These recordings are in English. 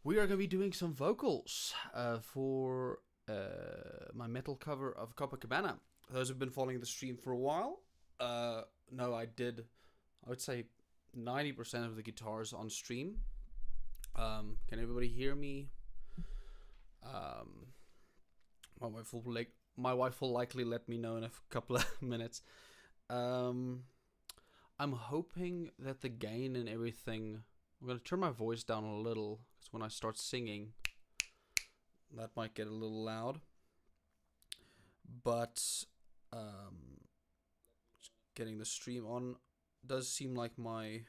We are going to be doing some vocals for my metal cover of Copa Cabana. Those who've been following the stream for a while know I did, I would say, 90% of the guitars on stream. Can everybody hear me? Um, my wife will likely let me know in a couple of minutes. Um, I'm hoping that the gain and everything. I'm gonna turn my voice down a little because when I start singing, that might get a little loud. But um, getting the stream on does seem like my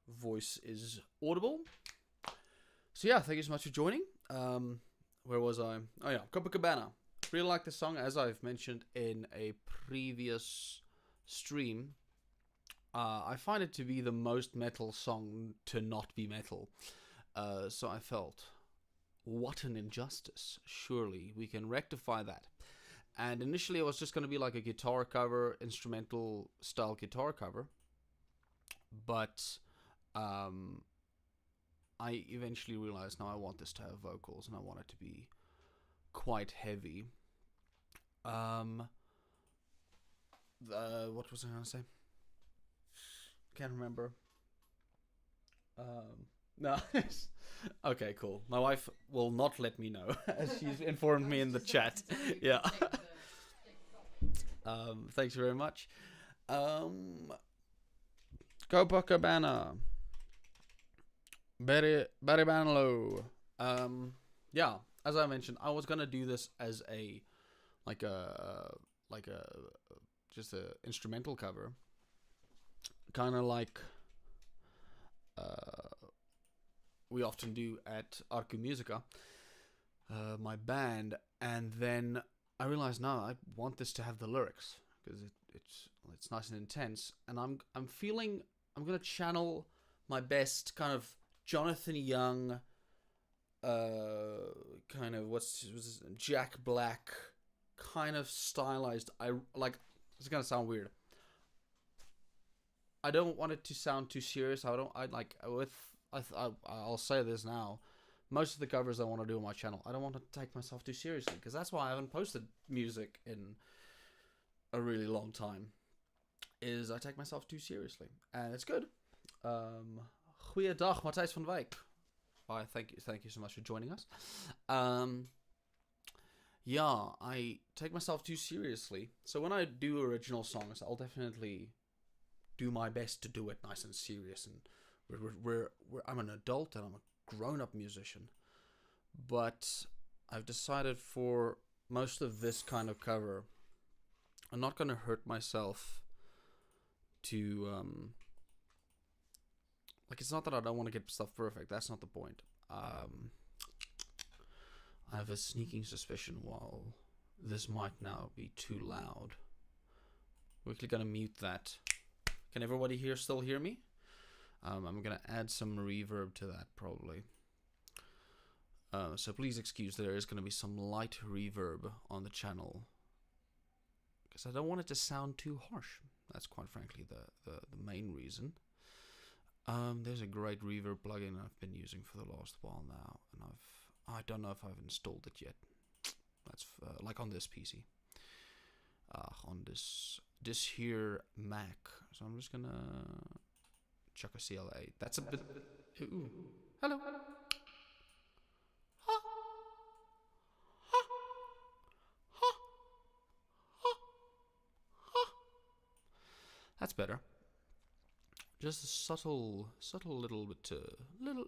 voice is audible. So yeah, thank you so much for joining. Where was I? Oh yeah, Copa Cabana. Really like the song, as I've mentioned in a previous stream. I find it to be the most metal song to not be metal. So I felt, what an injustice. Surely we can rectify that. And initially it was just going to be like a guitar cover, instrumental style guitar cover. But I eventually realized, now I want this to have vocals and I want it to be quite heavy. What was I going to say? Can't remember. No. Okay, cool. My wife will not let me know, as she's informed me in the chat. Yeah. Thanks very much. Copacabana. Barry Banlow. Yeah. As I mentioned, I was gonna do this as a like a like a just a instrumental cover, kind of like we often do at Arcu Musica, my band, and then I realized, no, I want this to have the lyrics because it's nice and intense, and I'm feeling I'm gonna channel my best kind of Jonathan Young, kind of what's Jack Black kind of stylized. I like it's gonna sound weird. I don't want it to sound too serious. I like with I'll say this now. Most of the covers I want to do on my channel, I don't want to take myself too seriously because that's why I haven't posted music in a really long time. Is I take myself too seriously, and it's good. Goeiedag, Matthijs van Wijk. Thank you so much for joining us. Yeah, I take myself too seriously. So when I do original songs, I'll definitely do my best to do it nice and serious. And I'm an adult and I'm a grown-up musician. But I've decided for most of this kind of cover, I'm not going to hurt myself to like, it's not that I don't want to get stuff perfect. That's not the point. I have a sneaking suspicion while this might now be too loud. We're quickly gonna mute that. Can everybody here still hear me? I'm gonna add some reverb to that probably. So please excuse, there is gonna be some light reverb on the channel because I don't want it to sound too harsh. That's quite frankly the main reason. There's a great reverb plugin I've been using for the last while now, and I don't know if I've installed it yet. That's like on this PC, on this here Mac. So I'm just gonna chuck a CLA. That's a bit. Ooh, hello. That's better. Just a subtle little bit, little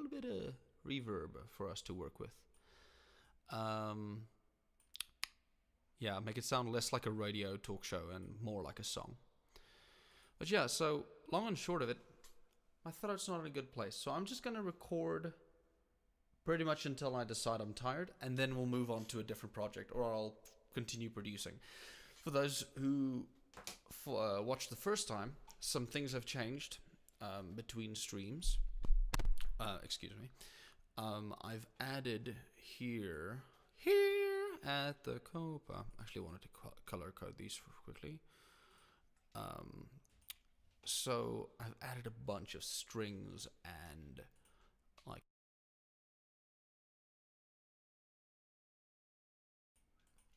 bit of reverb for us to work with. Yeah, make it sound less like a radio talk show and more like a song. But yeah, so long and short of it, my throat's not in a good place, so I'm just gonna record pretty much until I decide I'm tired, and then we'll move on to a different project, or I'll continue producing. For those who watched the first time, some things have changed between streams. Excuse me. I've added here at the Copa. Actually, wanted to color code these quickly. So I've added a bunch of strings and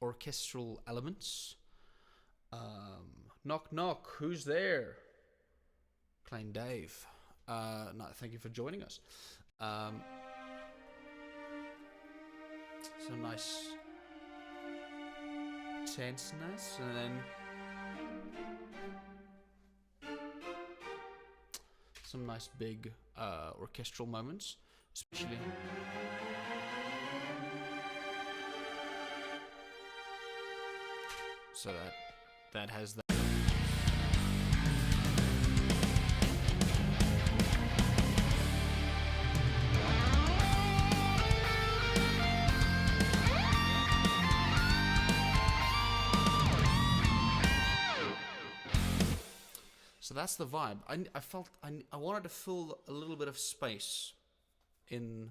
orchestral elements. Knock knock, who's there? Klein Dave. No, thank you for joining us. Some nice tenseness, and then some nice big orchestral moments, especially. So that has that. So that's the vibe. I felt I wanted to fill a little bit of space in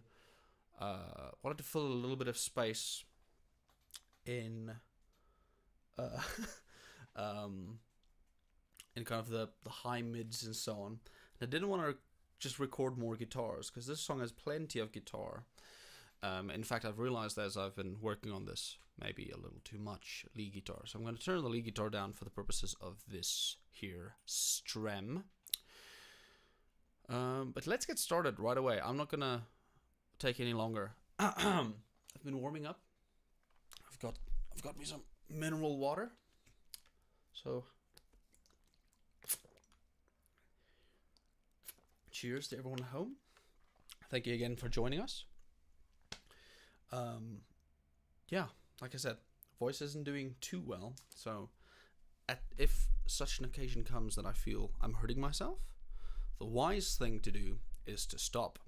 in in kind of the high mids and so on. And I didn't want to just record more guitars because this song has plenty of guitar. In fact, I've realized as I've been working on this, maybe a little too much lead guitar. So I'm going to turn the lead guitar down for the purposes of this here strem. But let's get started right away. I'm not going to take any longer. I've been warming up. I've got me some mineral water. So cheers to everyone at home. Thank you again for joining us. Yeah, like I said, voice isn't doing too well, so if such an occasion comes that I feel I'm hurting myself, the wise thing to do is to stop,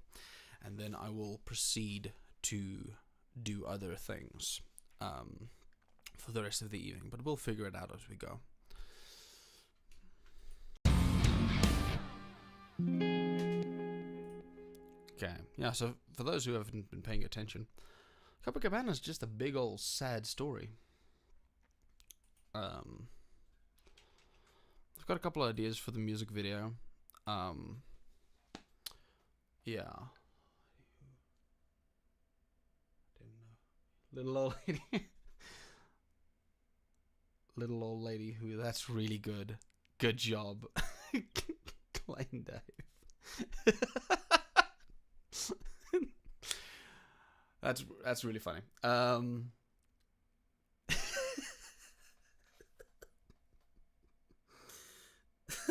and then I will proceed to do other things for the rest of the evening, but we'll figure it out as we go. Okay, yeah, so for those who haven't been paying attention, Copa Cabana is just a big old sad story. I've got a couple of ideas for the music video. Yeah. Little old lady. Little old lady who, that's really good. Good job. Klein Dave. That's really funny.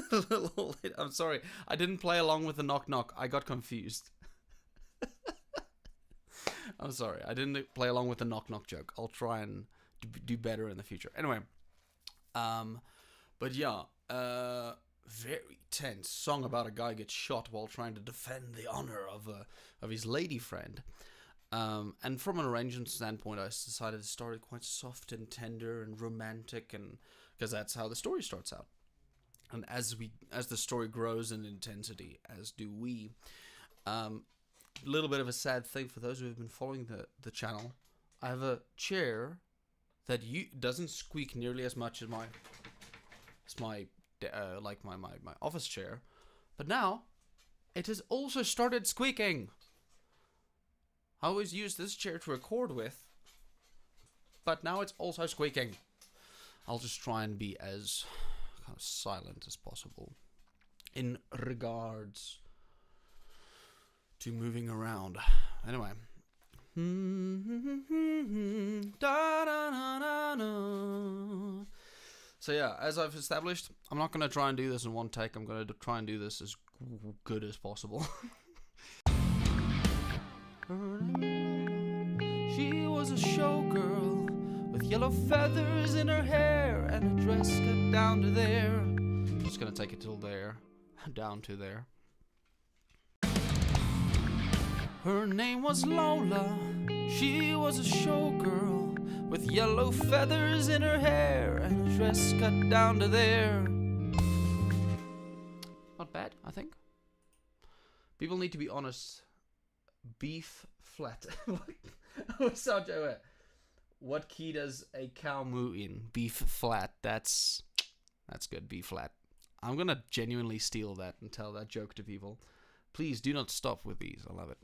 Little old lady. I'm sorry. I didn't play along with the knock knock. I got confused. I'm sorry. I didn't play along with the knock knock joke. I'll try and do better in the future. Anyway. But yeah. Very tense song about a guy gets shot while trying to defend the honor of his lady friend. And from an arrangement standpoint, I decided to start it quite soft and tender and romantic, and because that's how the story starts out. And as the story grows in intensity, as do we. A little bit of a sad thing for those who have been following the channel. I have a chair that doesn't squeak nearly as much as my office chair, but now it has also started squeaking. I always use this chair to record with, but now it's also squeaking. I'll just try and be as kind of silent as possible in regards to moving around. Anyway. So yeah, as I've established, I'm not going to try and do this in one take. I'm going to try and do this as good as possible. She was a showgirl with yellow feathers in her hair and a dress cut down to there. I'm just going to take it till there, down to there. Her name was Lola. She was a showgirl with yellow feathers in her hair and a dress cut down to there. Not bad, I think. People need to be honest. Beef flat. What key does a cow moo in? Beef flat. That's good. B flat. I'm gonna genuinely steal that and tell that joke to people. Please do not stop with these. I love it.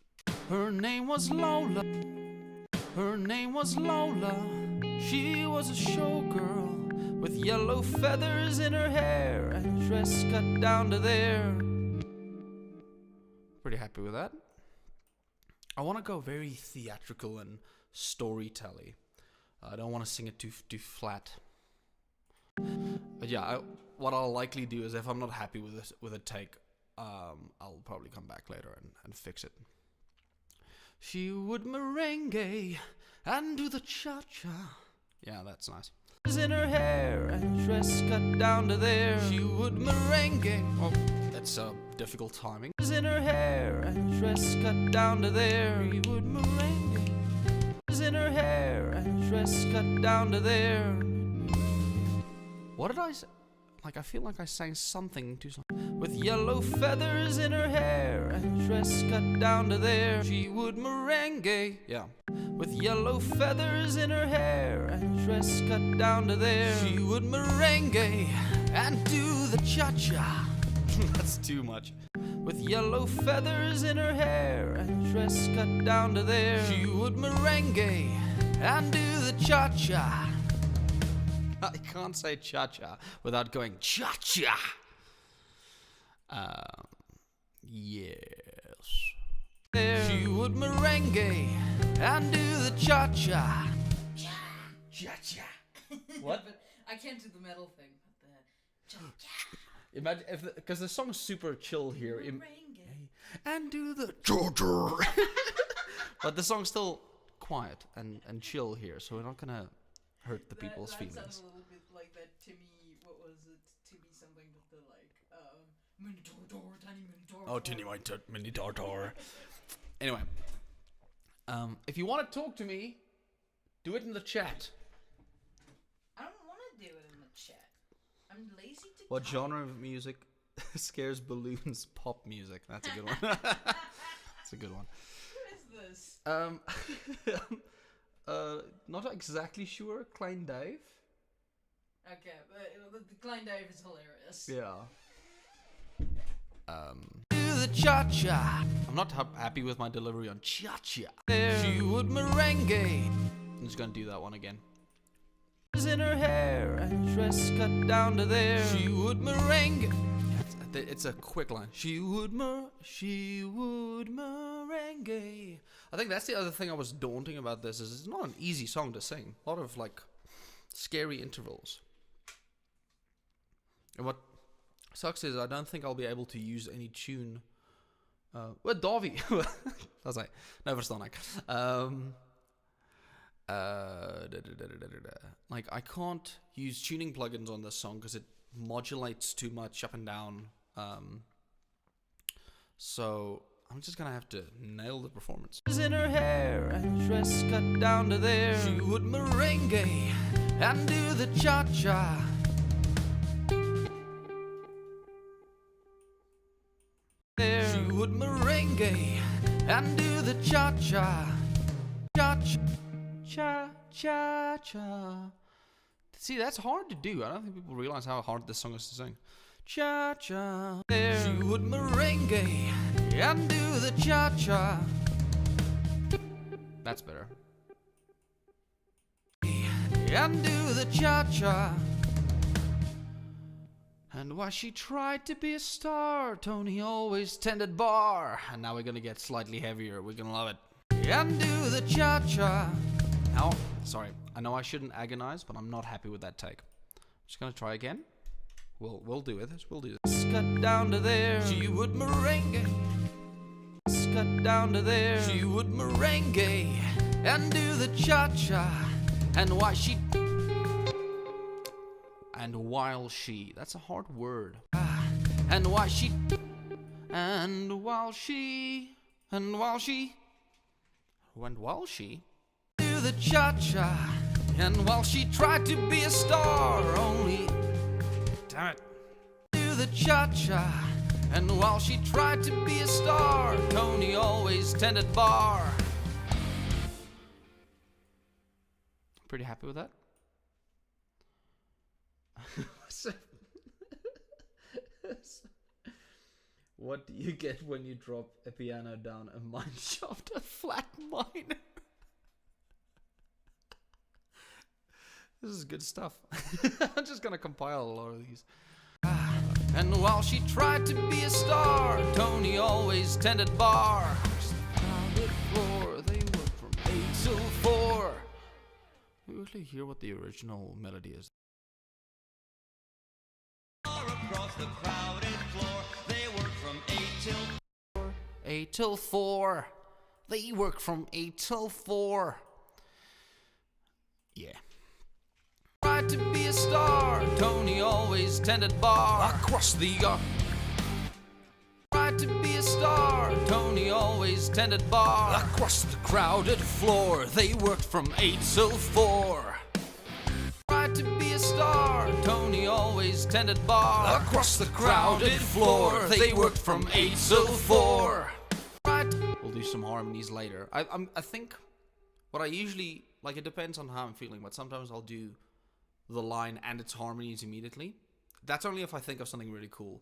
Her name was Lola. Her name was Lola. She was a showgirl with yellow feathers in her hair and a dress cut down to there. Pretty happy with that. I want to go very theatrical and storytelly. I don't want to sing it too flat. But yeah, what I'll likely do is if I'm not happy with a take, I'll probably come back later and fix it. She would merengue and do the cha-cha. Yeah, that's nice. In her hair and dress cut down to there. She would merengue. Oh, that's difficult timing. In her hair and dress cut down to there. She would merengue. In her hair and dress cut down to there. What did I say? Like, I feel like I sang something to some. With yellow feathers in her hair and dress cut down to there. She would merengue. Yeah. With yellow feathers in her hair and dress cut down to there. She would merengue and do the cha-cha. That's too much. With yellow feathers in her hair and dress cut down to there. She would merengue and do the cha-cha. I can't say cha-cha without going cha-cha. Yes. There. She would merengue and do the cha-cha. Cha-cha. What? But I can't do the metal thing, but the cha-cha. Imagine if, because the song's super chill here. And do the cha-cha. But the song's still quiet and chill here, so we're not gonna hurt the people's feelings. That sounds a little bit like that Timmy, what was it? Timmy something with the Minotaur, tiny Minotaur. Oh, tiny Minotaur. Anyway, if you want to talk to me, do it in the chat. I don't want to do it in the chat. I'm lazy to. What genre of music scares balloons? Pop music. That's a good one. That's a good one. What is this? Not exactly sure. Klein Dave. Okay, but the Klein Dave is hilarious. Yeah. Do the cha-cha. I'm not happy with my delivery on cha-cha. There. She would merengue. I'm just gonna do that one again. In her hair and dress cut down to there. She would merengue. Yeah, it's a quick line. She would merengue. I think that's the other thing I was daunting about this is it's not an easy song to sing. A lot of like scary intervals. And what sucks is I don't think I'll be able to use any tune. Wat Davie? Dat is hy. Nou verstaan ek. Like I can't use tuning plugins on this song because it modulates too much up and down. So I'm just gonna have to nail the performance. In her hair and dress cut down to there. She would merengue and do the cha-cha. There. She would merengue and do the cha-cha. Cha-cha. Cha-cha-cha. See, that's hard to do. I don't think people realize how hard this song is to sing. Cha-cha. There. She would merengue and do the cha-cha. That's better. And do the cha-cha. And while she tried to be a star, Tony always tended bar. And now we're gonna get slightly heavier. We're gonna love it. And do the cha-cha. Now, sorry, I know I shouldn't agonize, but I'm not happy with that take. I'm just gonna try again. We'll do it. We'll do this. Cut down to there. She would merengue. Cut down to there. She would merengue and do the cha-cha. And while she. And while she. That's a hard word. And while she. And while she. And while she. And while she. Do the cha-cha. And while she tried to be a star, only. Damn it. Do the cha-cha. And while she tried to be a star, Tony always tended bar. Pretty happy with that? What do you get when you drop a piano down a mine shaft? A flat mine. This is good stuff. I'm just gonna compile a lot of these. And while she tried to be a star, Tony always tended bar. Crowded floor, they work from 8 till 4. We actually hear what the original melody is. Across the crowded floor, they work from 8 till 4. They work from 8 till 4. Yeah. Tried to be a star, Tony always tended bar. Across the yard. Tried to be a star, Tony always tended bar. Across the crowded floor, they worked from 8 till 4. Tried to be a star, Tony always tended bar. Across the crowded floor, they worked from 8 till 4. We'll do some harmonies later. I think what I usually, like, it depends on how I'm feeling, but sometimes I'll do the line and its harmonies immediately. That's only if I think of something really cool.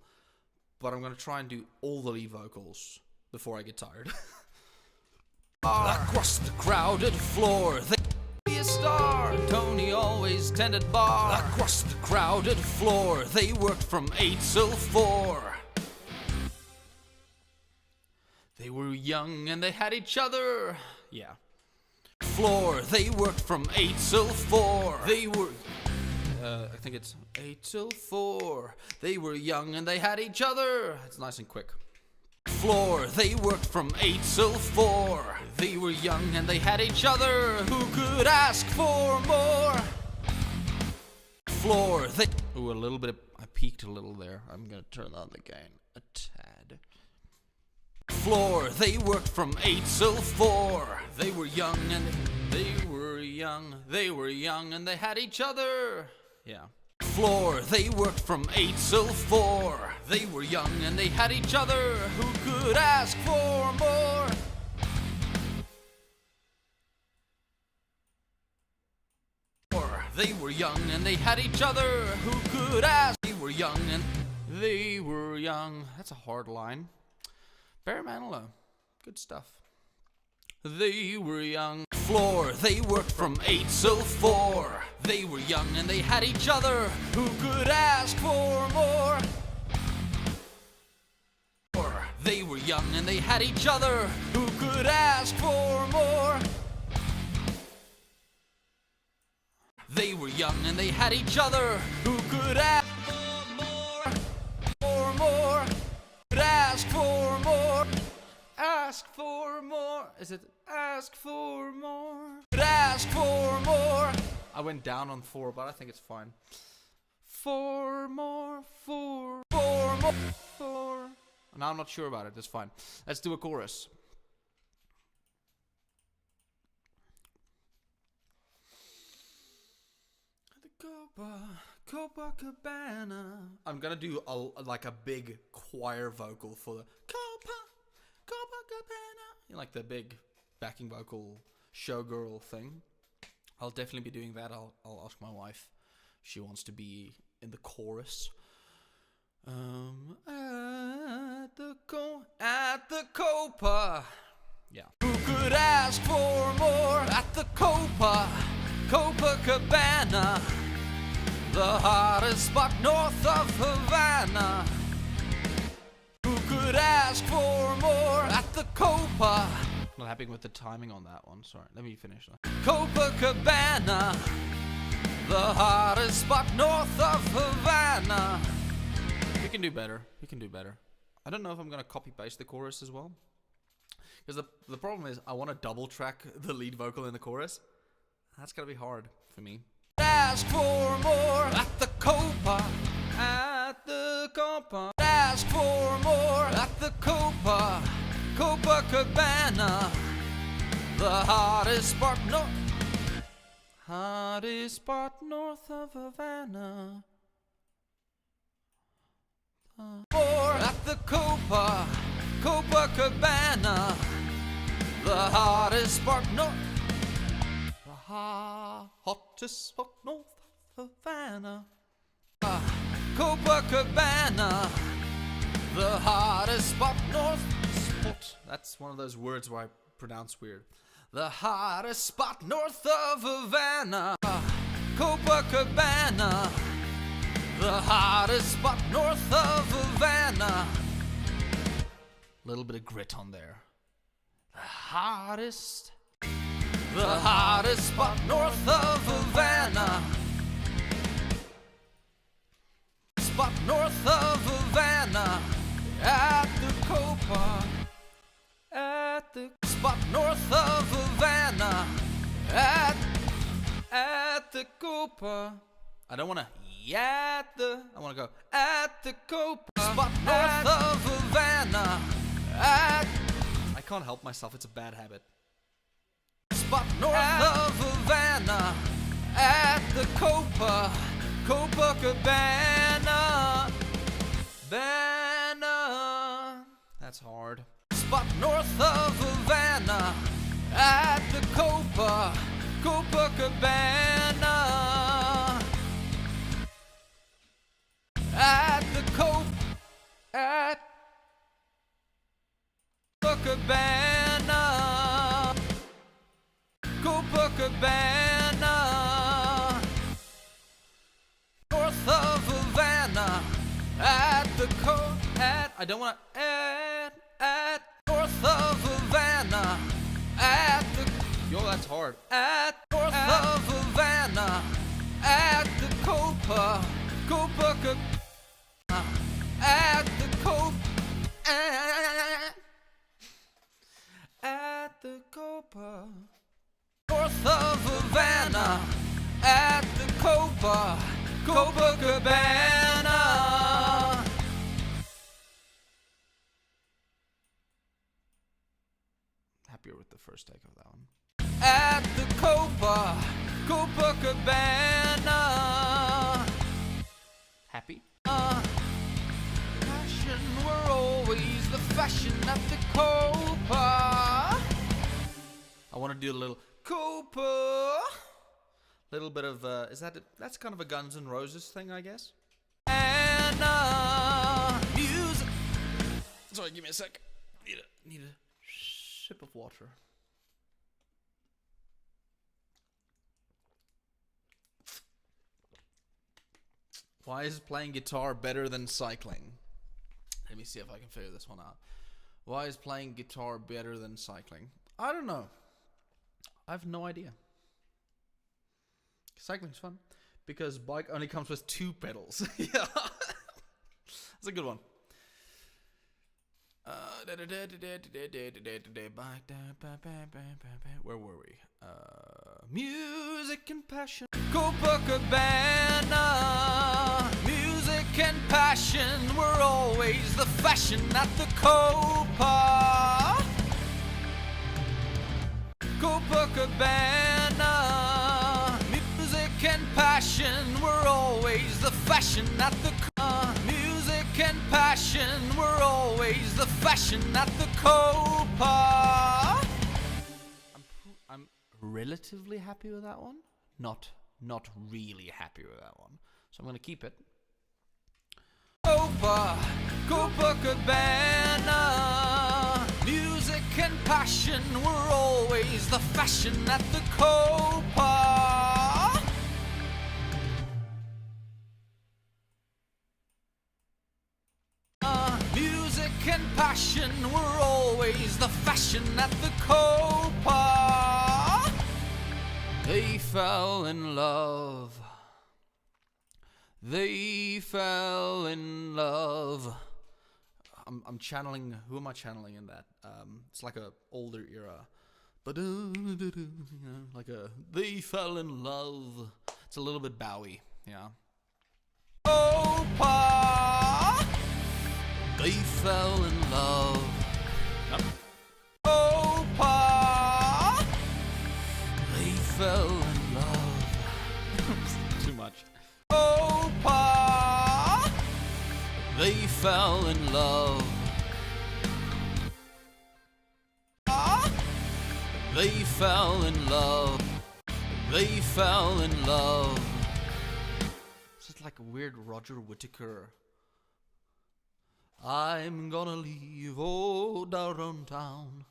But I'm gonna try and do all the lead vocals before I get tired. Across the crowded floor, they be a star. Tony always tended bar. Across the crowded floor, they worked from 8 till 4. They were young and they had each other. Yeah. Floor, they worked from 8 till 4. They were I think it's 8 till 4. They were young and they had each other. It's nice and quick. Floor, they worked from 8 till 4. They were young and they had each other. Who could ask for more? Floor, they... Ooh, a little bit of... I peaked a little there. I'm gonna turn down the gain a tad. Floor, they worked from 8 till 4. They were young and... They were young and they had each other. Yeah. Floor, they worked from 8 till 4. They were young and they had each other. Who could ask for more? They were young and they had each other. Who could ask? They were young and they were young. That's a hard line. Barry Manilow. Good stuff. They were young. Floor, they worked from 8 till 4. They were young and they had each other. Who could ask for more? They were young and they had each other. Who could ask for more? They were young and they had each other. Who could ask for more? For more. Could ask for more. Ask for more. Is it ask for more? Could ask for more. I went down on 4, but I think it's fine. For more. For more. For. Now I'm not sure about it. That's fine. Let's do a chorus. Copa Cabana. I'm gonna do like a big choir vocal for the Copa Cabana. You know, like the big backing vocal showgirl thing. I'll definitely be doing that. I'll ask my wife if she wants to be in the chorus. At the Copa. Yeah. Who could ask for more at the Copa Cabana? The hottest spot north of Havana. Who could ask for more at the Copa? Not happy with the timing on that one. Sorry, let me finish that. Copa Cabana, the hottest spot north of Havana. We can do better. We can do better. I don't know if I'm gonna copy paste the chorus as well, because the problem is I want to double track the lead vocal in the chorus. That's gonna be hard for me. Ask for more at the Copa. At the Copa. Ask for more at the Copa Cabana. The hottest spot north of Havana. More at the Copa Cabana. The hottest spot north. Hottest spot north of Havana. Copa Cabana. The hottest spot north. Spot. That's one of those words where I pronounce weird. The hottest spot north of Havana. Copa Cabana, the hottest spot north of Havana. Little bit of grit on there. The hottest spot north of Havana. Spot north of Havana. At the Copa. At the spot north of Havana. At the Copa. I don't want to I want to go at the Copa. Spot north of Havana. I can't help myself, it's a bad habit. Spot north of Havana. At the Copa Cabana. That's hard. Spot north of Havana. At the Copa Cabana. At the Cabana. Copa Cabana. North of Havana. At the I don't want to at north of Havana. At the that's hard. At north of Havana. At the Copa Cabana. At the Copa north of Havana. At the Copa Cabana. Happier with the first take of that one. At the Copa Cabana. Happy? Fashion, we're always the fashion at the Copa. I want to do a little Copa. Little bit of, that's kind of a Guns N' Roses thing, I guess. And, music. Sorry, give me a sec. Need a sip of water. Why is playing guitar better than cycling? Let me see if I can figure this one out. Why is playing guitar better than cycling? I don't know. I have no idea. Cycling's fun because bike only comes with 2 pedals. Yeah, that's a good one. Where were we? Music and passion. Copa Cabana. Music and passion. We're always the fashion at the Copa. Copa Cabana. Music and passion. We're always the fashion at the music and passion. We're always the fashion at the Copa. I'm relatively happy with that one. Not really happy with that one. So I'm gonna keep it. Copa Cabana. Music and passion. We're always the fashion at the Copa. Music and passion. We're always the fashion at the Copa. They fell in love. They fell in love. I'm channeling. Who am I channeling in that? It's like a older era, but like a. They fell in love. It's a little bit Bowie, yeah. Opa. They fell in love. Yep. Opa. They fell in love. Too much. Opa. They fell in love. They fell in love. They fell in love. It's just like a weird Roger Whittaker. I'm gonna leave old downtown.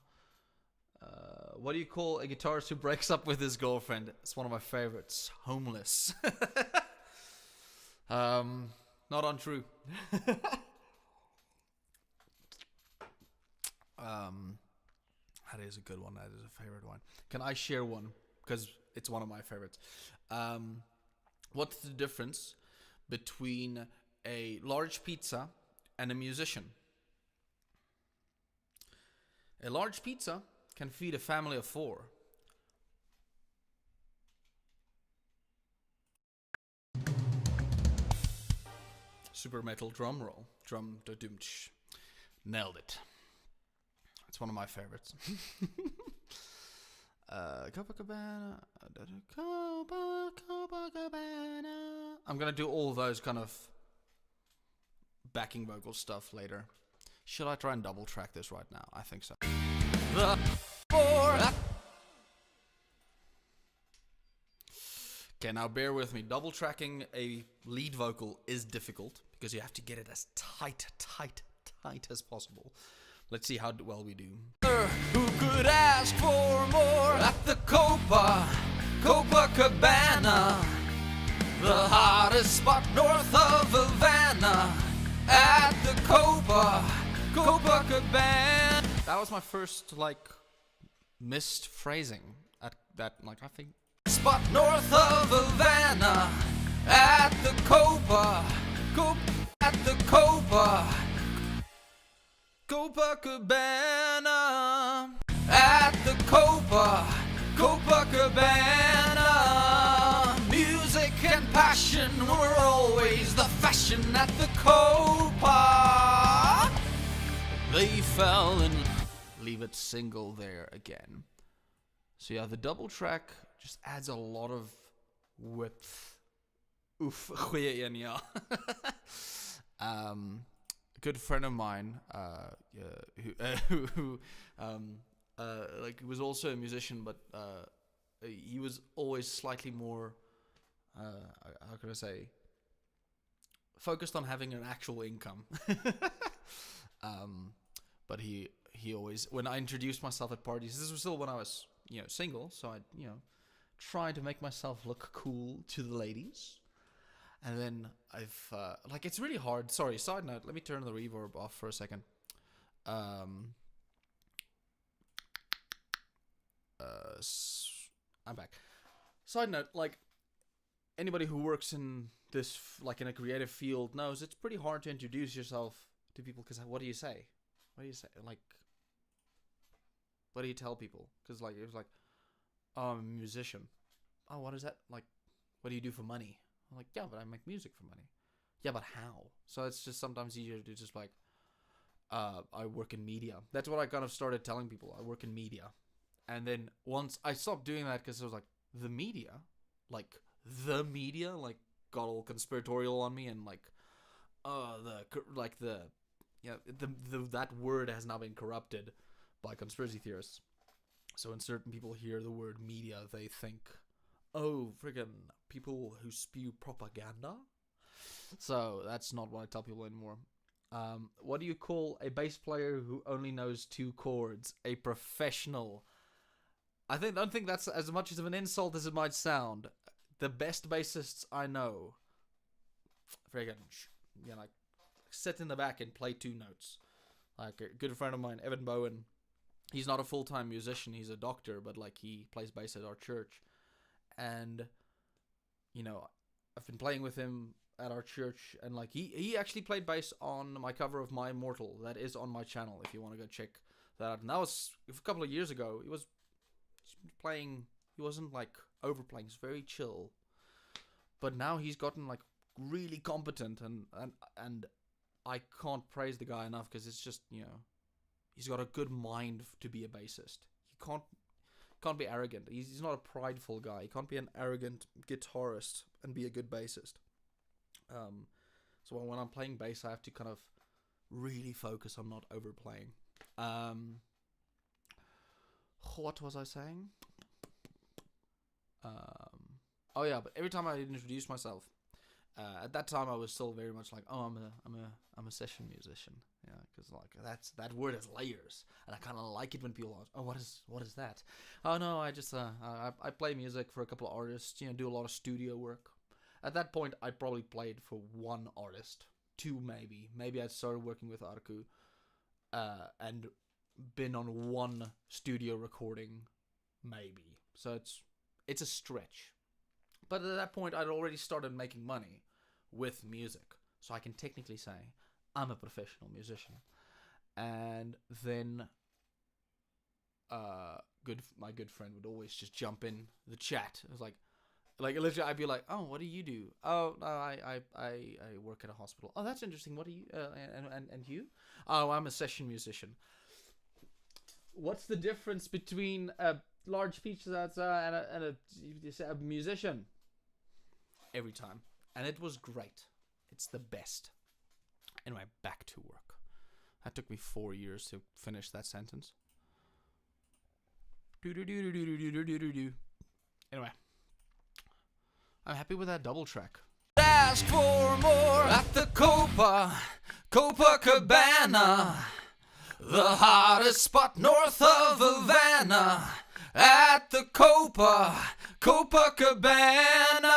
What do you call a guitarist who breaks up with his girlfriend? It's one of my favorites. Homeless. Not untrue. That is a good one. That is a favorite one. Can I share one? Because it's one of my favorites. What's the difference between a large pizza and a musician? A large pizza can feed a family of 4. Super metal drum roll. Drum da dum. Nailed it. It's one of my favorites. Copa Cabana. Copa Cabana. I'm gonna do all those kind of backing vocal stuff later. Should I try and double track this right now? I think so. Okay, now bear with me. Double tracking a lead vocal is difficult because you have to get it as tight as possible. Let's see how well we do. Who could ask for more at the Copa Cabana? The hottest spot north of Havana. At the Copa Cabana. That was my first, missed phrasing. At that, I think. Spot north of Havana. At the Copa Cabana. At the Copa Cabana. Music and passion were always the fashion at the Copa. They fell and leave it single there again. So yeah, the double track just adds a lot of width. Oof, goeie een, ja. A good friend of mine, who was also a musician, but he was always slightly more, how can I say, focused on having an actual income. But he always, when I introduced myself at parties, this was still when I was, single, so I, tried to make myself look cool to the ladies. And then I've, it's really hard. Sorry, side note, let me turn the reverb off for a second. I'm back. Side note, anybody who works in this, in a creative field knows it's pretty hard to introduce yourself to people, because what do you say? What do you say? What do you tell people? Because, it was oh, I'm a musician. Oh, what is that? What do you do for money? I'm like, yeah, but I make music for money. Yeah, but how? So it's just sometimes easier to just I work in media. That's what I kind of started telling people. I work in media. And then once I stopped doing that, because it was the media, got all conspiratorial on me, and that word has now been corrupted by conspiracy theorists. So when certain people hear the word media, they think, oh, friggin' people who spew propaganda. So that's not what I tell people anymore. What do you call a bass player who only knows 2 chords? A professional. I don't think that's as much of an insult as it might sound. The best bassists I know, friggin', sit in the back and play 2 notes. A good friend of mine, Evan Bowen, he's not a full-time musician, he's a doctor, but he plays bass at our church. And I've been playing with him at our church, and he actually played bass on my cover of My Immortal. That is on my channel if you want to go check that out. And that was a couple of years ago. He was playing, he wasn't overplaying, he's very chill. But now he's gotten really competent, and I can't praise the guy enough, because it's just, he's got a good mind to be a bassist. He can't be arrogant. He's not a prideful guy. He can't be an arrogant guitarist and be a good bassist. So when I'm playing bass, I have to kind of really focus on not overplaying. What was I saying? Oh yeah, but every time I introduce myself, at that time I was still very much I'm a session musician. Yeah, because that word has layers, and I kind of like it when people ask, "Oh, what is that?" Oh no, I just I play music for a couple of artists, do a lot of studio work. At that point, I probably played for one artist, two maybe. Maybe I started working with Arku, and been on one studio recording, maybe. So it's a stretch. But at that point, I'd already started making money with music, so I can technically say I'm a professional musician. And then, my good friend would always just jump in the chat. It was like literally, I'd be like, "Oh, what do you do?" "Oh, no, I work at a hospital." "Oh, that's interesting. What do you? And you?" "Oh, I'm a session musician." What's the difference between a large pizza and a musician? Every time, and it was great. It's the best. Anyway, back to work. That took me 4 years to finish that sentence. Anyway, I'm happy with that double track. Ask for more at the Copa Cabana, the hottest spot north of Havana. At the Copa Cabana,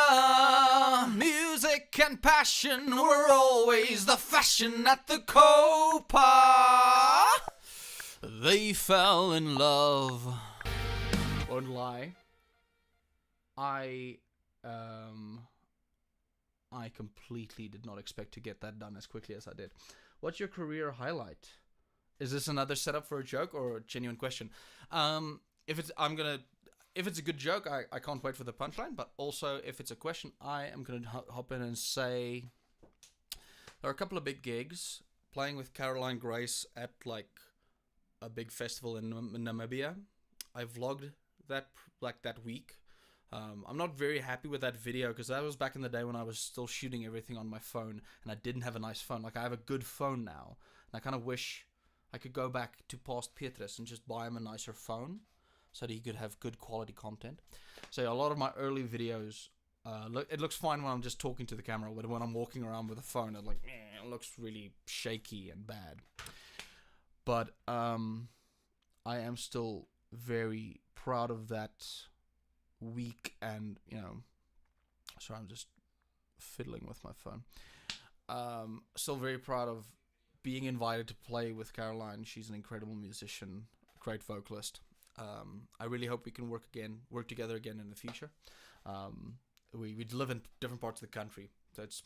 music and passion were always the fashion at the Copa. They fell in love. Won't lie. I completely did not expect to get that done as quickly as I did. What's your career highlight? Is this another setup for a joke or a genuine question? If it's a good joke, I can't wait for the punchline. But also, if it's a question, I am gonna hop in and say there are a couple of big gigs playing with Caroline Grace at like a big festival in Namibia. I vlogged that week. I'm not very happy with that video because that was back in the day when I was still shooting everything on my phone and I didn't have a nice phone. Like I have a good phone now, and I kind of wish I could go back to past Petrus and just buy him a nicer phone so that he could have good quality content. So a lot of my early videos, it looks fine when I'm just talking to the camera, but when I'm walking around with a phone, it looks really shaky and bad. But I am still very proud of that week, and sorry, I'm just fiddling with my phone. Still very proud of being invited to play with Caroline. She's an incredible musician, great vocalist. I really hope we can work together again in the future. We live in different parts of the country, so it's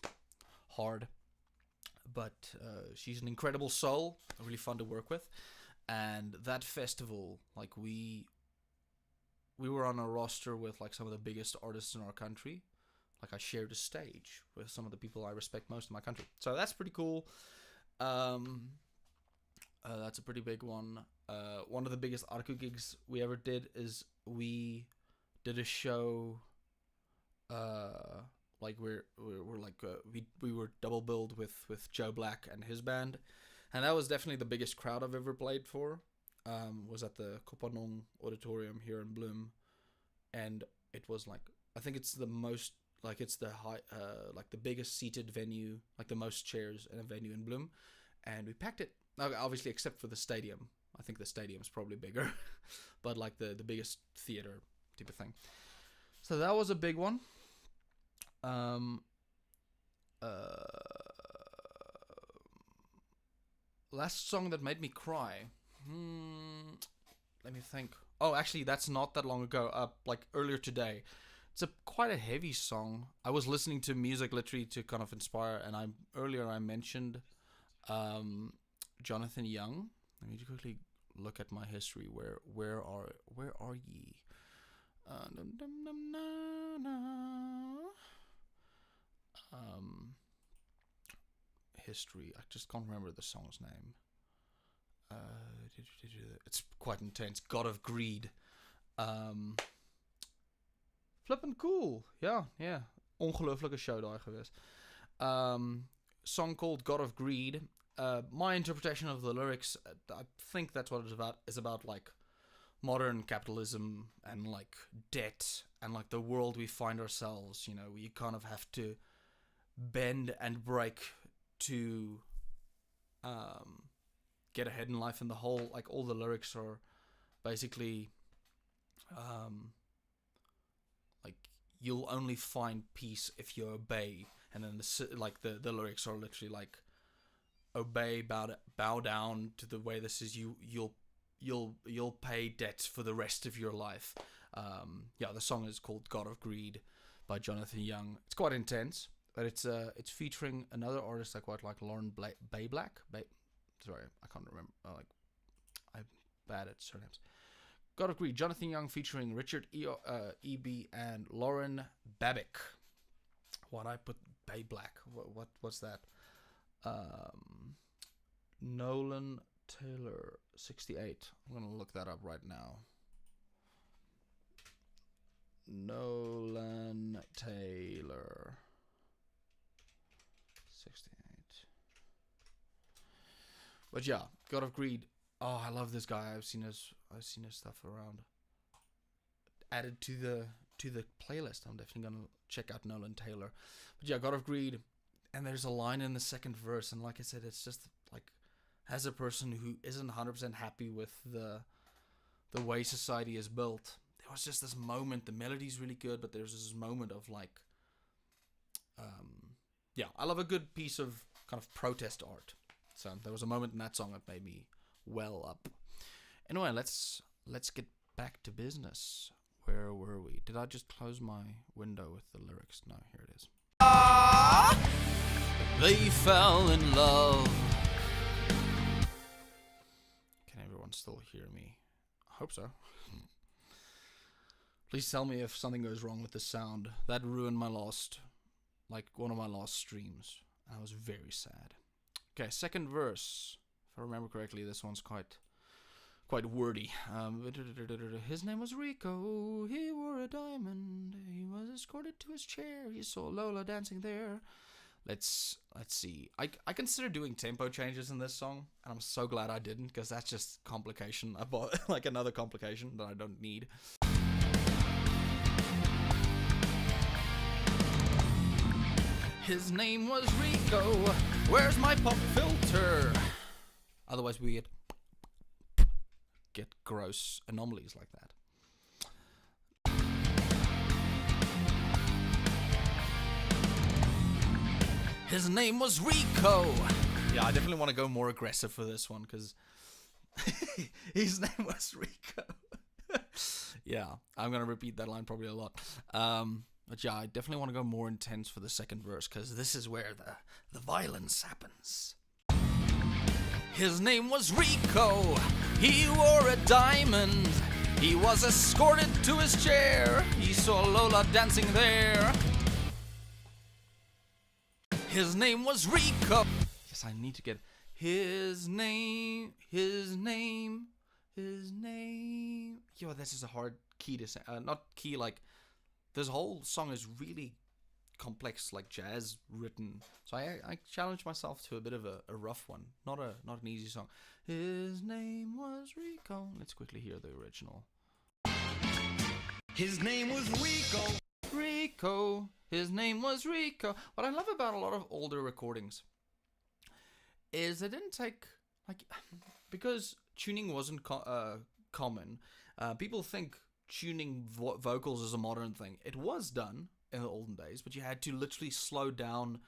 hard. But she's an incredible soul, really fun to work with. And that festival, like we were on a roster with like some of the biggest artists in our country. Like I shared a stage with some of the people I respect most in my country. So that's pretty cool. That's a pretty big one. One of the biggest Arku gigs we ever did is we did a show. Like we were double billed with Joe Black and his band, and that was definitely the biggest crowd I've ever played for. Was at the Kopanong Auditorium here in Bloem, and it was like, I think it's the most, like it's the high, like the biggest seated venue, like the most chairs in a venue in Bloem, and we packed it. Obviously, except for the stadium. I think the stadium's probably bigger, but like the biggest theater type of thing. So that was a big one. Last song that made me cry. Let me think. Oh, actually, that's not that long ago. Like earlier today. It's quite a heavy song. I was listening to music literally to kind of inspire, and earlier I mentioned Jonathan Young. Let me quickly look at my history. Where are ye? History. I just can't remember the song's name. It's quite intense. God of Greed. Flippin' cool. Ja. Ongelooflijke show daar geweest. Song called God of Greed. My interpretation of the lyrics, I think that's what it's about. Is about like modern capitalism and like debt and like the world we find ourselves. You kind of have to bend and break to get ahead in life, and the whole, like, all the lyrics are basically like, you'll only find peace if you obey, and then the lyrics are literally like, obey, bow down to the way this is, you'll pay debts for the rest of your life. The song is called God of Greed by Jonathan Young. It's quite intense, but it's featuring another artist I quite like, Lauren Bayback. Sorry, I can't remember. I'm bad at surnames. God of Greed, Jonathan Young featuring Richard E.B. and Lauren Babick. Why'd I put Bayback? What's that? Nolan Taylor 68. I'm gonna look that up right now. Nolan Taylor 68. But yeah, God of Greed. Oh, I love this guy. I've seen his stuff around. Added to the playlist. I'm definitely gonna check out Nolan Taylor. But yeah, God of Greed. And there's a line in the second verse, and like I said, it's just like, as a person who isn't 100% happy with the way society is built, there was just this moment. The melody's really good, but there's this moment of like, I love a good piece of kind of protest art. So there was a moment in that song that made me well up. Anyway, let's get back to business. Where were we? Did I just close my window with the lyrics? No, here it is. They fell in love. Can everyone still hear me? I hope so. Please tell me if something goes wrong with the sound. That ruined one of my last streams. I was very sad. Okay, second verse. If I remember correctly, this one's quite wordy. His name was Rico. He wore a diamond. He was escorted to his chair. He saw Lola dancing there. Let's see. I consider doing tempo changes in this song, and I'm so glad I didn't, because that's just complication. I bought like another complication that I don't need. His name was Rico. Where's my pop filter? Otherwise we get gross anomalies like that. His name was Rico. Yeah, I definitely want to go more aggressive for this one, because his name was Rico. Yeah, I'm going to repeat that line probably a lot. But yeah, I definitely want to go more intense for the second verse, because this is where the violence happens. His name was Rico. He wore a diamond. He was escorted to his chair. He saw Lola dancing there. His name was Rico. Yes, I need to get his name. Yo, this is a hard key to say. Not key, like, this whole song is really complex, like jazz written. So I challenged myself to a bit of a rough one. Not an easy song. His name was Rico. Let's quickly hear the original. His name was Rico. Rico. His name was Rico. What I love about a lot of older recordings is they didn't take, like, because tuning wasn't common. People think tuning vocals is a modern thing. It was done in the olden days, but you had to literally slow down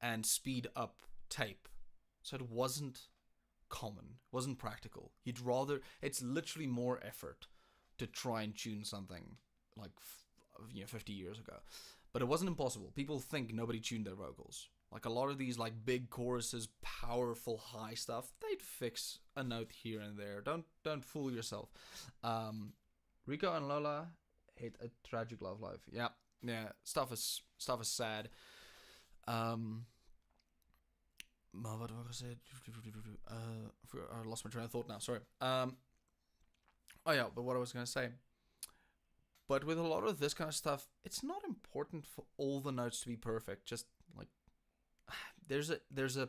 and speed up tape. So it wasn't common. It wasn't practical. It's literally more effort to try and tune something like 50 years ago. But it wasn't impossible. People think nobody tuned their vocals. Like a lot of these like big choruses, powerful high stuff, they'd fix a note here and there. Don't fool yourself. Rico and Lola hate a tragic love life. Yeah. Stuff is sad. What have I said? I lost my train of thought now. Sorry. But what I was gonna say. But with a lot of this kind of stuff, it's not important for all the notes to be perfect. Just like there's a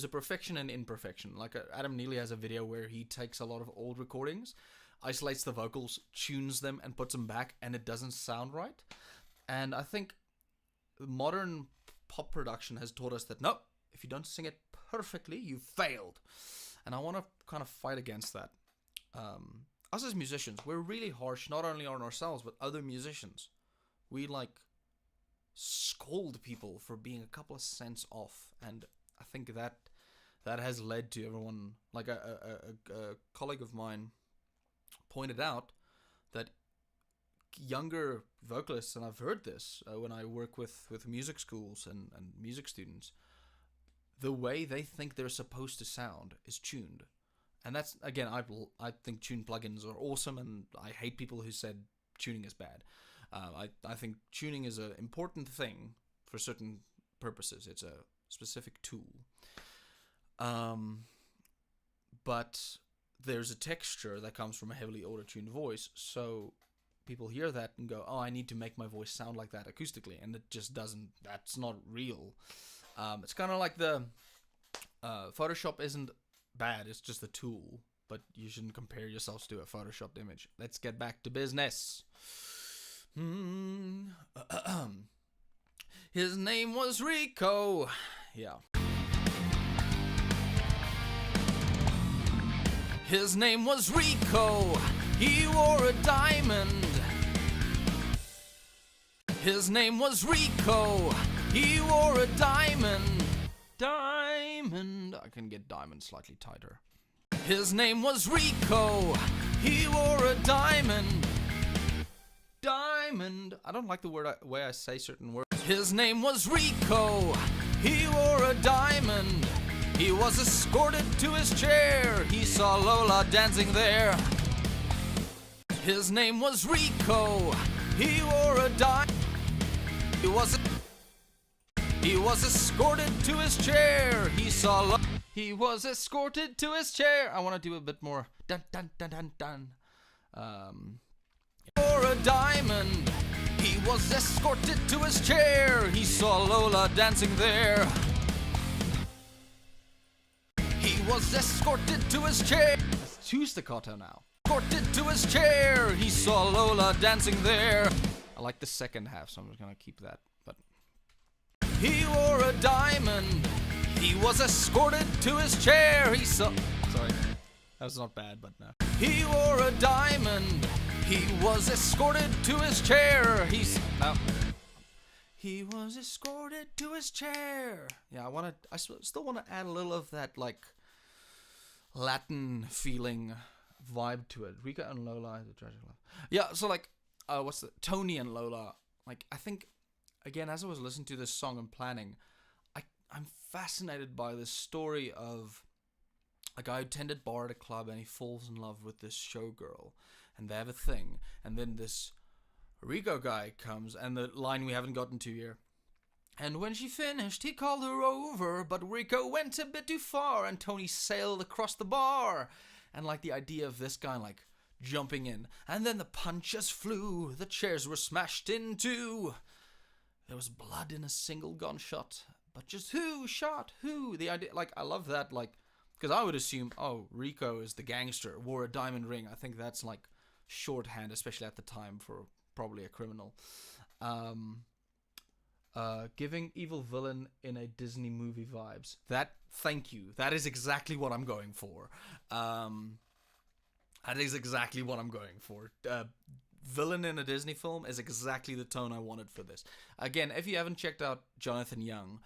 perfection and imperfection. Like Adam Neely has a video where he takes a lot of old recordings, isolates the vocals, tunes them, and puts them back, and it doesn't sound right. And I think modern pop production has taught us that, nope, if you don't sing it perfectly, you failed. And I want to kind of fight against that. Us as musicians, we're really harsh not only on ourselves but other musicians. We like scold people for being a couple of cents off, and I think that has led to everyone, like a colleague of mine pointed out that younger vocalists, and I've heard this when I work with music schools and music students, the way they think they're supposed to sound is tuned. And that's, again, I think tune plugins are awesome, and I hate people who said tuning is bad. I think tuning is an important thing for certain purposes. It's a specific tool. But there's a texture that comes from a heavily auto-tuned voice, so people hear that and go, oh, I need to make my voice sound like that acoustically, and it just doesn't. That's not real. It's kind of like the Photoshop isn't bad, it's just a tool, but you shouldn't compare yourselves to a photoshopped image. Let's get back to business. His name was Rico. Yeah. His name was Rico. He wore a diamond. His name was Rico. He wore a diamond. Diamond. I can get diamond slightly tighter. His name was Rico. He wore a diamond. Diamond. I don't like the way I say certain words. His name was Rico. He wore a diamond. He was escorted to his chair. He saw Lola dancing there. His name was Rico. He wore a diamond. He was escorted to his chair. He was escorted to his chair. I want to do a bit more. Dun dun dun dun dun. For a diamond. He was escorted to his chair. He saw Lola dancing there. He was escorted to his chair. Let's choose staccato now. Escorted to his chair. He saw Lola dancing there. I like the second half, so I'm just gonna keep that. But he wore a diamond. He was escorted to his chair. He saw. Sorry, that was not bad, but no. He wore a diamond. He was escorted to his chair. He was escorted to his chair. Yeah, I still want to add a little of that, like, Latin feeling vibe to it. Rika and Lola, the tragic love. Yeah, so, like, Tony and Lola. Like, I think, again, as I was listening to this song and planning, I'm fascinated by this story of a guy who tended bar at a club, and he falls in love with this showgirl, and they have a thing, and then this Rico guy comes, and the line we haven't gotten to here. And when she finished, he called her over, but Rico went a bit too far, and Tony sailed across the bar. And, like, the idea of this guy, like, jumping in, and then the punches flew, the chairs were smashed in two. There was blood in a single gunshot, but just who shot who? The idea, like, I love that, like, because I would assume, oh, Rico is the gangster, wore a diamond ring. I think that's, like, shorthand, especially at the time, for probably a criminal. Giving evil villain in a Disney movie vibes. Thank you. That is exactly what I'm going for. That is exactly what I'm going for. Villain in a Disney film is exactly the tone I wanted for this. Again, if you haven't checked out Jonathan Young,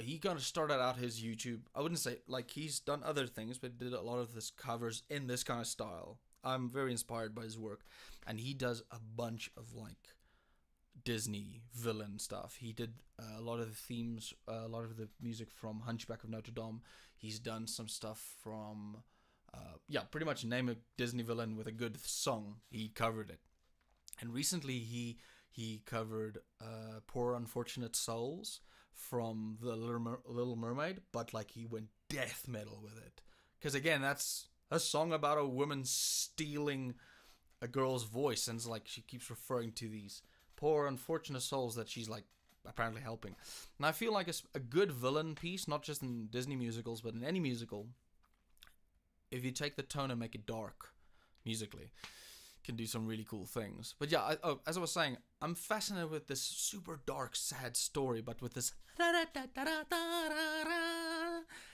he kind of started out his YouTube. I wouldn't say, like, he's done other things, but did a lot of this covers in this kind of style. I'm very inspired by his work, and he does a bunch of, like, Disney villain stuff. He did a lot of the themes, a lot of the music from Hunchback of Notre Dame. He's done some stuff from, pretty much name a Disney villain with a good song, he covered it. And recently he covered Poor Unfortunate Souls from The Little Mermaid, but, like, he went death metal with it. Because, again, that's a song about a woman stealing a girl's voice, and it's like she keeps referring to these poor unfortunate souls that she's, like, apparently helping. And I feel like it's a good villain piece, not just in Disney musicals, but in any musical, if you take the tone and make it dark musically, can do some really cool things. But yeah, as I was saying, I'm fascinated with this super dark, sad story, but with this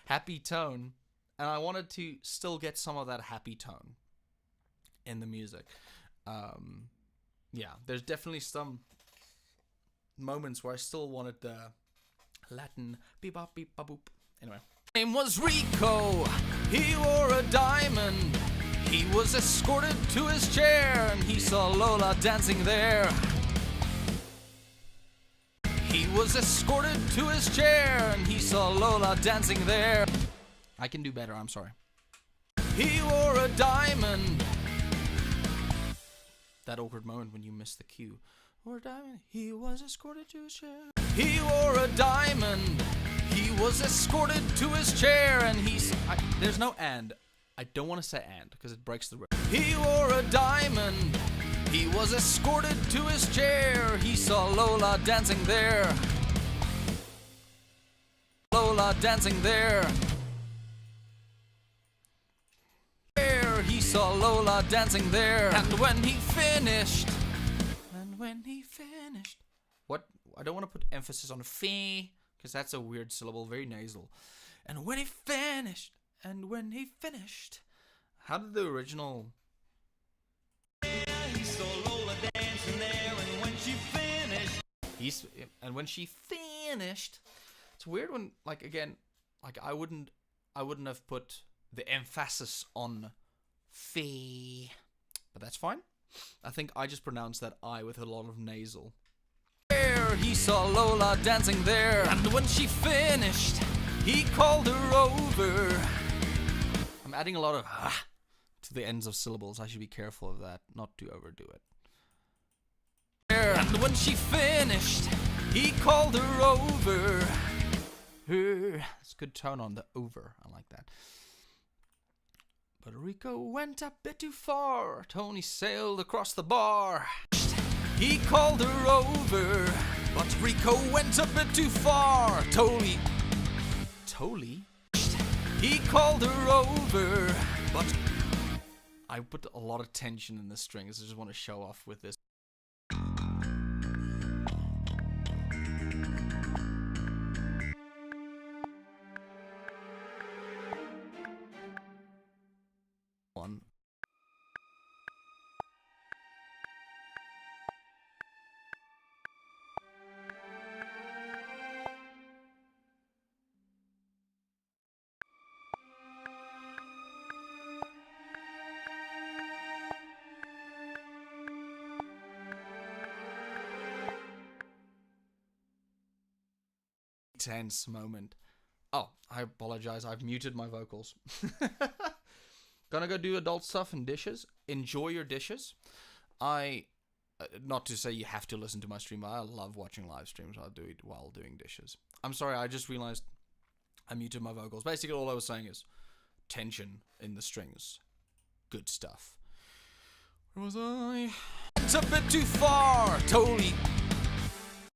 happy tone. and I wanted to still get some of that happy tone in the music. Yeah, there's definitely some moments where I still wanted the Latin beep bop beep ba boop. Anyway, his name was Rico. He wore a diamond. He was escorted to his chair, and he saw Lola dancing there. He was escorted to his chair, and he saw Lola dancing there. I can do better, I'm sorry. He wore a diamond. That awkward moment when you miss the cue. Wore a diamond. He was escorted to his chair. He wore a diamond. He was escorted to his chair, and there's no and. I don't want to say and, because it breaks the rhythm. He wore a diamond. He was escorted to his chair. He saw Lola dancing there. Lola dancing there. He saw Lola dancing there. And when he finished. What? I don't want to put emphasis on fee, because that's a weird syllable, very nasal. And when he finished. How did the original... He saw Lola dancing there, and when she finished. It's weird when, like, again, like I wouldn't have put the emphasis on fee, but that's fine. I think I just pronounced that I with a lot of nasal. He saw Lola dancing there, and when she finished, he called her over. I'm adding a lot of to the ends of syllables. I should be careful of that, not to overdo it. And when she finished, he called her over. It's good tone on the over. I like that. But Rico went a bit too far. Tony sailed across the bar. He called her over. But Rico went a bit too far. Tony? He called her over. But I put a lot of tension in the strings. I just want to show off with this. One. Tense moment. Oh, I apologize. I've muted my vocals. Gonna go do adult stuff and dishes. Enjoy your dishes. Not to say you have to listen to my stream, but I love watching live streams. I'll do it while doing dishes. I'm sorry, I just realized I muted my vocals. Basically, all I was saying is tension in the strings. Good stuff. Where was I? It's a bit too far, Tony.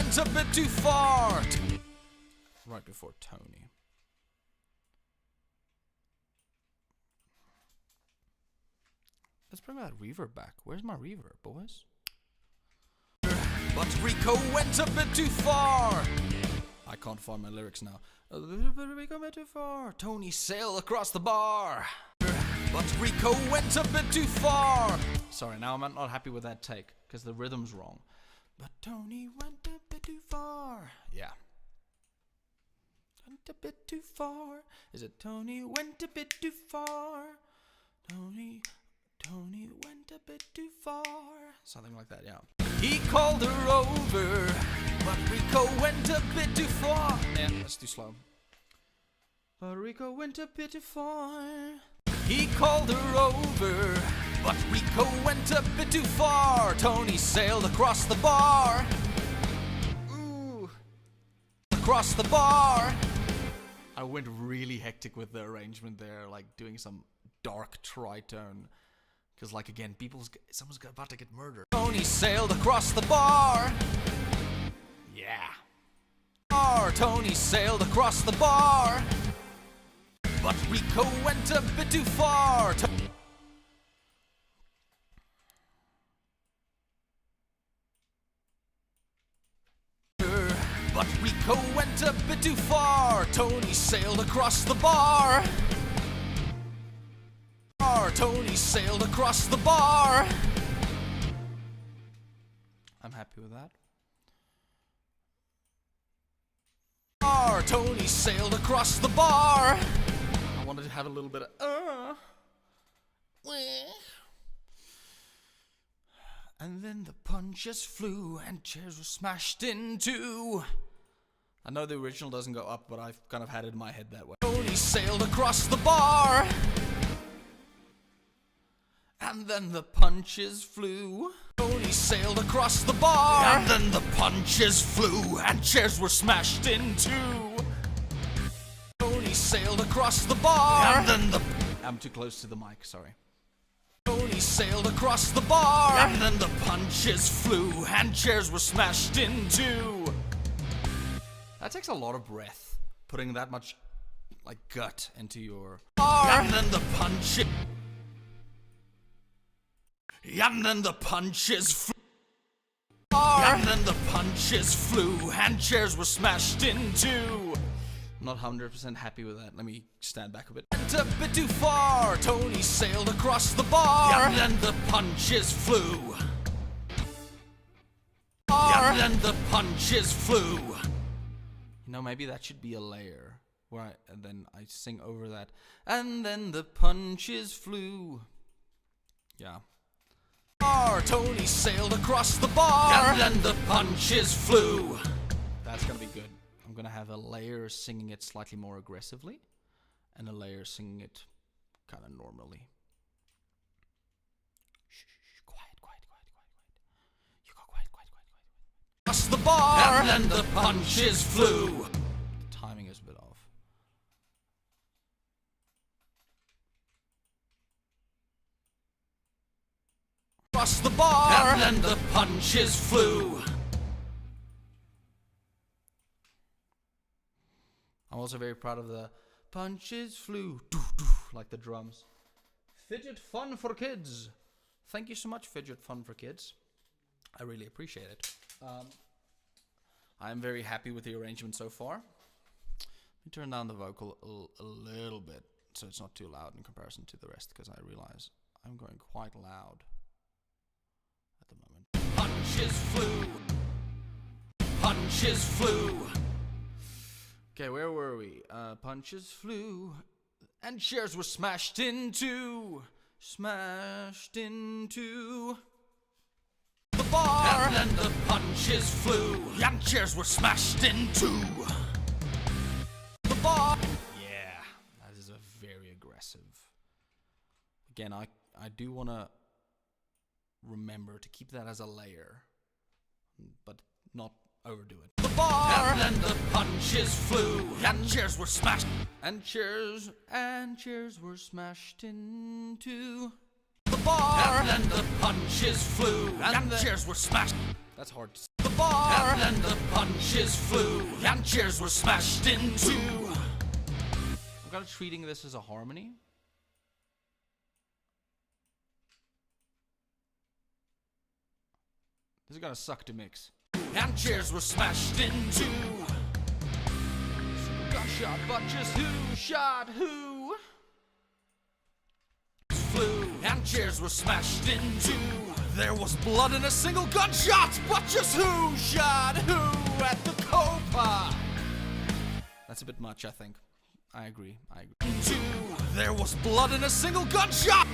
It's a bit too far. Right before Tony. Let's bring that reverb back. Where's my reverb, boys? But Rico went a bit too far. I can't find my lyrics now. Rico went too far. Tony sailed across the bar. But Rico went a bit too far. Sorry, now I'm not happy with that take, because the rhythm's wrong. But Tony went a bit too far. Yeah. Went a bit too far. Is it Tony went a bit too far? Tony went a bit too far. Something like that, yeah. He called her over, but Rico went a bit too far. Yeah, that's too slow. But Rico went a bit too far. He called her over, but Rico went a bit too far. Tony sailed across the bar. Ooh. Across the bar. I went really hectic with the arrangement there, like doing some dark tritone. Because, like, again, someone's about to get murdered. Tony sailed across the bar. Yeah. Tony sailed across the bar. But Rico went a bit too far. But Rico went a bit too far. Tony sailed across the bar. Tony sailed across the bar. I'm happy with that. Tony sailed across the bar. I wanted to have a little bit of and then the punches flew and chairs were smashed into. I know the original doesn't go up, but I've kind of had it in my head that way. Tony sailed across the bar. And then the punches flew. Tony sailed across the bar. And then the punches flew and chairs were smashed in two. Tony sailed across the bar. And then the... I'm too close to the mic, sorry. Tony sailed across the bar. And then the punches flew and chairs were smashed in two. That takes a lot of breath, putting that much, like, gut into your... And then the punches... And then the punches flew. And then the punches flew and chairs were smashed in two. I'm not 100% happy with that. Let me stand back a bit. Went a bit too far. Tony sailed across the bar. And then the punches flew. And then the punches flew. You know, maybe that should be a layer. Where and then I sing over that. And then the punches flew. Yeah. Tony sailed across the bar. And then the punches flew. That's gonna be good. I'm gonna have a layer singing it slightly more aggressively, and a layer singing it kind of normally. Shh, quiet, quiet, quiet, quiet, quiet. You go quiet, quiet, quiet, quiet. Across the bar. And then the punches flew. The timing is a bit off. Across the bar. And then the punches flew. I'm also very proud of the punches flew, like the drums. Fidget fun for kids. Thank you so much, Fidget Fun for Kids. I really appreciate it. I'm very happy with the arrangement so far. Let me turn down the vocal a little bit so it's not too loud in comparison to the rest, because I realize I'm going quite loud at the moment. Punches flew. Punches flew. Okay, where were we? Punches flew and chairs were smashed into. Smashed into the bar. And then the punches flew and chairs were smashed into the bar. Yeah, that is a very aggressive. Again, I do want to remember to keep that as a layer, but not overdo it. The bar. And then the punches flew and chairs were smashed. And chairs were smashed into the bar. And then the punches flew and chairs were smashed. That's hard to say. The bar. And then the punches flew and chairs were smashed into. I'm kind of treating this as a harmony. This is gonna suck to mix. And chairs were smashed into. Gunshot, but just who shot who? Flew and chairs were smashed into. There was blood in a single gunshot, but just who shot who at the Copa? That's a bit much, I think. I agree. There was blood in a single gunshot.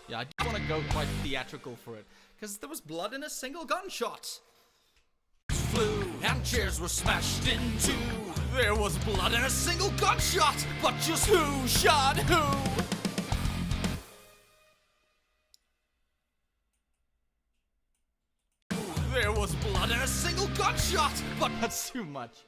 Yeah, I do want to go quite theatrical for it, because there was blood in a single gunshot. Flew and chairs were smashed into. There was blood in a single gunshot, but just who shot who? There was blood in a single gunshot, but that's too much.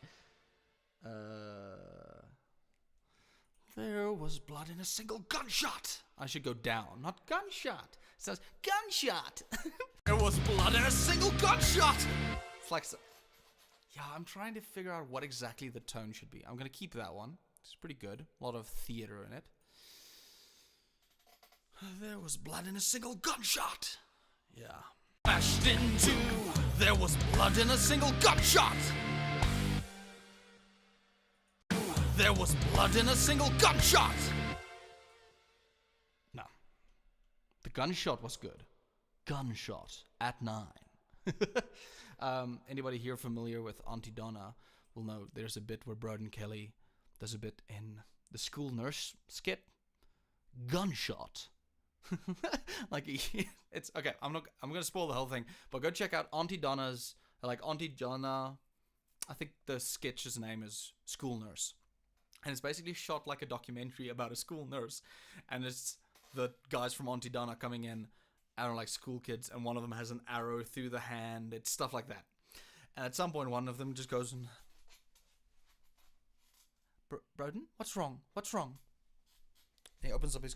There was blood in a single gunshot. I should go down, not gunshot. It says gunshot. There was blood in a single gunshot. Flex. Yeah, I'm trying to figure out what exactly the tone should be. I'm gonna keep that one. It's pretty good. A lot of theater in it. There was blood in a single gunshot. Yeah. Smashed into. There was blood in a single gunshot. There was blood in a single gunshot. No. The gunshot was good. Gunshot at 9. Anybody here familiar with Auntie Donna will know there's a bit where Broden Kelly does a bit in the school nurse skit. Gunshot. Like it's okay. I'm gonna spoil the whole thing, but go check out Auntie Donna's Auntie Donna. I think the sketch's name is School Nurse, and it's basically shot like a documentary about a school nurse, and it's the guys from Auntie Donna coming in. I don't know, like school kids, and one of them has an arrow through the hand. It's stuff like that. And at some point, one of them just goes and, Broden, what's wrong? What's wrong? And he opens up his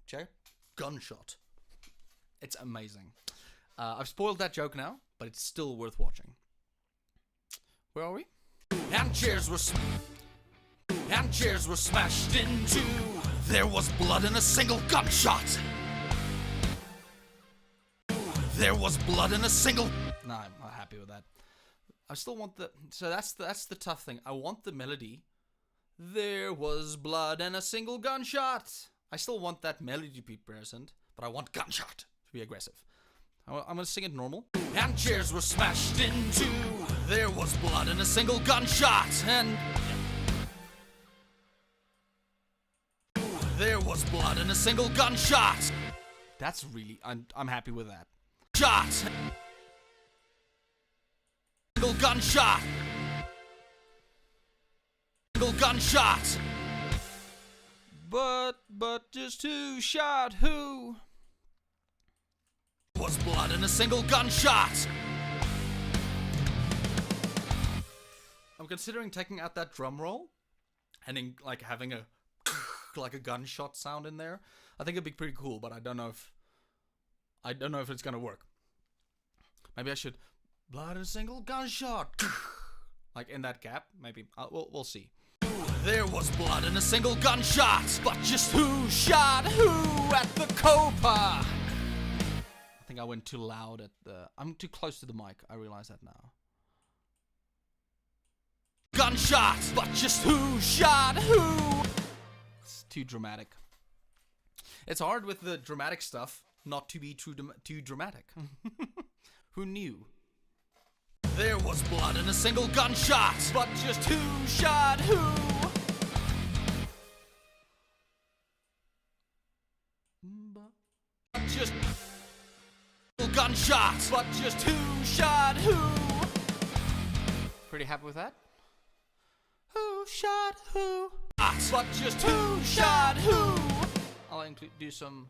chair. Gunshot. It's amazing. I've spoiled that joke now, but it's still worth watching. Where are we? And chairs were smashed into. There was blood in a single gunshot. There was blood in a single. No, I'm not happy with that. I still want the. So that's the tough thing. I want the melody. There was blood and a single gunshot. I still want that melody to be present, but I want gunshot to be aggressive. I'm gonna sing it normal. And chairs were smashed into. There was blood and a single gunshot. And there was blood and a single gunshot. That's really. I'm happy with that. Shot. Single gunshot. Single gunshot. But just who shot who? Was blood in a single gunshot. I'm considering taking out that drum roll and having a like a gunshot sound in there. I think it'd be pretty cool, but I don't know if it's gonna work. Maybe I should blood in a single gunshot, like in that gap. Maybe we'll see. There was blood in a single gunshot, but just who shot who at the Copa? I think I went too loud at the. I'm too close to the mic. I realize that now. Gunshot, but just who shot who? It's too dramatic. It's hard with the dramatic stuff not to be too dramatic. Who knew? There was blood in a single gunshot, but just who shot who? Just gunshots, but just who shot who? Pretty happy with that? Who shot who? But just who shot who? I'll do some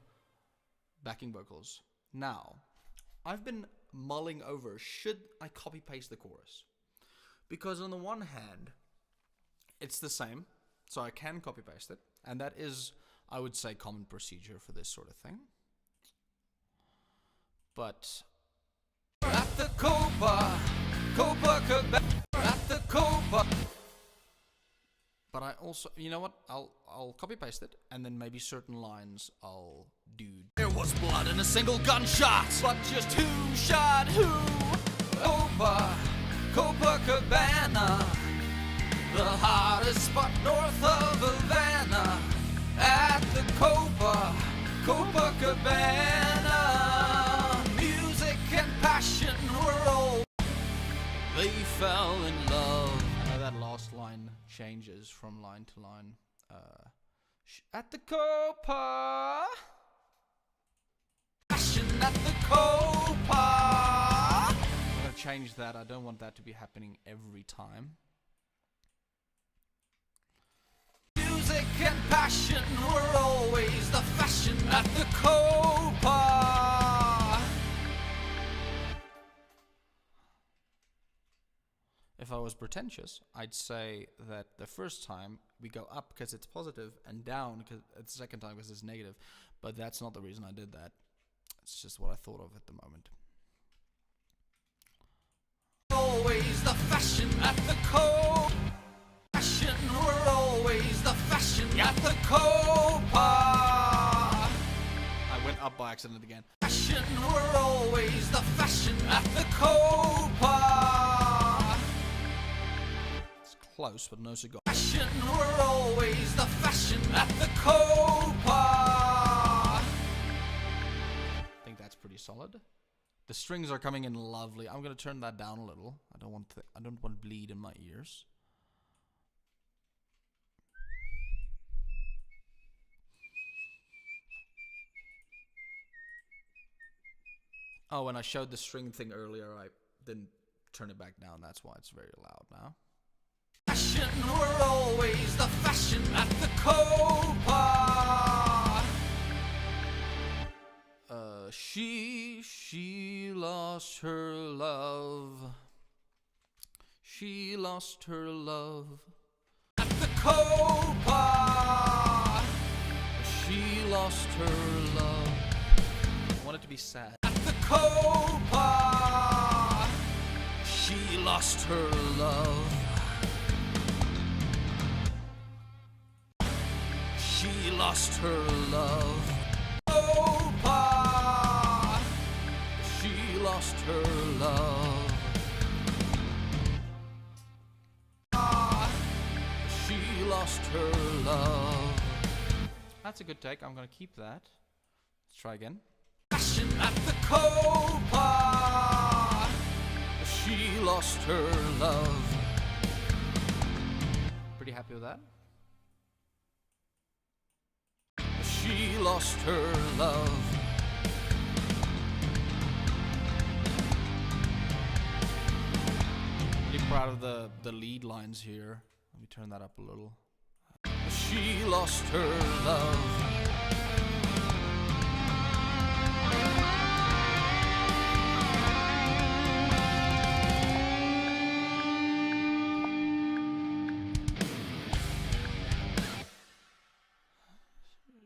backing vocals. Now, I've been mulling over, should I copy paste the chorus? Because on the one hand, it's the same, so I can copy paste it, and that is, I would say, common procedure for this sort of thing. But at the Copa Cabana, at the Copa. But I also, you know what? I'll copy paste it, and then maybe certain lines I'll do. There was blood in a single gunshot, but just who shot who? Copa Cabana, the hottest spot north of Havana. At the Copa Cabana, music and passion were all. They fell in love. I know that last line changes from line to line. At the Copa. Passion at the Copa. I'm gonna change that. I don't want that to be happening every time. Music and passion were always the fashion at the Copa. If I was pretentious, I'd say that the first time we go up because it's positive and down because the second time because it's negative. But that's not the reason I did that. It's just what I thought of at the moment. Always the fashion at the Copa. Fashion were always the fashion at the Copa. I went up by accident again. Fashion were always the fashion at the Copa. It's close, but no cigar. Fashion were always the fashion at the Copa. pretty solid. The strings are coming in lovely. I'm gonna turn that down a little. I don't want to bleed in my ears. Oh, when I showed the string thing earlier, I didn't turn it back down. That's why it's very loud now. Fashion were always the fashion at the Copa. She lost her love. She lost her love. At the Copa. She lost her love. I want it to be sad. At the Copa. She lost her love. She lost her love. Copa. She lost her love. She lost her love. That's a good take. I'm gonna keep that. Let's try again. Fashion at the Copa. She lost her love. Pretty happy with that. She lost her love. Really proud of the lead lines here. Let me turn that up a little. She lost her love.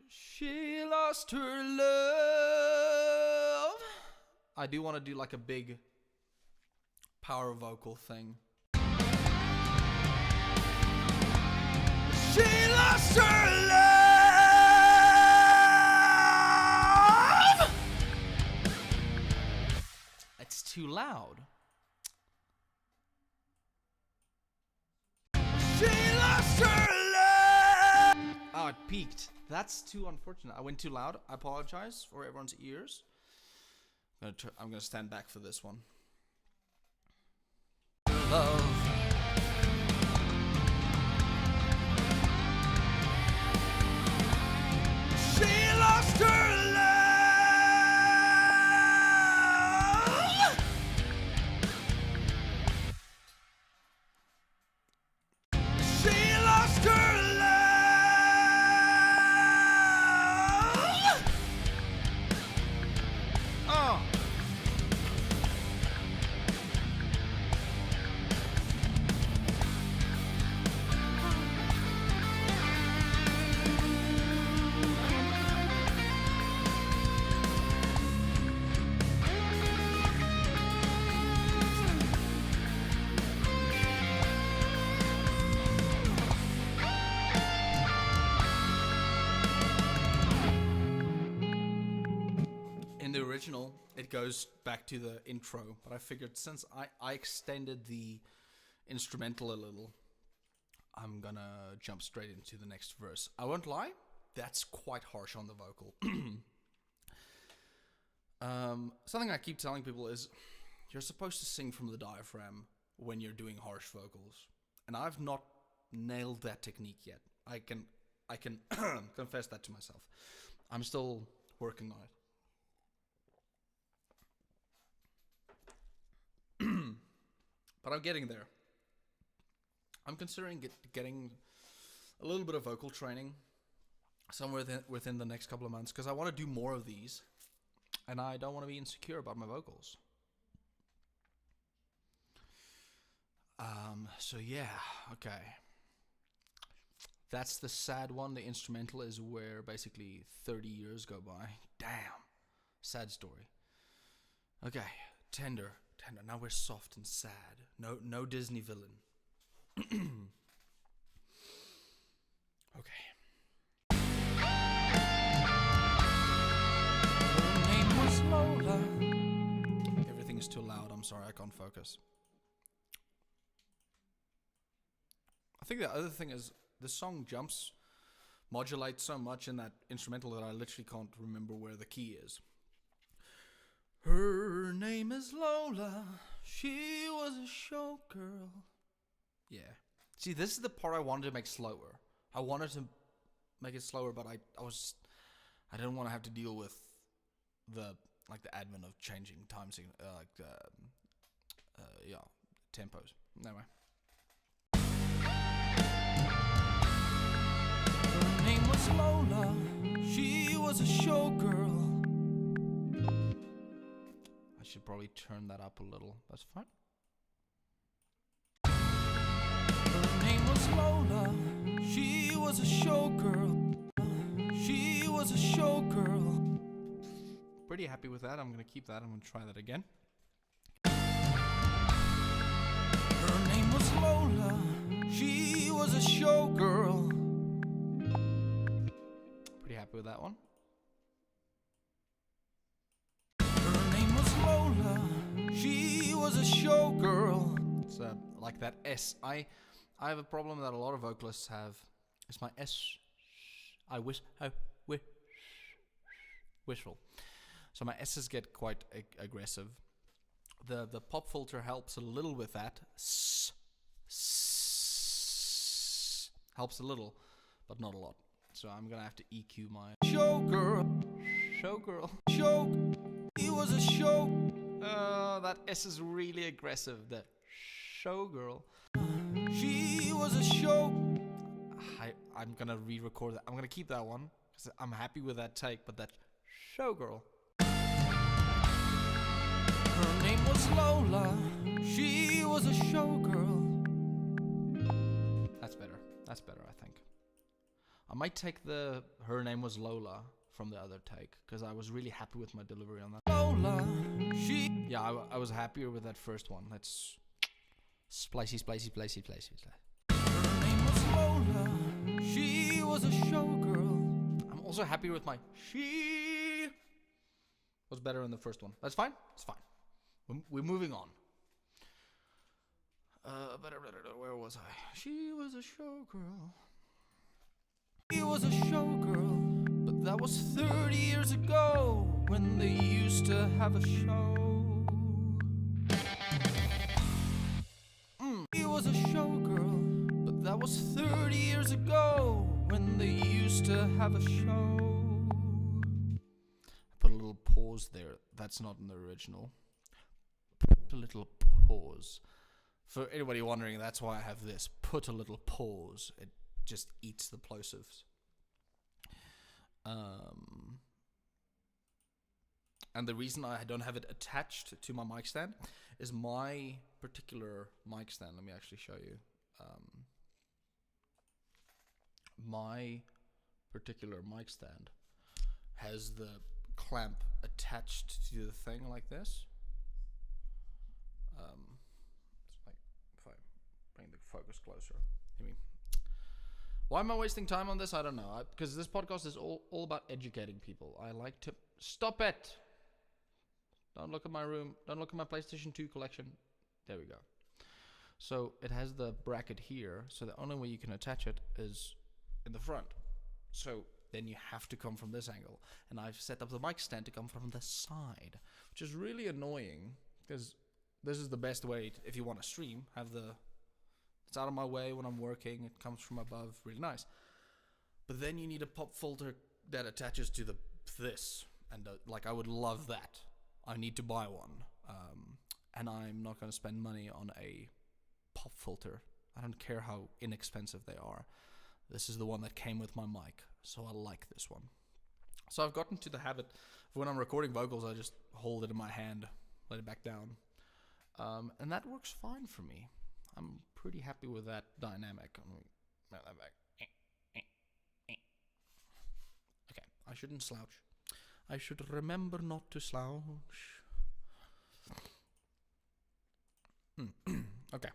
She lost her love. I do want to do like a big power vocal thing. She lost her love. It's too loud. She lost her love. Oh, it peaked. That's too unfortunate. I went too loud. I apologize for everyone's ears. I'm gonna stand back for this one. Love. She lost her love. She lost her love. Oh. In the original, it goes back to the intro, but I figured since I extended the instrumental a little, I'm gonna jump straight into the next verse. I won't lie, that's quite harsh on the vocal. Something I keep telling people is you're supposed to sing from the diaphragm when you're doing harsh vocals, and I've not nailed that technique yet. I can confess that to myself. I'm still working on it. But I'm getting there. I'm considering getting a little bit of vocal training somewhere within the next couple of months, because I want to do more of these, and I don't want to be insecure about my vocals. So yeah, okay. That's the sad one. The instrumental is where basically 30 years go by. Damn. Sad story. Okay, tender. Now we're soft and sad. No Disney villain. Okay. Her name was Lola. Everything is too loud. I'm sorry, I can't focus. I think the other thing is the song modulates so much in that instrumental that I literally can't remember where the key is. Her name is Lola. She was a showgirl. Yeah. See, this is the part I wanted to make slower. I wanted to make it slower, but I didn't want to have to deal with the admin of changing time tempos. Anyway. Her name was Lola. She was a showgirl. I should probably turn that up a little. That's fine. Her name was Lola. She was a showgirl. She was a showgirl. Pretty happy with that. I'm gonna keep that. I'm gonna try that again. Her name was Lola. She was a showgirl. Pretty happy with that one. Her name was Lola. She was a showgirl. It's like that S. I have a problem that a lot of vocalists have. It's my S. Wishful. So my S's get quite aggressive. The pop filter helps a little with that. Helps a little, but not a lot. So I'm gonna have to EQ my showgirl. He was a show. That S is really aggressive. The showgirl. She was a show. I'm gonna re-record that. I'm gonna keep that one because I'm happy with that take. But that showgirl. Her name was Lola. She was a showgirl. That's better. That's better, I think. I might take the her name was Lola from the other take because I was really happy with my delivery on that. Lola. Yeah, I was happier with that first one. That's splicey. Her name was Lola. She was a showgirl. I'm also happy with my she was better in the first one. That's fine. It's fine. We're moving on. Where was I? She was a showgirl. She was a showgirl, but that was 30 years ago when they used to have a show. She was a showgirl, but that was 30 years ago when they used to have a show. I put a little pause there. That's not in the original. Put a little pause. For anybody wondering, that's why I have this. Put a little pause. It just eats the plosives. And the reason I don't have it attached to my mic stand is my particular mic stand. Let me actually show you. My particular mic stand has the clamp attached to the thing like this. It's like if I bring the focus closer. Why am I wasting time on this? I don't know. Because this podcast is all about educating people. I like to... Stop it! Don't look at my room. Don't look at my PlayStation 2 collection. There we go. So it has the bracket here. So the only way you can attach it is in the front. So then you have to come from this angle. And I've set up the mic stand to come from the side. Which is really annoying. Because this is the best way, if you want to stream, have the... It's out of my way when I'm working. It comes from above. Really nice. But then you need a pop filter that attaches to this. And I would love that. I need to buy one. And I'm not going to spend money on a pop filter. I don't care how inexpensive they are. This is the one that came with my mic. So I like this one. So I've gotten to the habit of when I'm recording vocals, I just hold it in my hand, let it back down. And that works fine for me. I'm pretty happy with that dynamic. Let me move that back. Okay, I shouldn't slouch. I should remember not to slouch. Okay.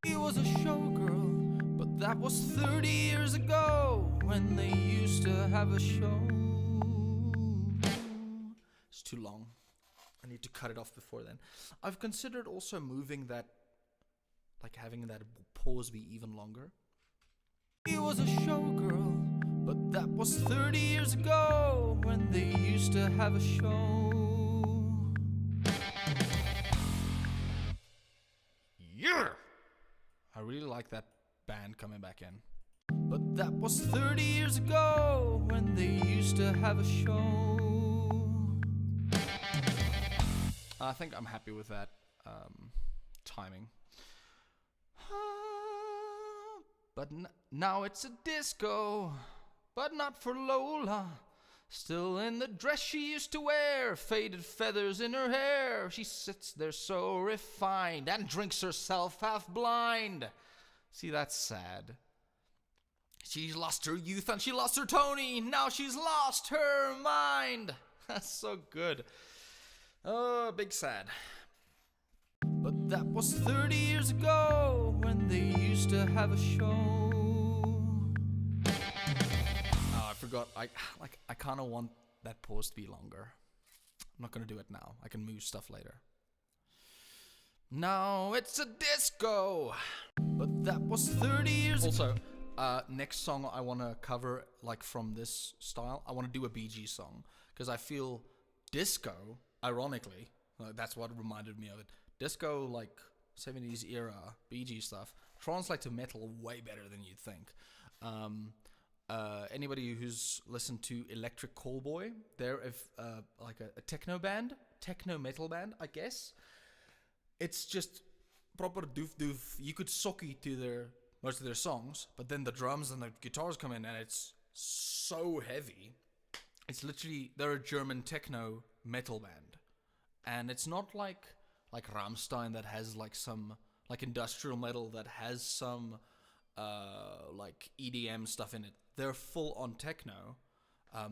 He was a showgirl, but that was 30 years ago when they used to have a show. It's too long. I need to cut it off before then. I've considered also moving that, having that pause be even longer. He was a showgirl, But that was 30 years ago when they used to have a show. Yeah! I really like that band coming back in. But that was 30 years ago when they used to have a show. I think I'm happy with that timing. But now it's a disco, but not for Lola. Still in the dress she used to wear, faded feathers in her hair. She sits there so refined and drinks herself half blind. See, that's sad. She's lost her youth and she lost her Tony. Now she's lost her mind. That's so good. Oh, big sad. But that was 30 years ago when they used to have a show. Oh, I forgot. I kind of want that pause to be longer. I'm not gonna do it now. I can move stuff later. Now it's a disco. But that was 30 years Also, next song I want to cover, like from this style, I want to do a Bee Gees song. Because I feel disco, ironically, that's what reminded me of it. Disco, like 70s era Bee Gees stuff, translate to metal way better than you'd think. Anybody who's listened to Electric Callboy, they're like a techno band, techno metal band, I guess. It's just proper doof doof. You could socky to most of their songs, but then the drums and the guitars come in and it's so heavy. It's literally, they're a German techno metal band. And it's not like Rammstein that has like some, like industrial metal that has some like EDM stuff in it. They're full on techno.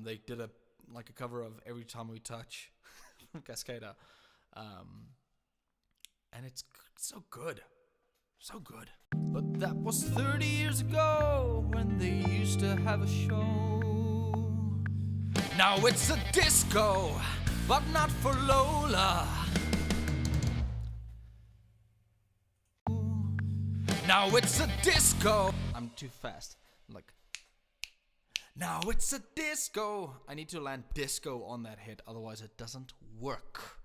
They did a cover of Every Time We Touch from Cascada. And it's so good. So good. But that was 30 years ago when they used to have a show. Now it's a disco, but not for Lola. Now it's a disco. I'm too fast. Like, now it's a disco. I need to land disco on that hit, otherwise it doesn't work.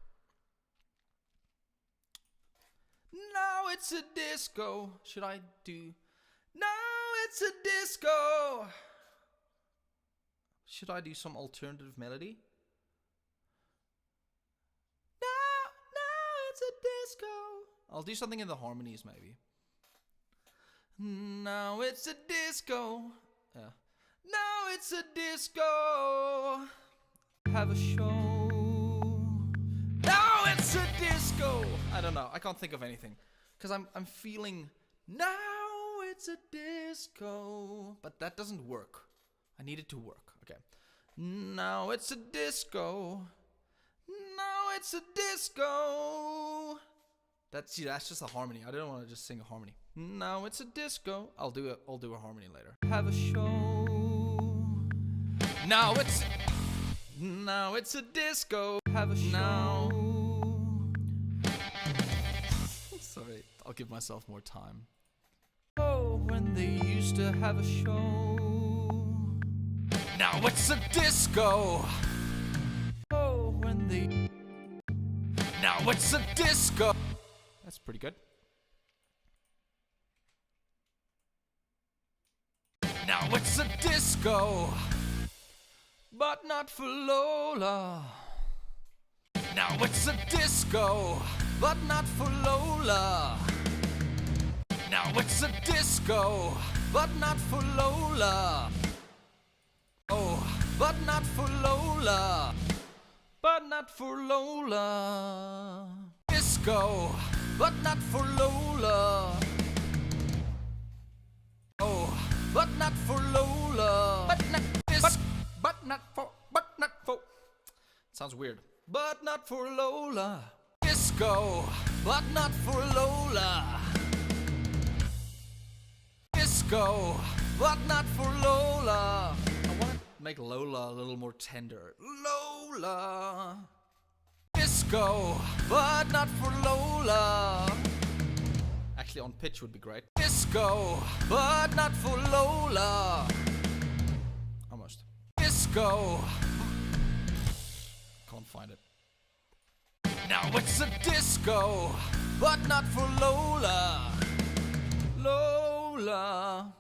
Now it's a disco. Should I do? Now it's a disco. Should I do some alternative melody? Now it's a disco. I'll do something in the harmonies maybe. Now it's a disco. Yeah. Now it's a disco. Have a show. Now it's a disco. I don't know. I can't think of anything. Because I'm feeling, now it's a disco. but that doesn't work. I need it to work. Okay. Now it's a disco. Now it's a disco. That's just a harmony. I don't want to just sing a harmony. Now it's a disco. I'll do a harmony later. Have a show. Now it's a disco. Have a show. Sorry, I'll give myself more time. Oh, when they used to have a show. Now it's a disco. Oh, when they. Now it's a disco. That's pretty good. Now it's a disco, but not for Lola. Now it's a disco, but not for Lola. Now it's a disco, but not for Lola. Oh, but not for Lola. But not for Lola. Disco, but not for Lola. Oh, but not for Lola. But not for. Sounds weird. But not for Lola. Disco, but not for Lola. Disco, but not for Lola. I want to make Lola a little more tender. Lola. Disco, but not for Lola. Actually, on pitch would be great. Disco, but not for Lola. disco. Can't find it. Now it's a disco, but not for Lola. Lola.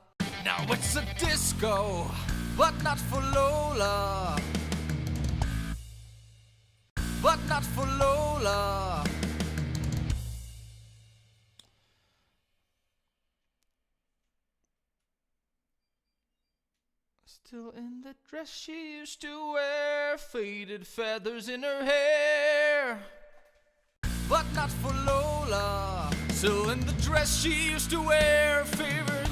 Now it's a disco, but not for Lola. But not for Lola. Still in the dress she used to wear, faded feathers in her hair. But not for Lola. Still in the dress she used to wear, faded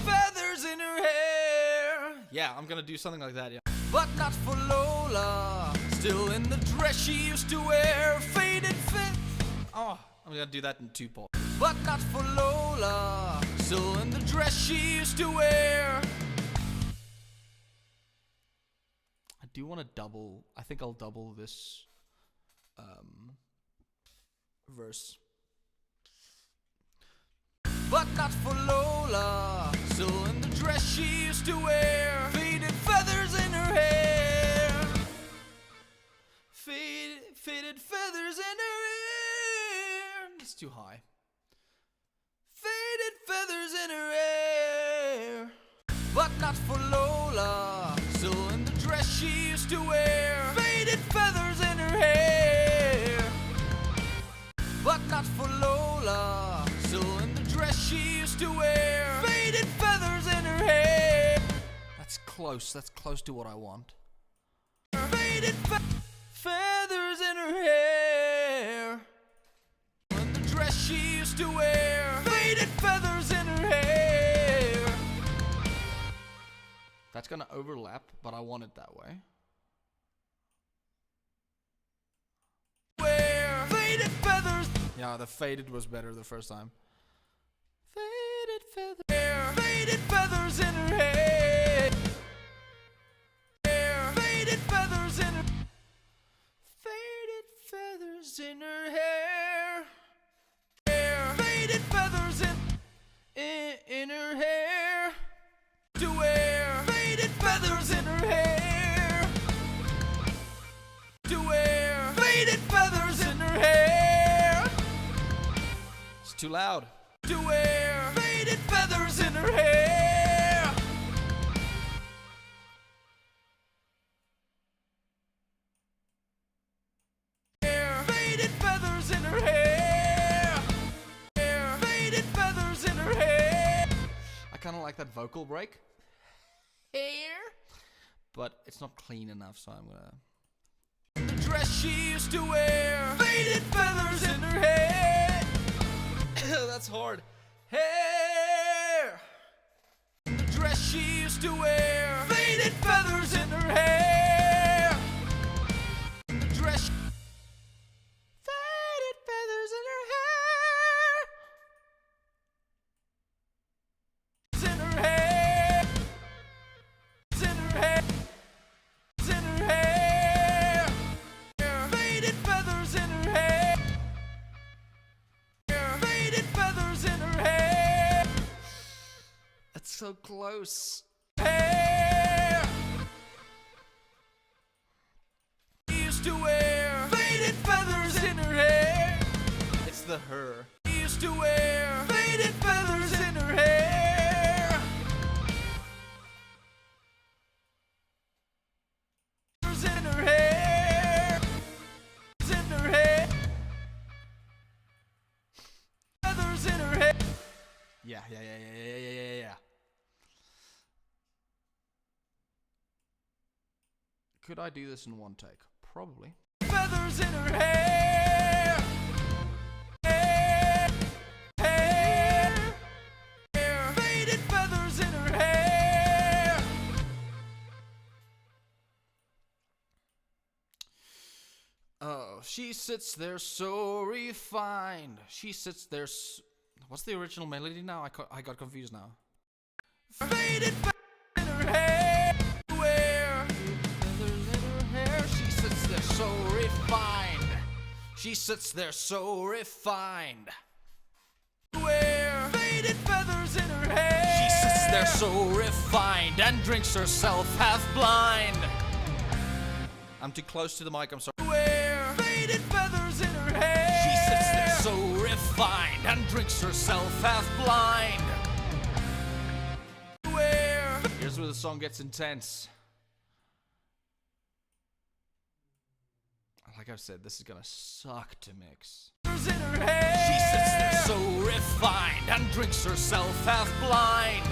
feathers in her hair. Yeah, I'm gonna do something like that, yeah. But not for Lola. Still in the dress she used to wear, faded Oh, I'm gonna do that in 2 parts. But not for Lola. Still in the dress she used to wear. I do want to double. I think I'll double this verse. But not for Lola. Still in the dress she used to wear, faded feathers in her hair. Faded feathers in her hair. It's too high. Faded feathers in her hair. But not for Lola. Still in the dress she used to wear, faded feathers in her hair. But not for Lola. Still in the dress she used to wear, faded feathers in her hair. That's close. That's close to what I want. Faded feathers in her hair. In the dress she used to wear, faded feathers in her hair. That's gonna overlap, but I want it that way. Wear faded feathers. Yeah, the faded was better the first time. Faded feathers. Faded feathers in her hair. Faded feathers in her. Faded feathers in her hair. Faded feathers in her hair. To wear faded feathers in her hair. To wear faded feathers in her hair. It's too loud. To wear faded feathers in her hair. Faded feathers in her hair. Faded feathers in her hair. I kind of like that vocal break, Hair. but it's not clean enough, so I'm gonna. The dress she used to wear, faded feathers in her hair. That's hard. Hair. The dress she used to wear, faded feathers in her hair. The dress. Faded feathers in her hair. It's in her hair. It's in her hair. It's in her hair. Faded feathers in her hair. Faded feathers in her hair. That's so close. Hair. She used to wear faded feathers in her hair. It's the her. She used to wear faded feathers in her hair. Feathers in her hair. In her hair. Feathers in her hair. Yeah. Could I do this in one take? Probably. Feathers in her hair. Hair. Hair. Hair. Faded feathers in her hair. Oh, she sits there so refined. She sits there. What's the original melody now? I got confused now. Faded feathers in her hair. Where? Feathers in her hair. She sits there so refined. She sits there so refined. Where? Faded feathers in her hair. She sits there so refined and drinks herself half blind. I'm too close to the mic, I'm sorry. Wear faded feathers in her hair. She sits there so refined and drinks herself half blind. Here's where the song gets intense. Like I've said, this is gonna suck to mix. In her head. She sits there so refined and drinks herself half blind.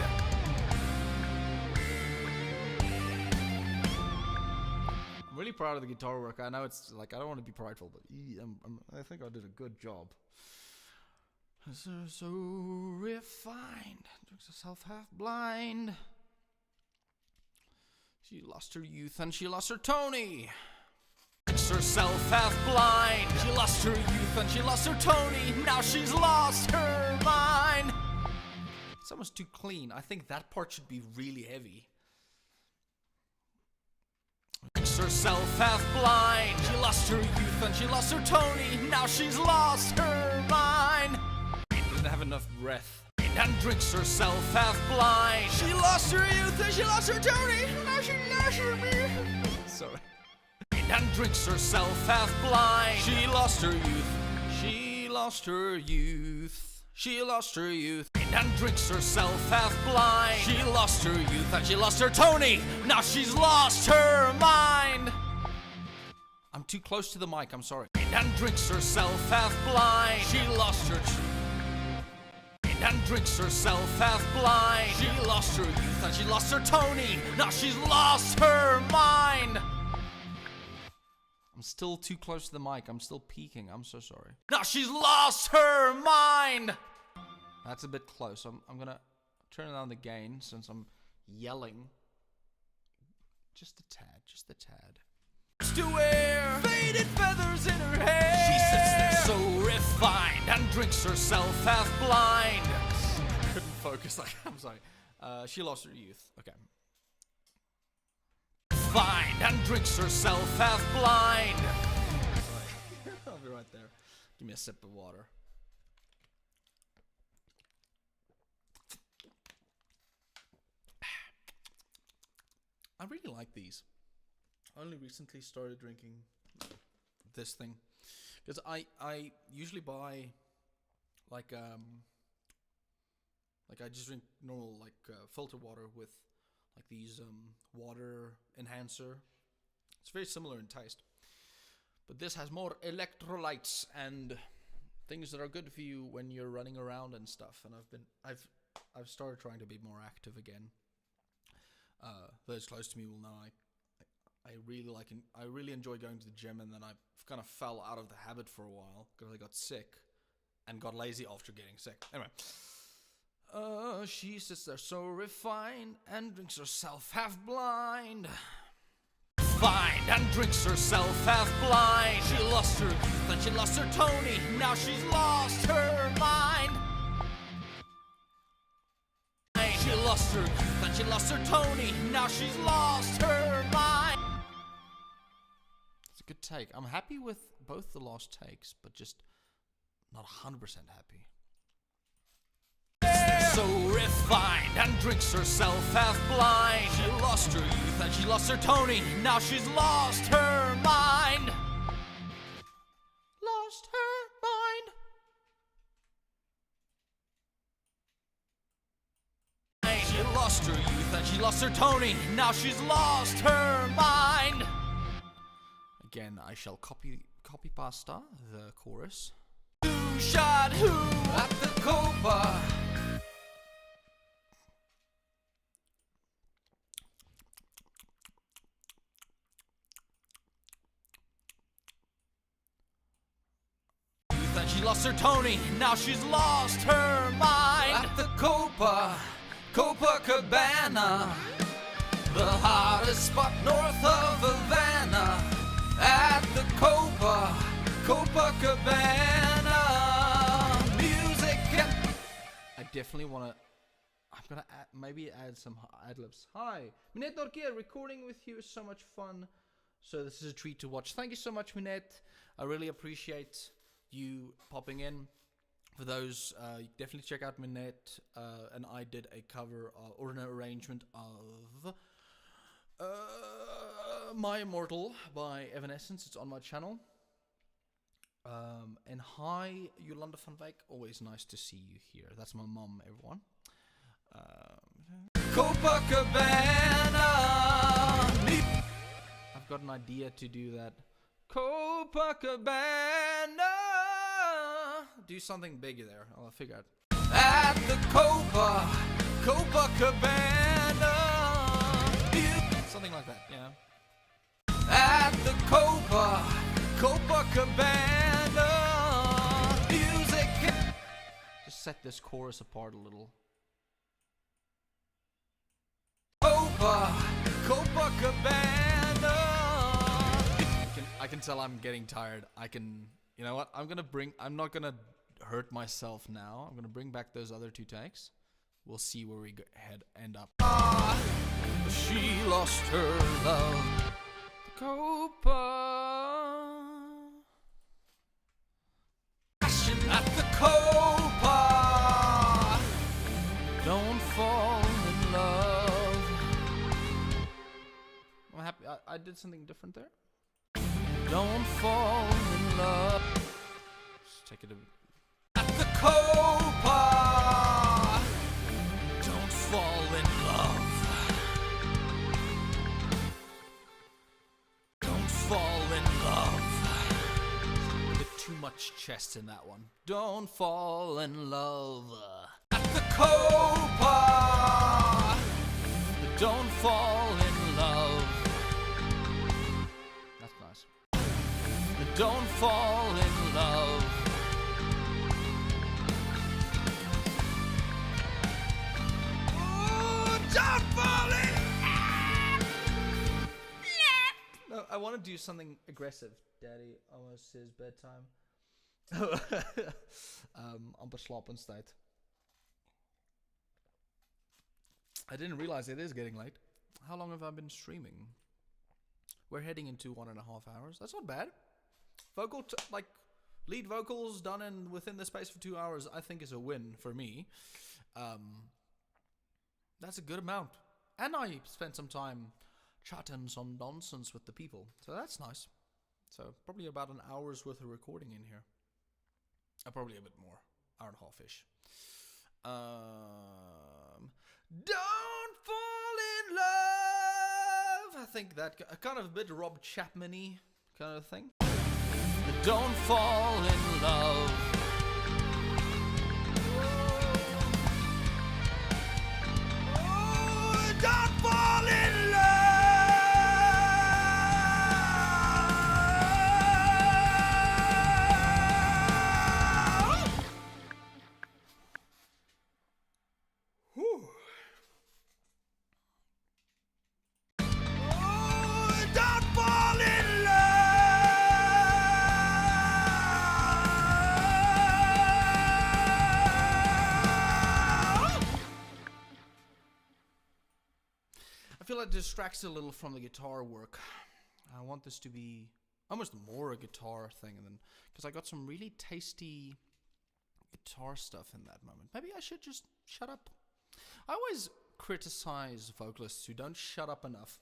I'm really proud of the guitar work. I know it's like, I don't want to be prideful, but I think I did a good job. So refined, drinks herself half blind. She lost her youth and she lost her Tony. Herself half blind. She lost her youth and she lost her Tony. Now she's lost her mind. It's almost too clean. I think that part should be really heavy. Herself half blind. She lost her youth and she lost her Tony. Now she's lost her mind. Didn't have enough breath. And drinks herself half blind. She lost her youth and she lost her Tony. Now she lost her me. Sorry. And drinks herself half blind. She lost her youth. She lost her youth. She lost her youth. And drinks herself half blind. She lost her youth and she lost her Tony. Now she's lost her mind. I'm too close to the mic, I'm sorry. And drinks herself half blind. She lost her and drinks herself half blind. She lost her youth and she lost her Tony. Now she's lost her mind. I'm still too close to the mic. I'm still peaking. I'm so sorry. Now she's lost her mind. That's a bit close. I'm gonna turn down the gain since I'm yelling. Just a tad. Just a tad. To wear faded feathers in her hair. She sits there so refined and drinks herself half blind. Couldn't focus. I'm sorry. She lost her youth. Okay. Fine and drinks herself half blind. Sorry. I'll be right there. Give me a sip of water. I really like these. I only recently started drinking this thing because I usually buy like I just drink normal filter water with like these water enhancer. It's very similar in taste, but this has more electrolytes and things that are good for you when you're running around and stuff. And I've started trying to be more active again. Those close to me will know I really enjoy going to the gym, and then I kind of fell out of the habit for a while because I got sick and got lazy after getting sick. Anyway, she sits there so refined and drinks herself half blind. Fine and drinks herself half blind. She lost her youth and she lost her Tony. Now she's lost her mind. She lost her youth and she lost her Tony. Now she's lost her mind. It's a good take. I'm happy with both the last takes, but just not 100% happy. So refined and drinks herself half blind. She lost her youth and she lost her Tony. Now she's lost her mind. Lost her mind. She lost her youth and she lost her Tony. Now she's lost her mind. Again, I shall copy pasta the chorus. Who shot who at the Copa? Then she lost her Tony, now she's lost her mind. At the Copa Cabana, the hottest spot north of Havana. At the Copa Cabana, music and... I definitely want to... I'm going to maybe add some ad-libs. Hi, Minette Norkier, recording with you is so much fun. So this is a treat to watch. Thank you so much, Minette. I really appreciate you popping in. For those, definitely check out Minette. And I did a cover or an arrangement of... My Immortal by Evanescence. It's on my channel. And hi, Yolanda van Wyk. Always nice to see you here. That's my mom, everyone. Copa Cabana. I've got an idea to do that. Copa Cabana. Do something big there. I'll figure out. At the Copa Cabana. Something like that, yeah. At the Copa Cabana. Music. Just set this chorus apart a little. Copa Cabana. I can tell I'm getting tired. You know what? I'm not gonna hurt myself now. I'm gonna bring back those other 2 takes. We'll see where we end up. She lost her love. Copa. Passion at the Copa. Don't fall in love. I'm happy. I did something different there. Don't fall in love. Let's take it a bit. At the Copa. Don't fall in love. Don't fall in love. A bit too much chest in that one. Don't fall in love. At the Copa. Don't fall in love. That's nice. Don't fall in love. Don't fall in. No, I want to do something aggressive. Daddy, almost his bedtime. Amper slapenstijd. I didn't realize it is getting late. How long have I been streaming? We're heading into 1.5 hours. That's not bad. Lead vocals done within the space of 2 hours, I think is a win for me. That's a good amount. And I spent some time chatting some nonsense with the people. So that's nice. So probably about an hour's worth of recording in here. Probably a bit more. Hour and a half-ish. Don't fall in love. I think that kind of a bit Rob Chapman-y kind of thing. Don't fall in love. Oh, don't fall in love. Whew. Oh, don't fall in love. I feel it distracts a little from the guitar work. I want this to be almost more a guitar thing, and then because I got some really tasty guitar stuff in that moment. Maybe I should just shut up. I always criticize vocalists who don't shut up enough.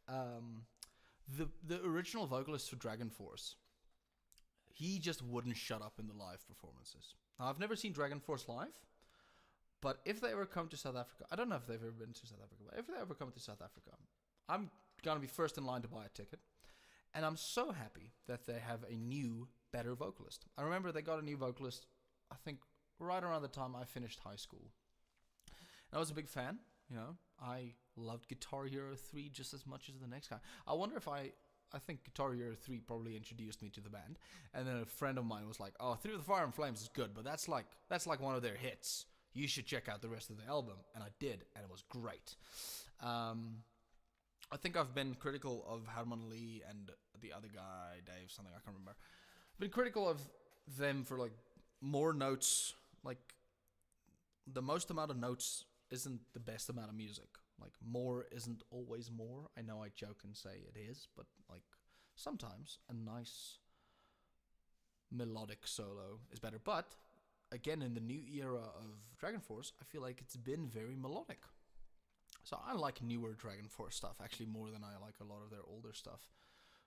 The original vocalist for Dragon Force, he just wouldn't shut up in the live performances. Now, I've never seen Dragon Force live, but if they ever come to South Africa, I don't know if they've ever been to South Africa, but if they ever come to South Africa, I'm gonna be first in line to buy a ticket. And I'm so happy that they have a new, better vocalist. I remember they got a new vocalist, I think, right around the time I finished high school. And I was a big fan, you know. I loved Guitar Hero 3 just as much as the next guy. I wonder if I think Guitar Hero 3 probably introduced me to the band. And then a friend of mine was like, oh, Through the Fire and Flames is good, but that's like one of their hits. You should check out the rest of the album. And I did, and it was great. I think I've been critical of Herman Lee and the other guy, Dave, something I can't remember. I've been critical of them for like more notes. Like the most amount of notes isn't the best amount of music. Like more isn't always more. I know I joke and say it is, but like sometimes a nice melodic solo is better. But again, in the new era of Dragon Force, I feel like it's been very melodic. So I like newer Dragon Force stuff actually more than I like a lot of their older stuff.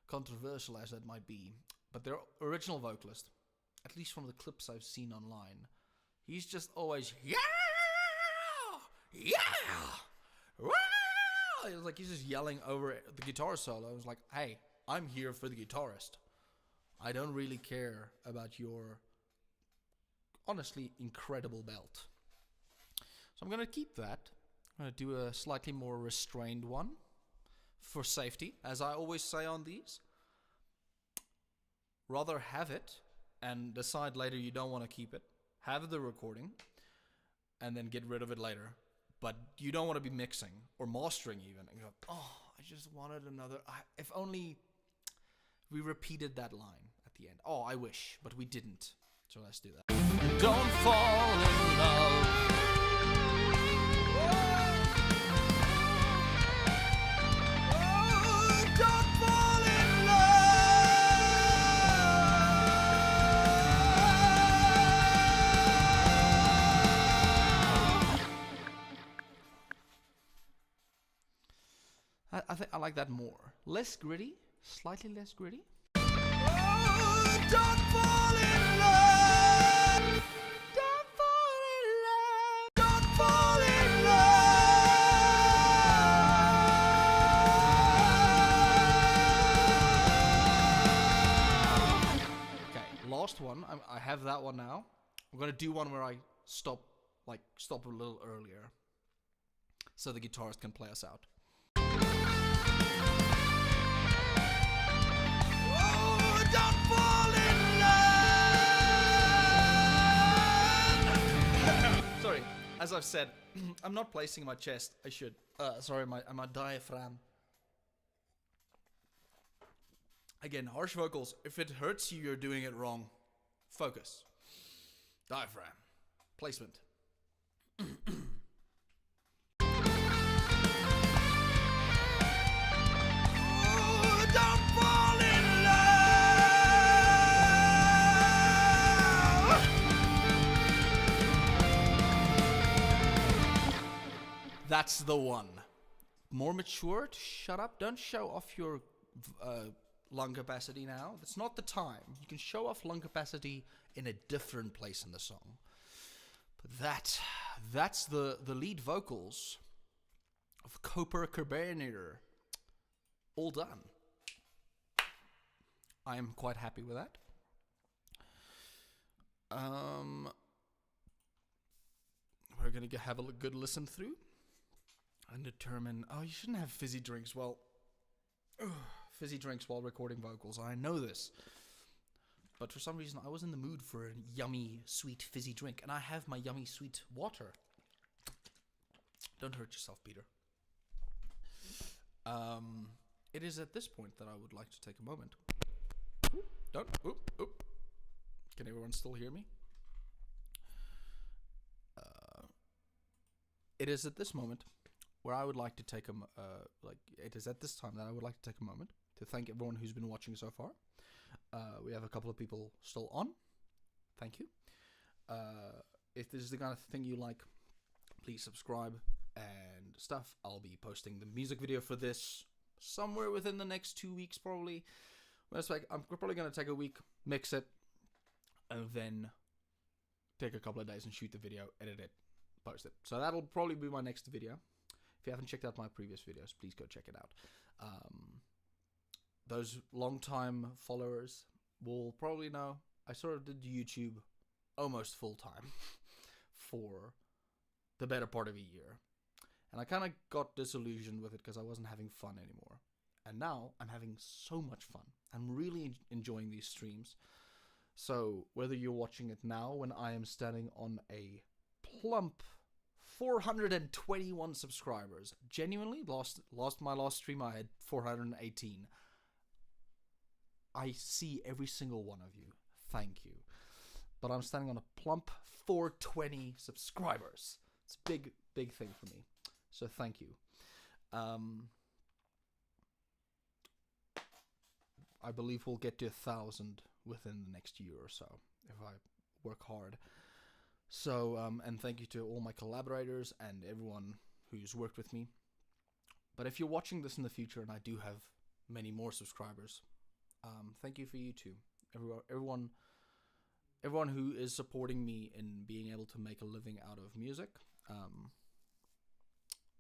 Controversial as that might be, but their original vocalist, at least from the clips I've seen online, he's just always yeah. It's like he's just yelling over the guitar solo. I was like, hey, I'm here for the guitarist. I don't really care about your honestly incredible belt. So I'm going to keep that. I'm going to do a slightly more restrained one for safety, as I always say on these. Rather have it and decide later you don't want to keep it. Have the recording and then get rid of it later. But you don't want to be mixing or mastering even. And go, oh, I just wanted another. If only we repeated that line at the end. Oh, I wish, but we didn't. So let's do that. Don't fall in love. Don't fall in love. I think I like that more. Less gritty, slightly less gritty. Don't fall in love. Don't fall in love. Don't fall in love. Okay, last one. I have that one now. I'm gonna do one where I stop a little earlier, so the guitarist can play us out. Don't fall in love. Sorry, as I've said, I'm not placing my chest. I should. Sorry, my diaphragm. Again, harsh vocals. If it hurts you, you're doing it wrong. Focus. Diaphragm. Placement. Don't fall in love. That's the one. More mature. Shut up. Don't show off your lung capacity now. That's not the time. You can show off lung capacity in a different place in the song. But that's the lead vocals of Copa Cabana. All done. I am quite happy with that. We're gonna have a good listen through and determine. Oh, you shouldn't have fizzy drinks. Well, fizzy drinks while recording vocals. I know this, but for some reason I was in the mood for a yummy, sweet, fizzy drink, and I have my yummy, sweet water. Don't hurt yourself, Peter. It is at this point that I would like to take a moment. Don't. Oop. Can everyone still hear me? It is at this moment where I would like to take it is at this time that I would like to take a moment to thank everyone who's been watching so far. We have a couple of people still on. Thank you. If this is the kind of thing you like, please subscribe and stuff. I'll be posting the music video for this somewhere within the next 2 weeks, probably. I'm probably going to take a week, mix it, and then take a couple of days and shoot the video, edit it, post it. So that'll probably be my next video. If you haven't checked out my previous videos, please go check it out. Those long-time followers will probably know I sort of did YouTube almost full-time for the better part of a year. And I kind of got disillusioned with it because I wasn't having fun anymore. And now I'm having so much fun. I'm really enjoying these streams. So whether you're watching it now when I am standing on a plump 421 subscribers. Genuinely, my last stream I had 418. I see every single one of you. Thank you. But I'm standing on a plump 420 subscribers. It's a big, big thing for me. So thank you. I believe we'll get to 1,000 within the next year or so if I work hard. So, and thank you to all my collaborators and everyone who's worked with me. But if you're watching this in the future, and I do have many more subscribers, thank you for you too. Everyone who is supporting me in being able to make a living out of music.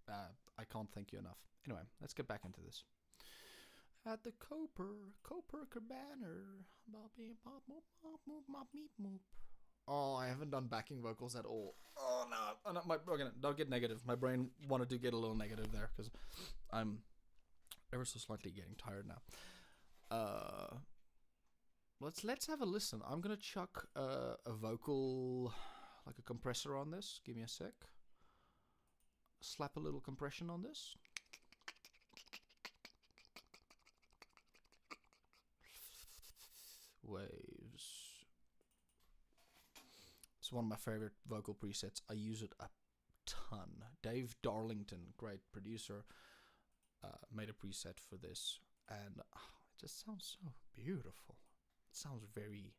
I can't thank you enough. Anyway, let's get back into this. At the Copa Cabana. Oh, I haven't done backing vocals at all. Oh no, don't get negative. My brain wanted to get a little negative there because I'm ever so slightly getting tired now. Let's have a listen. I'm gonna chuck a vocal, like a compressor on this. Give me a sec. Slap a little compression on this. Waves. It's one of my favorite vocal presets. I use it a ton. Dave Darlington, great producer, made a preset for this, and it just sounds so beautiful. It sounds very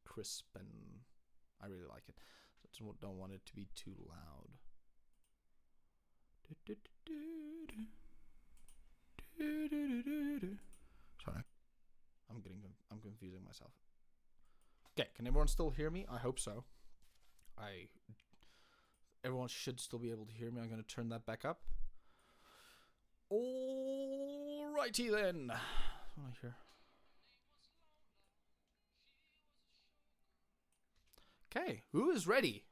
crisp, and I really like it. I just don't want it to be too loud. Sorry, I'm confusing myself. Okay, can everyone still hear me? I hope so. Everyone should still be able to hear me. I'm going to turn that back up. Alrighty then. I hear. Okay, who is ready?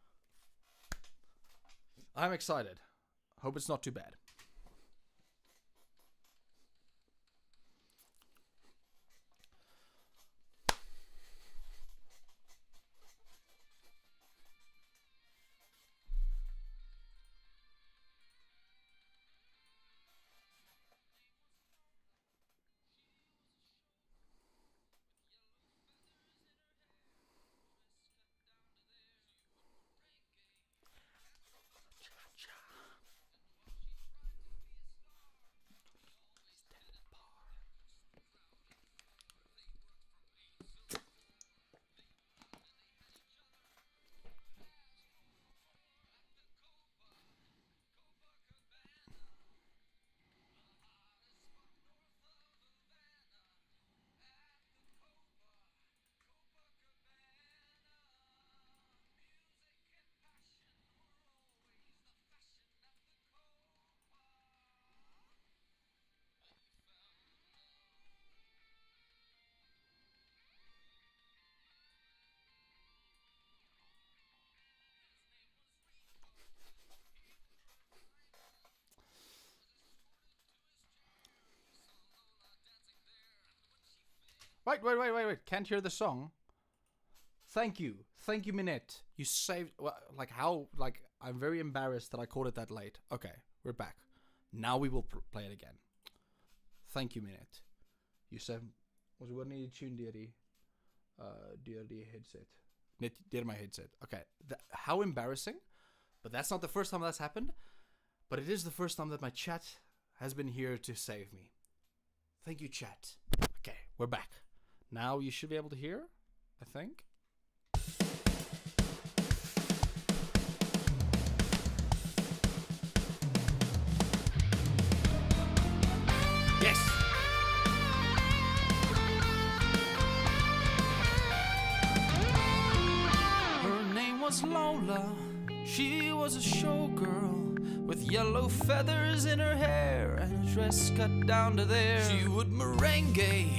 I'm excited. Hope it's not too bad. Wait. Can't hear the song. Thank you, Minette. You saved. Like how? Like I'm very embarrassed that I called it that late. Okay, we're back. Now we will play it again. Thank you, Minette. You said was wanneer jy tune deur die headset. Net deur my headset. Okay. How embarrassing. But that's not the first time that's happened. But it is the first time that my chat has been here to save me. Thank you, chat. Okay, we're back. Now you should be able to hear, I think. Yes! Her name was Lola. She was a showgirl with yellow feathers in her hair and a dress cut down to there. She would merengue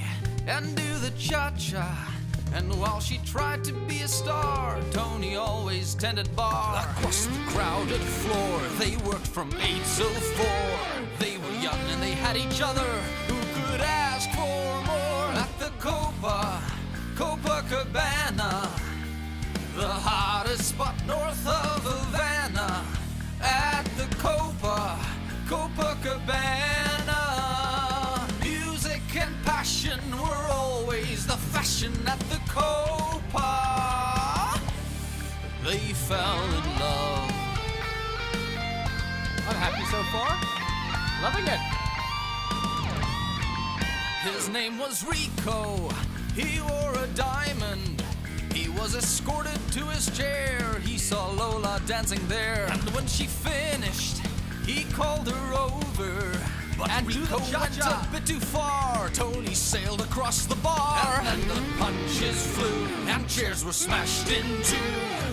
and do the cha-cha, and while she tried to be a star, Tony always tended bar. Across the crowded floor, they worked from 8 till 4. They were young and they had each other. Who could ask for more? At the Copa Cabana, the hottest spot north of Havana. At the Copa Cabana, music and passion were always the fashion at the Copa. They fell in love. I'm happy so far. Loving it. His name was Rico. He wore a diamond. He was escorted to his chair. He saw Lola dancing there, and when she finished, he called her over. And Rico went a bit too far. Tony sailed across the bar. And the punches flew. And chairs were smashed in two.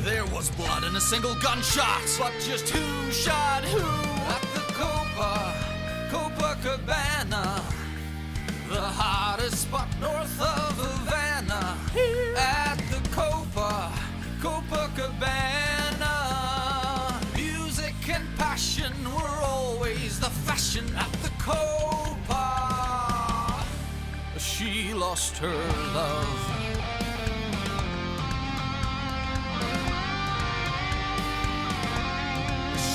There was blood and a single gunshot. But just who shot who? At the Copa Cabana, the hottest spot north of Havana. At the Copa Cabana, music and passion were always the fashion. At the Copa, she lost her love.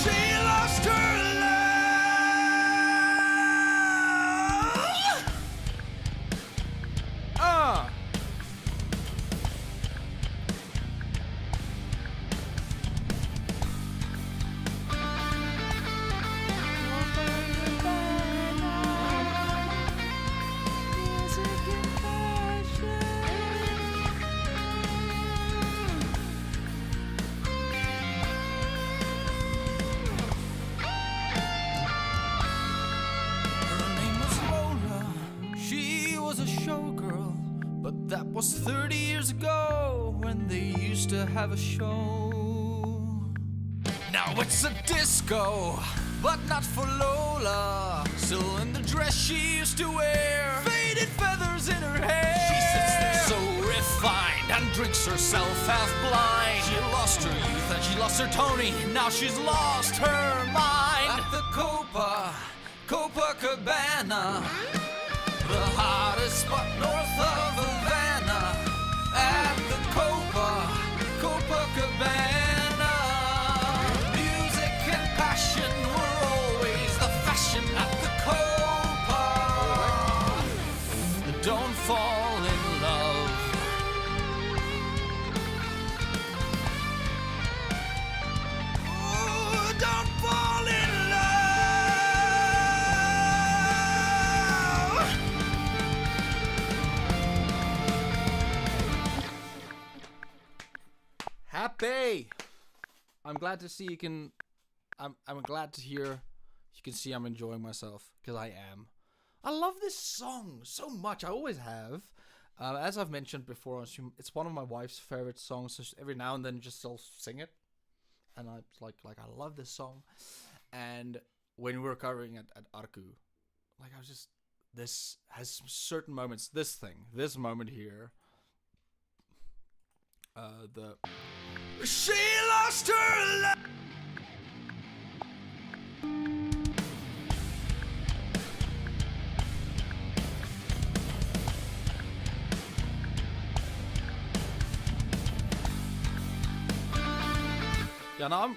She lost her love. That was 30 years ago when they used to have a show. Now it's a disco, but not for Lola. Still in the dress she used to wear, faded feathers in her hair. She sits there so refined and drinks herself half blind. She lost her youth and she lost her Tony. Now she's lost her mind. At the Copa Cabana, the hottest spot north of Havana. At the Copa Cabana, music and passion were always the fashion. At the Copa, don't fall in love. Ooh, don't fall in Happy. I'm glad to see you can. I'm glad to hear you can see I'm enjoying myself, because I am. I love this song so much. I always have. As I've mentioned before, it's one of my wife's favorite songs. So every now and then, just still sing it, and I like I love this song. And when we were covering at Arku, like I was just, this has certain moments. This moment here. She lost her love. Yeah, now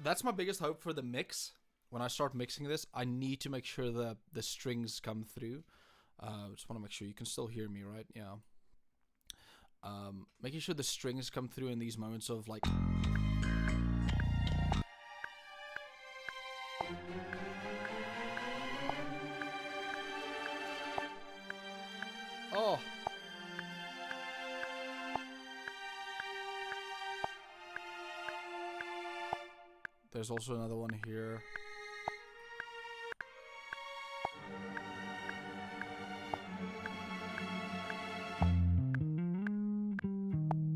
that's my biggest hope for the mix. When I start mixing this, I need to make sure the strings come through. Just want to make sure you can still hear me, right? Yeah. Making sure the strings come through in these moments of like. Oh. There's also another one here.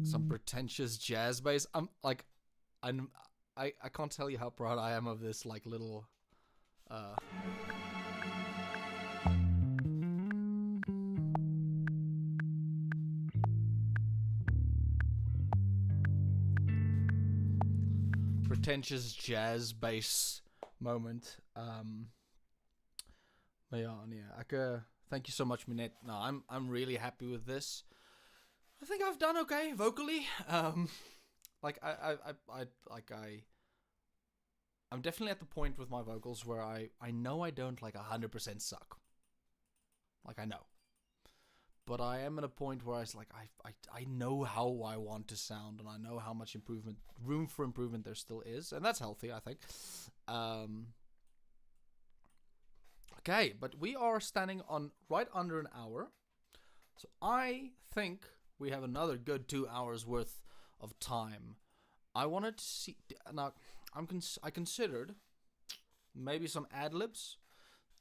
Some pretentious jazz bass. I can't tell you how proud I am of this like little pretentious jazz bass moment. But yeah, thank you so much, Minette. No, I'm really happy with this. I think I've done okay vocally. I'm definitely at the point with my vocals where I know I don't like 100% suck. Like I know. But I am at a point where I know how I want to sound, and I know how much room for improvement there still is, and that's healthy, I think. Okay, but we are standing on right under an hour, so I think we have another good 2 hours worth of time. I wanted to see now. I considered maybe some ad libs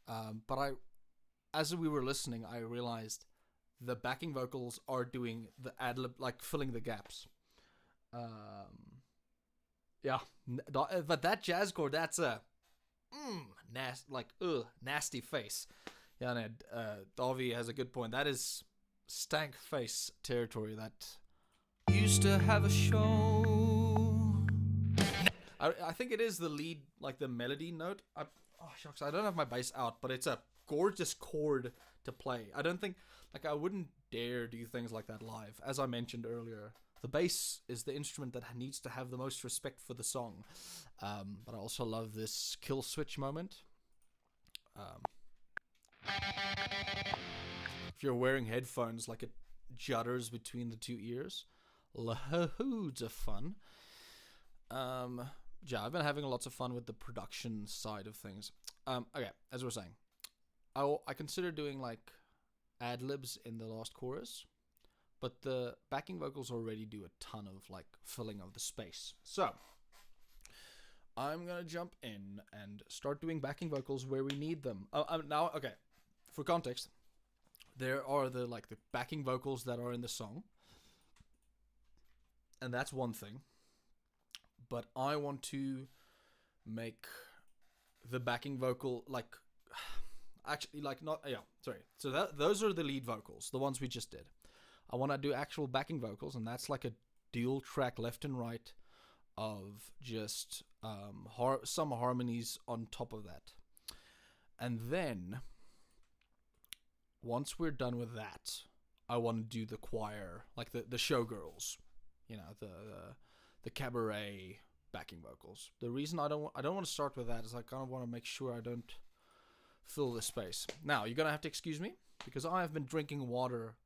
But as we were listening, I realized the backing vocals are doing the ad lib, like filling the gaps. Yeah, but that jazz chord, that's a nasty face. Yeah, Ned, Davy has a good point. That is stank face territory. That Used to have a show. I think it is the lead, like the melody note. Oh shucks, I don't have my bass out, but it's a gorgeous chord to play. I don't think, like, I wouldn't dare do things like that live. As I mentioned earlier, the bass is the instrument that needs to have the most respect for the song. But I also love this kill switch moment. If you're wearing headphones, like, it judders between the two ears. Loads of fun. Yeah, I've been having lots of fun with the production side of things. Okay, as we were saying, I consider doing like ad libs in the last chorus, but the backing vocals already do a ton of like filling of the space. So I'm gonna jump in and start doing backing vocals where we need them. Now, okay, for context, there are the backing vocals that are in the song, and that's one thing. But I want to make the backing vocal So those are the lead vocals, the ones we just did. I want to do actual backing vocals, and that's like a dual track left and right of just some harmonies on top of that. And then once we're done with that, I want to do the choir, like the showgirls, the cabaret backing vocals. The reason I don't want to start with that is I kind of want to make sure I don't fill the space. Now, you're going to have to excuse me because I have been drinking water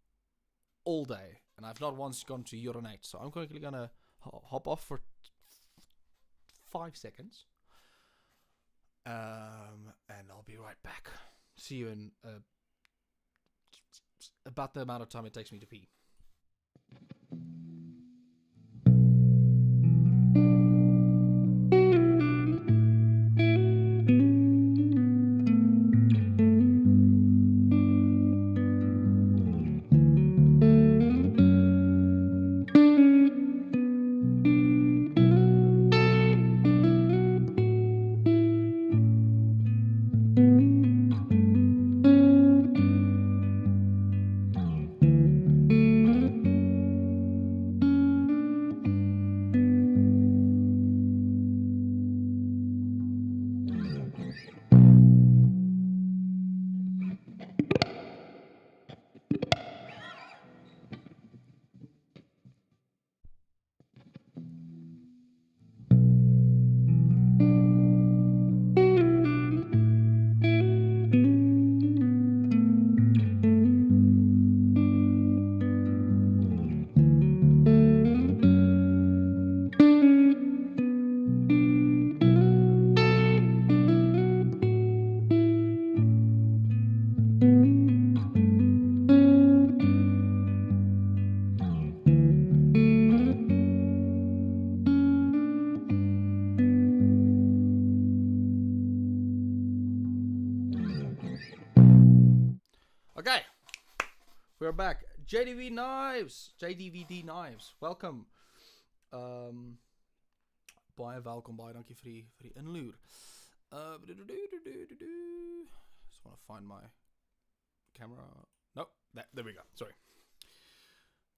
all day and I've not once gone to urinate. So I'm quickly going to hop off for 5 seconds. And I'll be right back. See you in about the amount of time it takes me to pee. Okay, we're back. JDVD Knives, welcome. Baie welkom, baie dankie vir die inloer. Just want to find my camera. No, there we go. Sorry.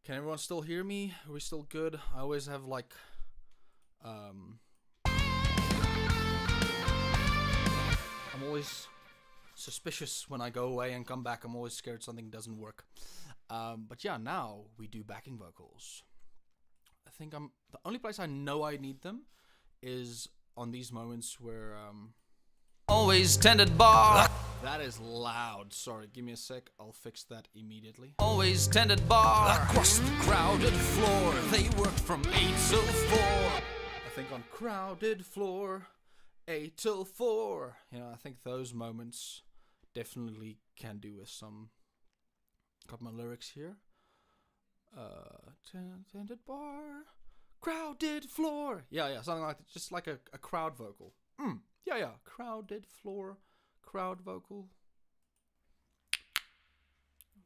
Can everyone still hear me? Are we still good? I always have like I'm always suspicious when I go away and come back. I'm always scared something doesn't work. But yeah, now we do backing vocals. I think the only place I know I need them is on these moments where Always tended bar. that is loud. Sorry, give me a sec. I'll fix that immediately. Always tended bar. Across the crowded floor, they work from 8 till 4. I think on crowded floor, 8 till 4. I think those moments definitely can do with some. Got my lyrics here. Tended bar, crowded floor. Yeah, something like that. Just like a crowd vocal. Yeah, crowded floor, crowd vocal.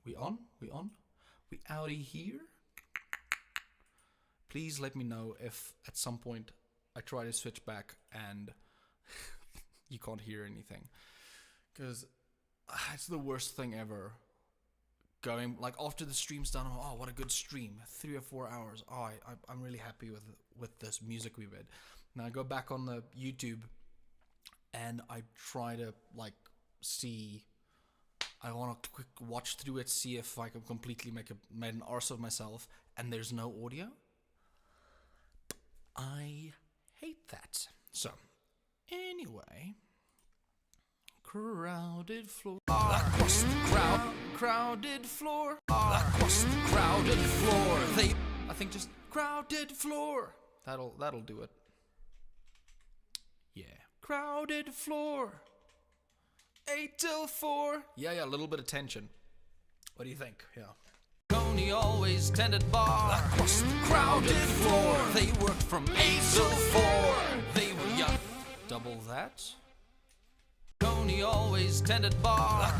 We on? We on? We outie here? Please let me know if at some point I try to switch back and you can't hear anything. Because it's the worst thing ever. Going, like, after the stream's done, oh, what a good stream. 3 or 4 hours. Oh, I'm really happy with this music we made. Now I go back on the YouTube and I try to, like, see... I want to quick watch through it, see if I can completely made an arse of myself, and there's no audio. I hate that. So, anyway, crowded floor, crowded floor, crowded floor. I think just crowded floor. That'll do it. Yeah, crowded floor. 8 till 4. Yeah, a little bit of tension. What do you think? Yeah. Tony always tended bar. Crowded floor. They worked from 8 till 4. They were young. Double that. Tony always tended bar.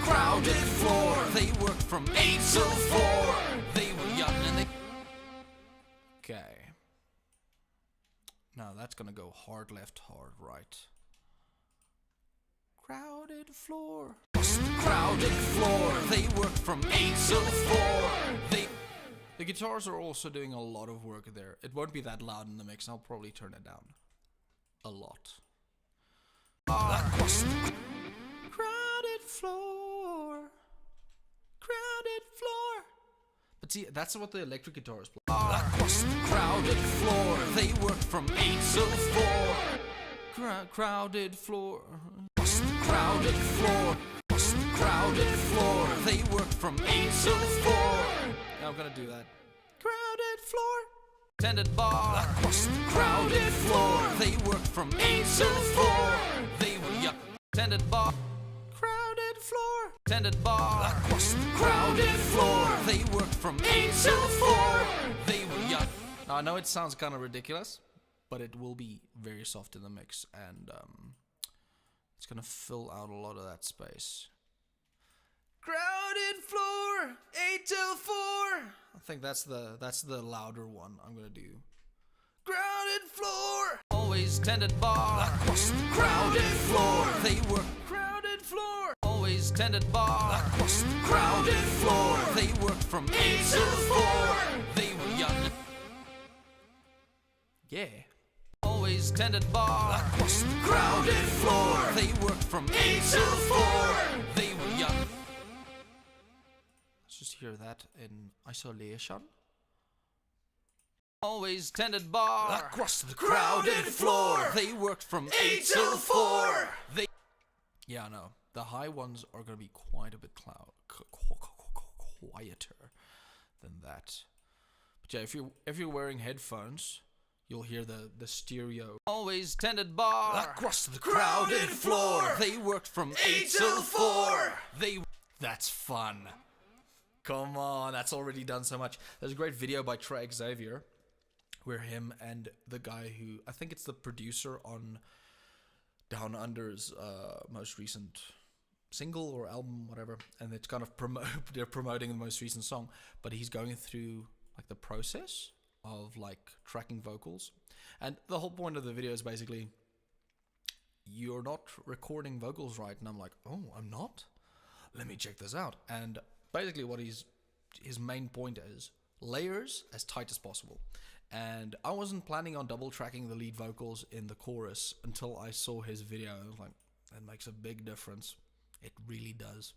Crowded floor. They worked from 8 till 4. They were young and they... Okay. Now that's gonna go hard left, hard right. Crowded floor. Crowded floor. They work from 8 till 4. The guitars are also doing a lot of work there. It won't be that loud in the mix. I'll probably turn it down a lot. Crowded floor. Crowded floor. But see, that's what the electric guitars play. Crowded floor. They work from 8 till 4. Crowded floor. Crowded floor, crowded floor. They work from 8 till 4. Yeah, I'm gonna do that. Crowded floor, tended bar. Crowded floor. They work from 8 till 4. They were young. Tended bar. Crowded floor, tended bar. Crowded floor. They work from 8 till 4. They were young. Now I know it sounds kind of ridiculous, but it will be very soft in the mix, and it's gonna fill out a lot of that space. Crowded floor, 8 till 4. I think that's the louder one I'm gonna do. Crowded floor, always tended bar. Crowded floor, they work. Crowded floor, always tended bar. Crowded floor, they work from 8 till 4. They were young. Yeah. Always tended bar. Crowded floor. They worked from 8 till 4. They were young. Let's just hear that in isolation. Always tended bar. Across the crowded floor. They worked from 8 till 4. Yeah, no. The high ones are gonna be quite a bit quieter than that. But yeah, if you're wearing headphones, you'll hear the stereo. Always tended bar. Across the crowded floor. They worked from 8 till 4. That's fun. Come on, that's already done so much. There's a great video by Trey Xavier where him and the guy who, I think it's the producer on Down Under's most recent single or album, whatever, and it's kind of they're promoting the most recent song, but he's going through like the process of like tracking vocals, and the whole point of the video is basically you're not recording vocals right, and I'm like, oh, I'm not? Let me check this out. And basically what his main point is layers as tight as possible. And I wasn't planning on double tracking the lead vocals in the chorus until I saw his video. I was like, that makes a big difference. It really does.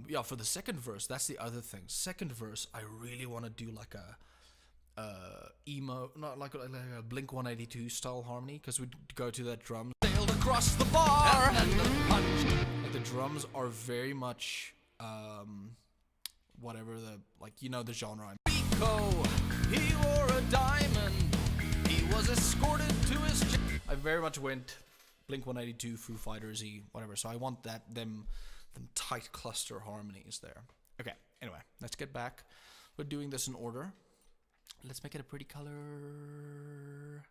Yeah, for the second verse, that's the other thing. Second verse, I really want to do like a emo, not like a Blink 182 style harmony, because we go to that drum. Sailed across the bar and the punch. Like the drums are very much whatever the, like, you know, the genre. Rico, he wore a diamond. He was escorted to his. I very much went Blink 182, Foo Fighters-y, whatever. So I want them tight cluster harmonies there. Okay. Anyway, let's get back. We're doing this in order. Let's make it a pretty color.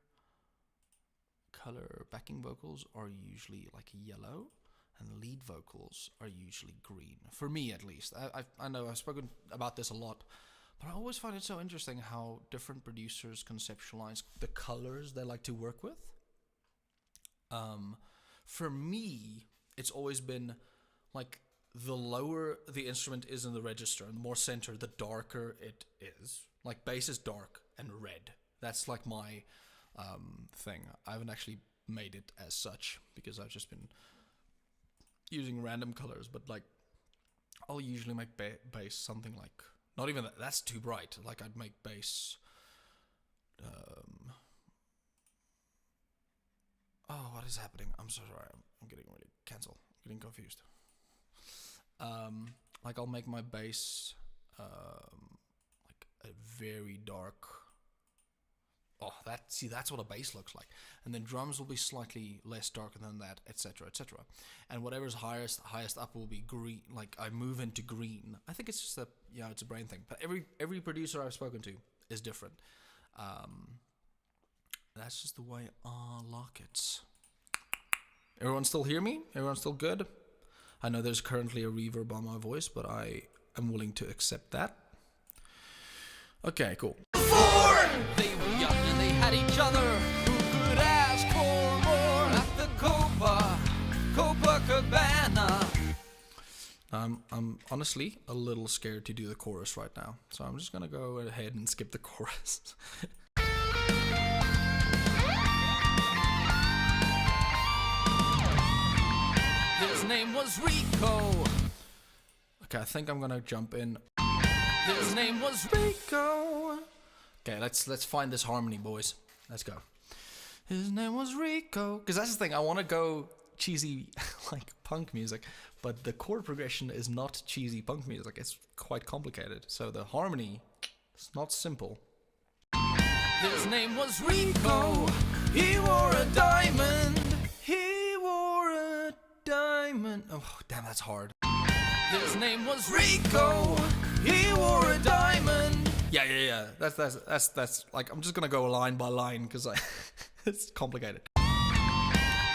Backing vocals are usually like yellow, and lead vocals are usually green. For me, at least. I know I've spoken about this a lot, but I always find it so interesting how different producers conceptualize the colors they like to work with. For me, it's always been like the lower the instrument is in the register and the more center, the darker it is. Like bass is dark and red. That's like my thing. I haven't actually made it as such because I've just been using random colors, but like I'll usually make bass something like, not even that, that's too bright. Like I'd make bass oh, what is happening? I'm so sorry. I'm getting ready. Cancel. I'm getting confused. Like I'll make my bass like a very dark. Oh, that's what a bass looks like. And then drums will be slightly less darker than that, etc., etc. And whatever's highest up will be green. Like I move into green. I think it's just it's a brain thing. But every producer I've spoken to is different. That's just the way I like it. Everyone still hear me? Everyone still good? I know there's currently a reverb on my voice, but I am willing to accept that. Okay, cool. Before they were young and they had each other, who could ask for more at the Copa Cabana? I'm honestly a little scared to do the chorus right now, so I'm just gonna go ahead and skip the chorus. His name was Rico. Okay, I think I'm gonna jump in. His name was Rico. Okay, let's find this harmony, boys. Let's go. His name was Rico. Because that's the thing, I want to go cheesy, like punk music, but the chord progression is not cheesy punk music. It's quite complicated. So the harmony is not simple. His name was Rico. He wore a diamond. He wore a diamond. Oh, damn, that's hard. His name was Rico. He wore a diamond. Yeah. That's like, I'm just gonna go line by line because it's complicated.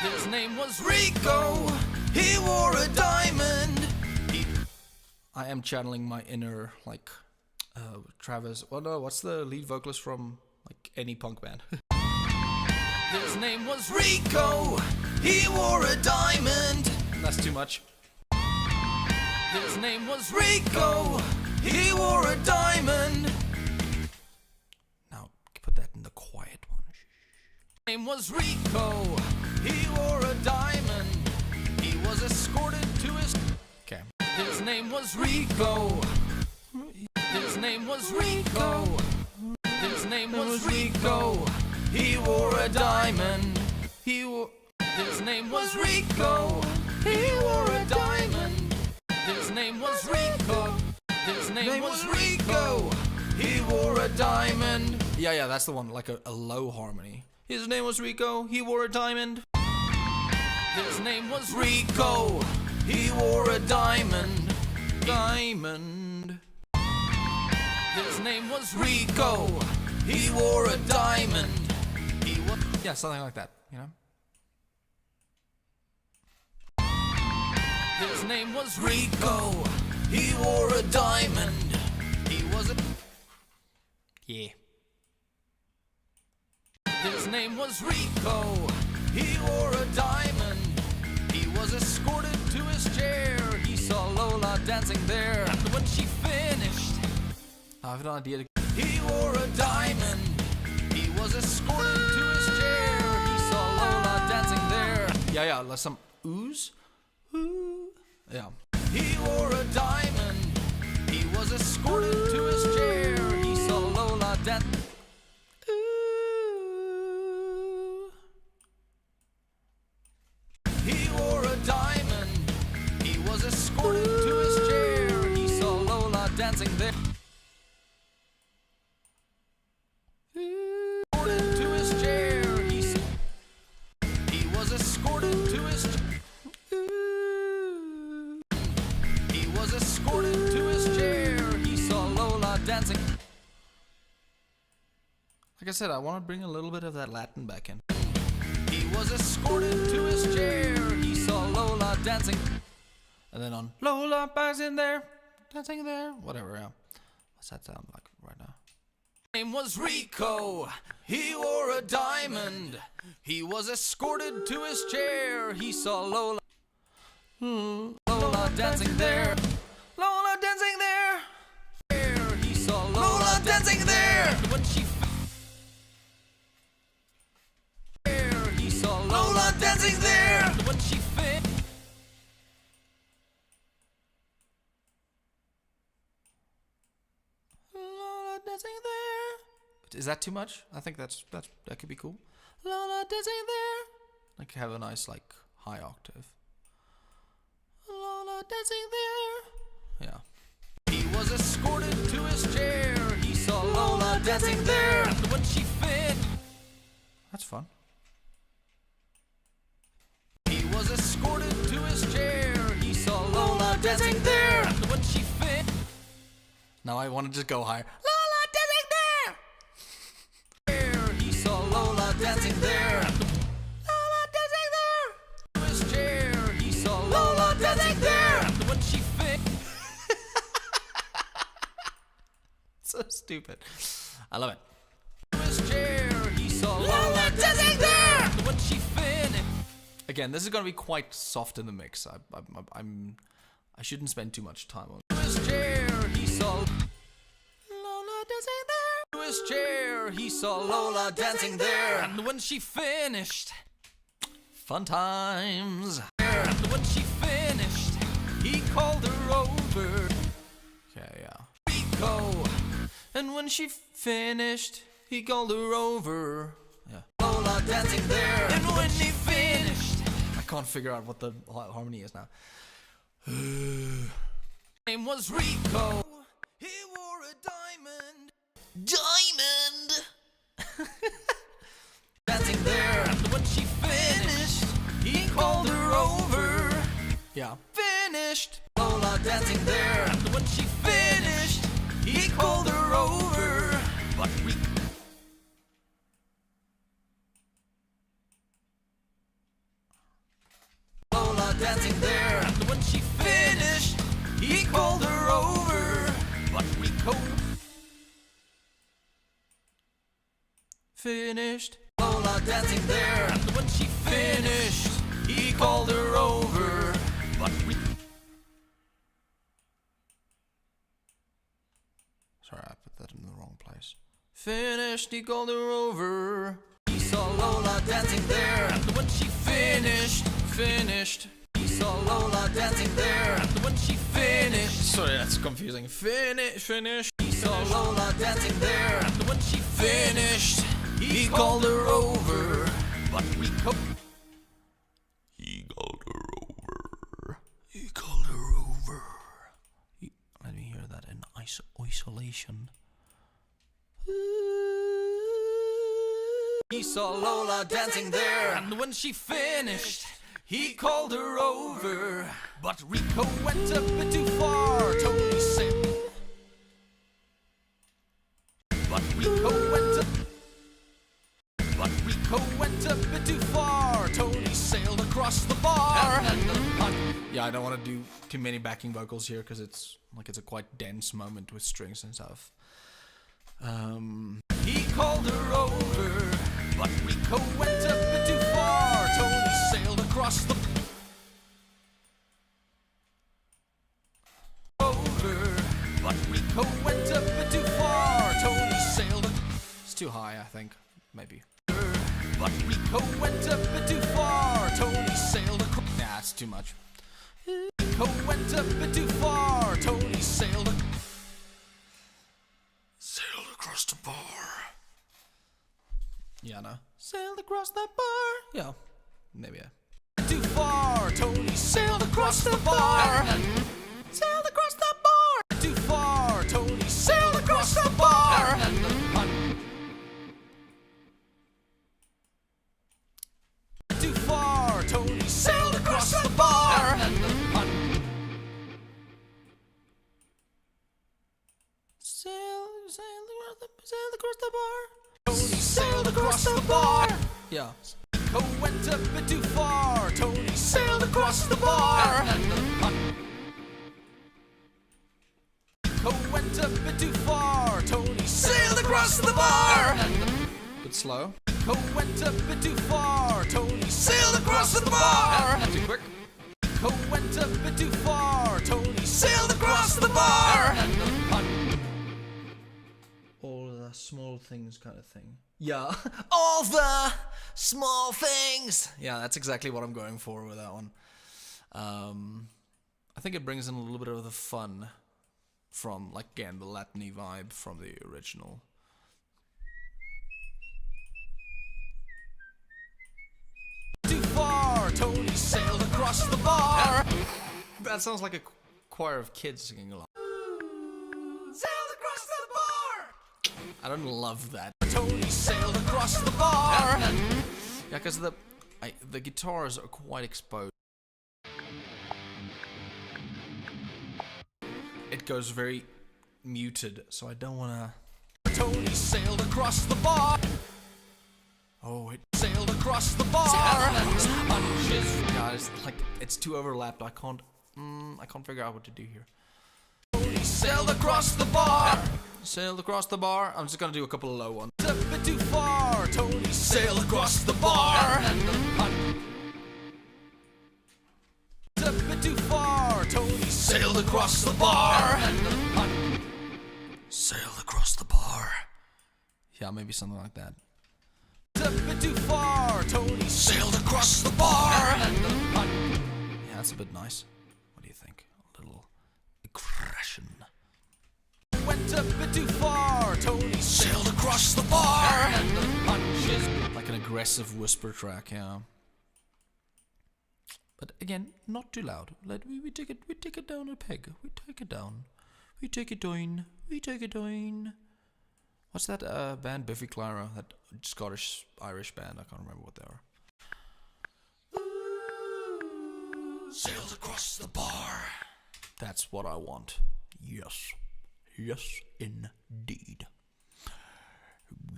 His name was Rico. He wore a diamond. I am channeling my inner like Travis. Well, no, what's the lead vocalist from like any punk band? His name was Rico. He wore a diamond. That's too much. His name was Rico. He wore a diamond. Now, put that in the quiet one. His name was Rico. He wore a diamond. He was escorted to his... Okay. His name was Rico. His name was Rico. His name was Rico. He wore a diamond. His name was Rico. He wore a diamond. His name was Rico. His name was Rico. He wore a diamond. Yeah, that's the one, like a low harmony. His name was Rico. He wore a diamond. His name was Rico. He wore a diamond. Diamond. His name was Rico. He wore a diamond. Yeah, something like that, you know? His name was Rico. He wore a diamond. He was a... Yeah. His name was Rico. He wore a diamond. He was escorted to his chair. He saw Lola dancing there. And when she finished, I have an idea. he wore a diamond. He was escorted to his chair. He saw Lola dancing there. Yeah, like some ooze. Ooh. Yeah. He wore a diamond. He was escorted to his chair. He saw Lola dancing. He wore a diamond. He was escorted to his chair. He saw Lola dancing there. Escorted to his chair. He was escorted to his. He was escorted to his chair. He saw Lola dancing. Like I said, I want to bring a little bit of that Latin back in. He was escorted to his chair. He saw Lola dancing. And then on Lola dancing there, dancing there, whatever, yeah. What's that sound like right now? His name was Rico, he wore a diamond. He was escorted to his chair, he saw Lola. Lola dancing there, Lola dancing there. He saw Lola dancing there. When she he saw Lola dancing there. When she fit. Lola dancing there. Is that too much? I think that could be cool. Lola dancing there. Like have a nice like high octave. Lola dancing there. Yeah. He was escorted to his chair. He saw Lola dancing there. When she fit. That's fun. He was escorted to his chair. He saw Lola dancing there. When she fit. Now I want to just go higher. Lola dancing there. He saw Lola dancing there. Lola dancing there. To his chair. He saw Lola dancing there. When she fit. So stupid. I love it. To his chair. He saw Lola dancing there. When she finished. Again, this is gonna be quite soft in the mix. I shouldn't spend too much time on it. To his chair, he saw Lola dancing there. To his chair, he saw Lola dancing there. And when she finished, fun times. And when she finished, he called her over. Okay, yeah. Rico. And when she finished, he called her over. Yeah. Lola dancing there. And when he finished, I can't figure out what the harmony is now. His name was Rico. He wore a diamond. Diamond. Dancing there. And when she finished, he called her over. Yeah. Finished. Lola dancing there. And when she finished, he called her over. But Rico. Lola dancing there. And when she finished, he called her over. But Rico finished. Lola dancing there. And when she finished, he called her over. But Rico. Sorry, I put that in the wrong place. Finished, he called her over. He saw Lola dancing there. And when she finished, he saw Lola dancing there. And when she finished. Sorry, that's confusing. Finished. He saw Lola dancing there. And when she finished, he called her over. But Rico. He called her over. He called her over. Let me hear that in isolation. He saw Lola dancing there. And when she finished, he called her over. But Rico went a bit too far, Tony said. But Rico went a bit too far. Tony sailed across the bar. Yeah, I don't want to do too many backing vocals here because it's a quite dense moment with strings and stuff. He called her over. But Rico went a bit too far. Tony sailed across the over. But Rico went a bit too far. Tony sailed. It's too high, I think. Maybe. But Rico went a bit too far. Tony sailed across. Nah, it's too much. Rico went a bit too far. Tony sailed across the bar. Yeah, no. Sailed across that bar. Yeah, maybe. Too far. Tony sailed across the bar. Sailed across the bar. Too far. Tony sailed across the bar. Too far. Tony sailed across the bar. Sailed across the bar. Tony sailed across the bar. Yeah. Rico went a bit too far. Tony sailed across the bar. Rico went a bit too far. Tony sailed across the bar. Bit slow. Rico went a bit too far. Tony sailed across the bar. Too quick. Rico went a bit too far. Tony sailed across the bar. All the small things kind of thing. Yeah, all the small things. Yeah, that's exactly what I'm going for with that one. I think it brings in a little bit of the fun from, like, again, the Latin-y vibe from the original. Too far, Tony sailed across the bar. That sounds like a choir of kids singing along. Sailed across the bar. I don't love that. Tony sailed across the bar. Yeah, because the guitars are quite exposed. It goes very muted, so I don't wanna. Tony sailed across the bar. Oh, it Sailed across the bar. Punches. yeah, it's like it's too overlapped. I can't figure out what to do here. Tony sailed across the bar. Sailed across the bar. I'm just gonna do a couple of low ones. A bit too far. Tony sailed across the bar. A bit too far. Tony sailed across the bar. Sailed across the bar. Yeah, maybe something like that. A bit too far. Tony sailed across the bar. Yeah, that's a bit nice. What do you think? A little aggression. Went a bit too far. Tony sailed across the bar. Punches. Like an aggressive whisper track, yeah. But again, not too loud. We take it down a peg. We take it down. We take it down. We take it down. What's that band, Biffy Clyro? That Scottish-Irish band. I can't remember what they are. Sailed across the bar. That's what I want. Yes. Yes, indeed.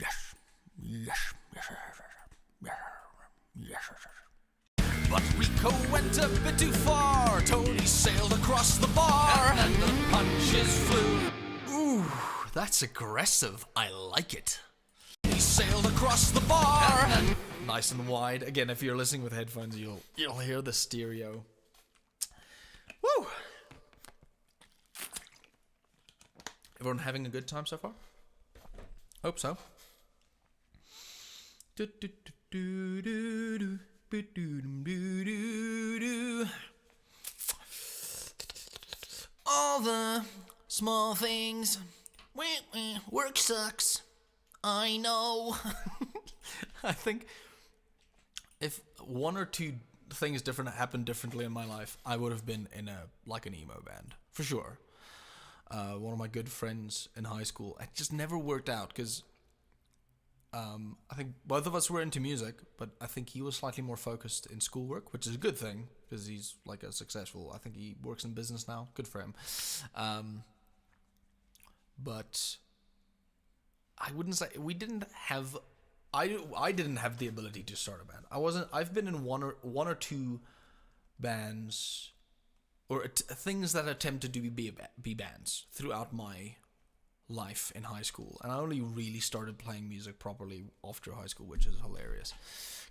Yes. Yes. Yes. Yes. Yes. But Rico went a bit too far. Tony sailed across the bar. And the punches flew. Ooh, that's aggressive. I like it. He sailed across the bar. Nice and wide. Again, if you're listening with headphones, you'll hear the stereo. Woo! Everyone having a good time so far? Hope so. All the small things. Work sucks. I know. I think if one or two things different happened differently in my life, I would have been in an emo band for sure. One of my good friends in high school, it just never worked out because I think both of us were into music, but I think he was slightly more focused in schoolwork, which is a good thing because he's like a successful. I think he works in business now. Good for him. But I wouldn't say we didn't have. I didn't have the ability to start a band. I've been in one or two bands or things that attempted to be bands throughout my life in high school, and I only really started playing music properly after high school, which is hilarious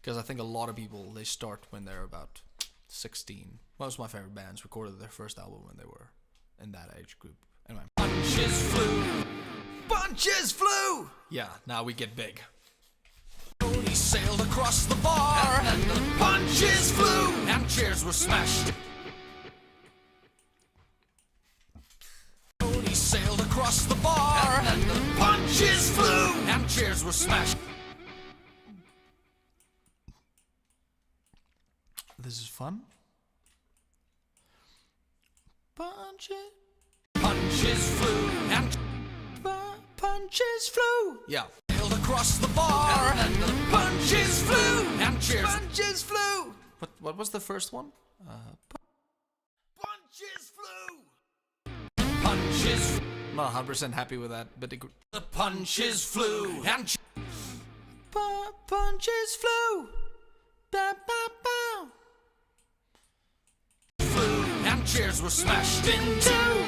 because I think a lot of people, they start when they're about 16. Most of my favorite bands recorded their first album when they were in that age group. Anyway, Punches flew. Punches flew. Yeah, now we get big. Tony sailed across the bar. And the punches flew. And chairs were smashed. Tony sailed across the bar. And the punches flew. And chairs were smashed. This is fun. Punches flew. And Punches flew. Yeah. sailed across the bar. And the punches flew. And chairs. Punches flew. What was the first one? Punches flew. Punches. Not 100% happy with that, but The punches flew. And punches flew. And chairs were smashed in two.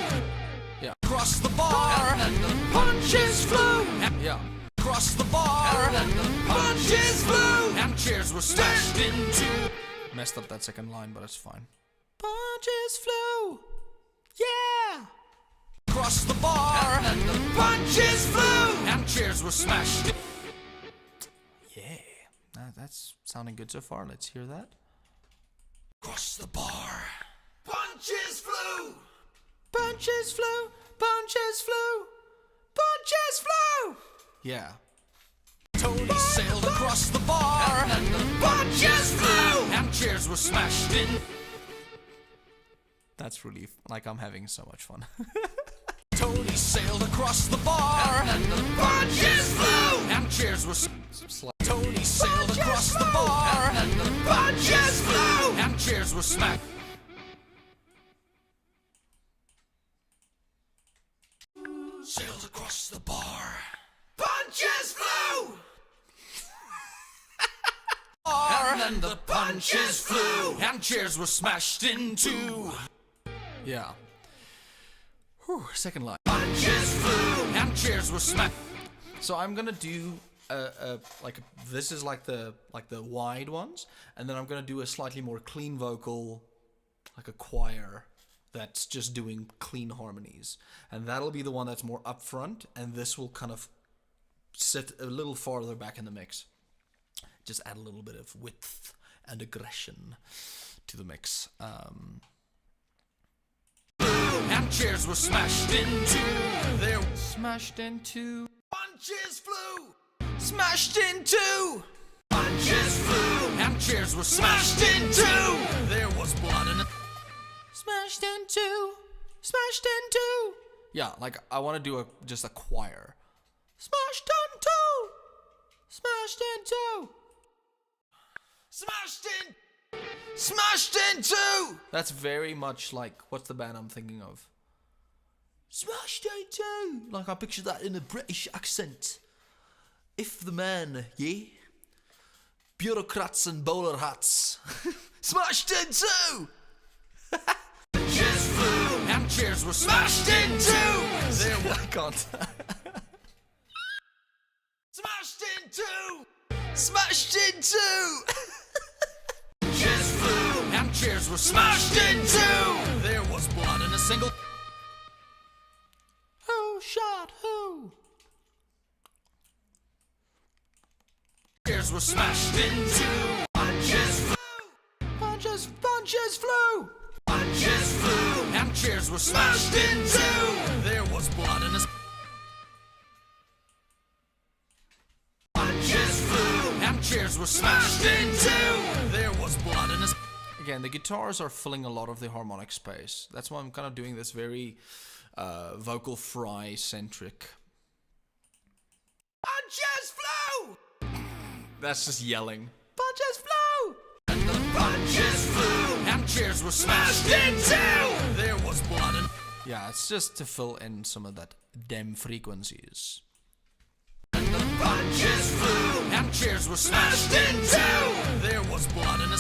Yeah. Across the bar, and the punches flew. And yeah. Across the bar, and the punches flew. And chairs were smashed in two. Messed up that second line, but it's fine. Punches flew. Yeah. Across the bar, and the punches flew. And chairs were smashed in. Yeah. That's sounding good so far. Let's hear that. Across the bar. Punches flew! Punches flew! Punches flew! Punches flew! Yeah. Tony sailed across the bar, and the punches flew! And chairs were smashed in. That's really, like, I'm having so much fun. Tony sailed across the bar, and the punches flew! And chairs were Tony sailed across the bar, and the punches flew! And chairs were smacked. Sailed across the bar. Punches flew! And the punches flew! And chairs were smashed in two. Yeah. Whew, second line. Punches flew! And chairs were smashed. So I'm gonna do this is like the wide ones, and then I'm gonna do a slightly more clean vocal, like a choir, that's just doing clean harmonies, and that'll be the one that's more upfront, and this will kind of sit a little farther back in the mix. Just add a little bit of width and aggression to the mix. And chairs were smashed into. They were smashed into. Punches flew. Smashed into. Punches flew. And chairs were smashed into. There was blood in it. Smashed into. Smashed into. Yeah, like I want to do just a choir. Smashed into. Smashed into. Smashed in. Smashed into. That's very much like, what's the band I'm thinking of? Smashed into. Like I picture that in a British accent. If the man, yeah? Bureaucrats and bowler hats. Smashed into. Chairs flew and chairs were smashed into. I can't. Smashed into. Smashed into. Chairs flew and chairs were smashed into. There was blood in a single. Who shot who? Chairs were smashed into. Punches flew. Punches flew. Punches flew and chairs were smashed into. There was blood in a. Punches flew and chairs were smashed into. There was blood in a. Again, the guitars are filling a lot of the harmonic space. That's why I'm kind of doing this very vocal fry centric. Punches flew. That's just yelling. Punches flew. And the punches flew and chairs were smashed into. There was blood in. Yeah, it's just to fill in some of that dem frequencies. And the punches flew and chairs were smashed into. There was blood in a.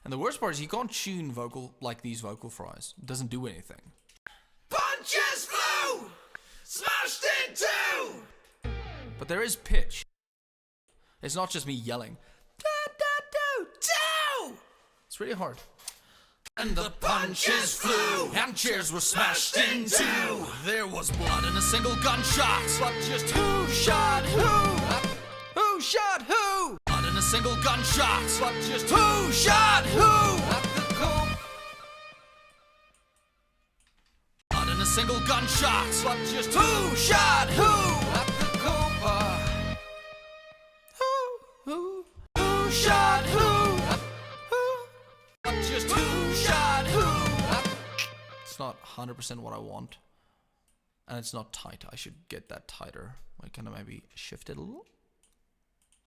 And the worst part is you can't tune vocal like these vocal fries. It doesn't do anything. Punches flew, smashed into. But there is pitch. It's not just me yelling. Da, da, do, do. It's really hard. And the punches flew and chairs were smashed into. There was blood in a single gunshot. But just who shot who? Who shot who? Blood in a single gunshot. But just who shot who? At the Copa. Blood in a single gunshot. But just who shot who? At the Copa. Who shot who? Just who shot who? It's not 100% what I want. And it's not tight. I should get that tighter. I can maybe shift it a little.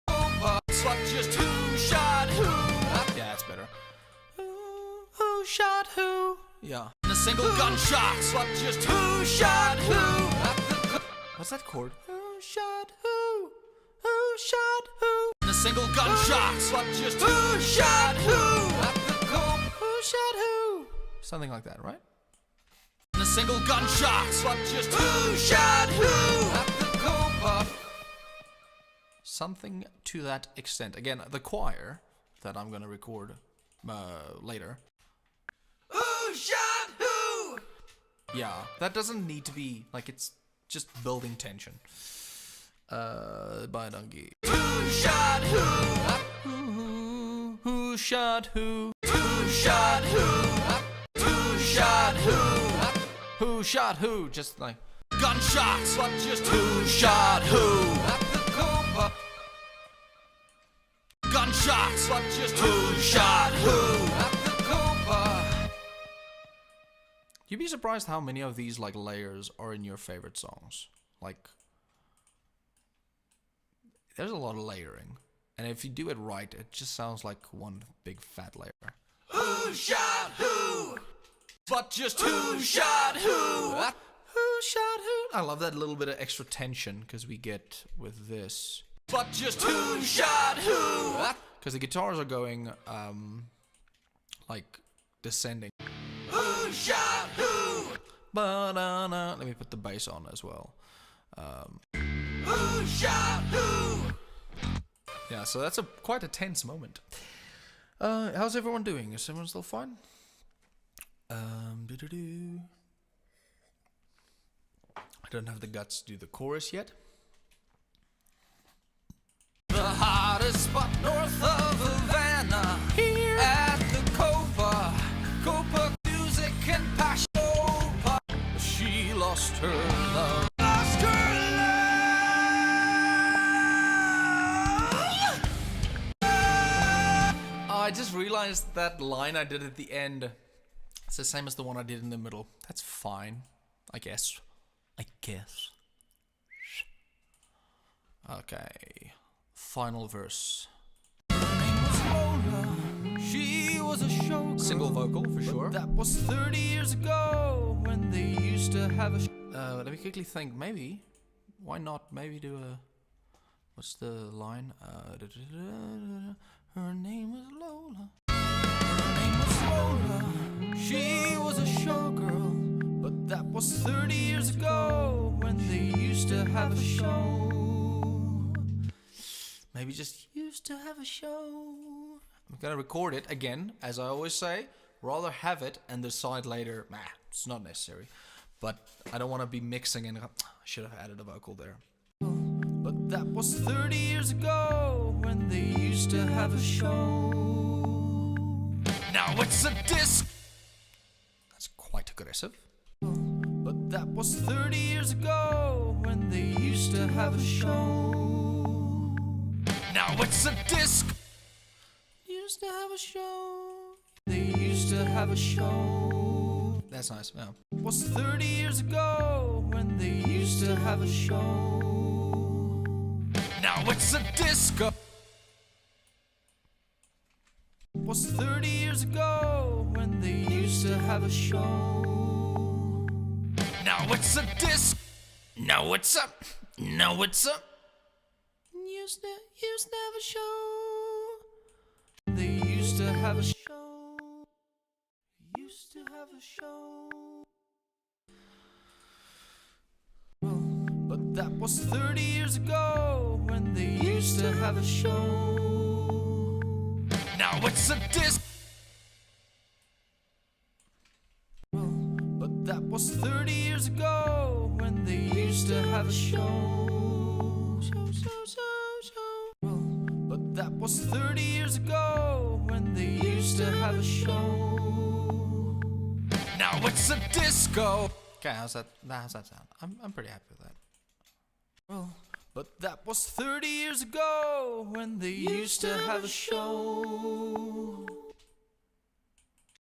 Just who shot who? Yeah, that's better. Who shot who? Yeah. In a single gunshot. Just who shot who? What's that chord? Who shot who? Who shot who? In a single gunshot, but just who shot who at the Copa? Who shot who? Something like that, right? A single gunshot, but just who shot who at the Copa? Something to that extent. Again, the choir that I'm gonna record later. Who shot who? Yeah, that doesn't need to be like, it's just building tension. By Donkey. Who shot who? Who shot who? Who shot who? Who shot who? Who shot who? Just like gunshots, but just who shot who? At the Copa. Gunshots, but just who shot who? At the Copa. You'd be surprised how many of these like layers are in your favorite songs. Like, there's a lot of layering, and if you do it right, it just sounds like one big fat layer. Who shot who? But just who shot who? Who shot who? I love that little bit of extra tension because we get with this. But just who shot who? Because the guitars are going like descending. Who shot who? Ba-da-na. Let me put the bass on as well. Who shot who? Yeah, so that's quite a tense moment. How's everyone doing? Is everyone still fine? I don't have the guts to do the chorus yet. The hottest spot north of Havana, here at the Copa. Copa music and passion. She lost her love. Lost her love. I just realized that line I did at the end. It's the same as the one I did in the middle. That's fine, I guess. Okay. Final verse. Her name was Lola. She was a showgirl. Single vocal for sure. That was 30 years ago when they used to have a. Let me quickly think. Maybe. Why not? Maybe do a. What's the line? Her name was Lola. Her name was Lola. She was a showgirl, but that was 30 years ago when they used to have a show. Maybe just used to have a show. I'm gonna record it again, as I always say. Rather have it and decide later. Nah, it's not necessary. But I don't want to be mixing and I should have added a vocal there. But that was 30 years ago when they used to have a show. Now it's a disc. That's quite aggressive. But that was 30 years ago when they used to have a show. Now it's a disc. Used to have a show. They used to have a show. That's nice. Yeah. It was 30 years ago when they used to have a show. Now it's a disco. It was 30 years ago when they used to have a show. Now it's a disc. Now it's a. Now it's a. Used to have a show. They used to have a show. Used to have a show. But that was 30 years ago when they used to have a show. Now it's a disc. But that was 30 years ago when they used to have a show. But that was 30 years ago when they used to have a show. Now it's a disco. Okay, how's that sound? I'm pretty happy with that. Well, but that was 30 years ago when they used to have a show.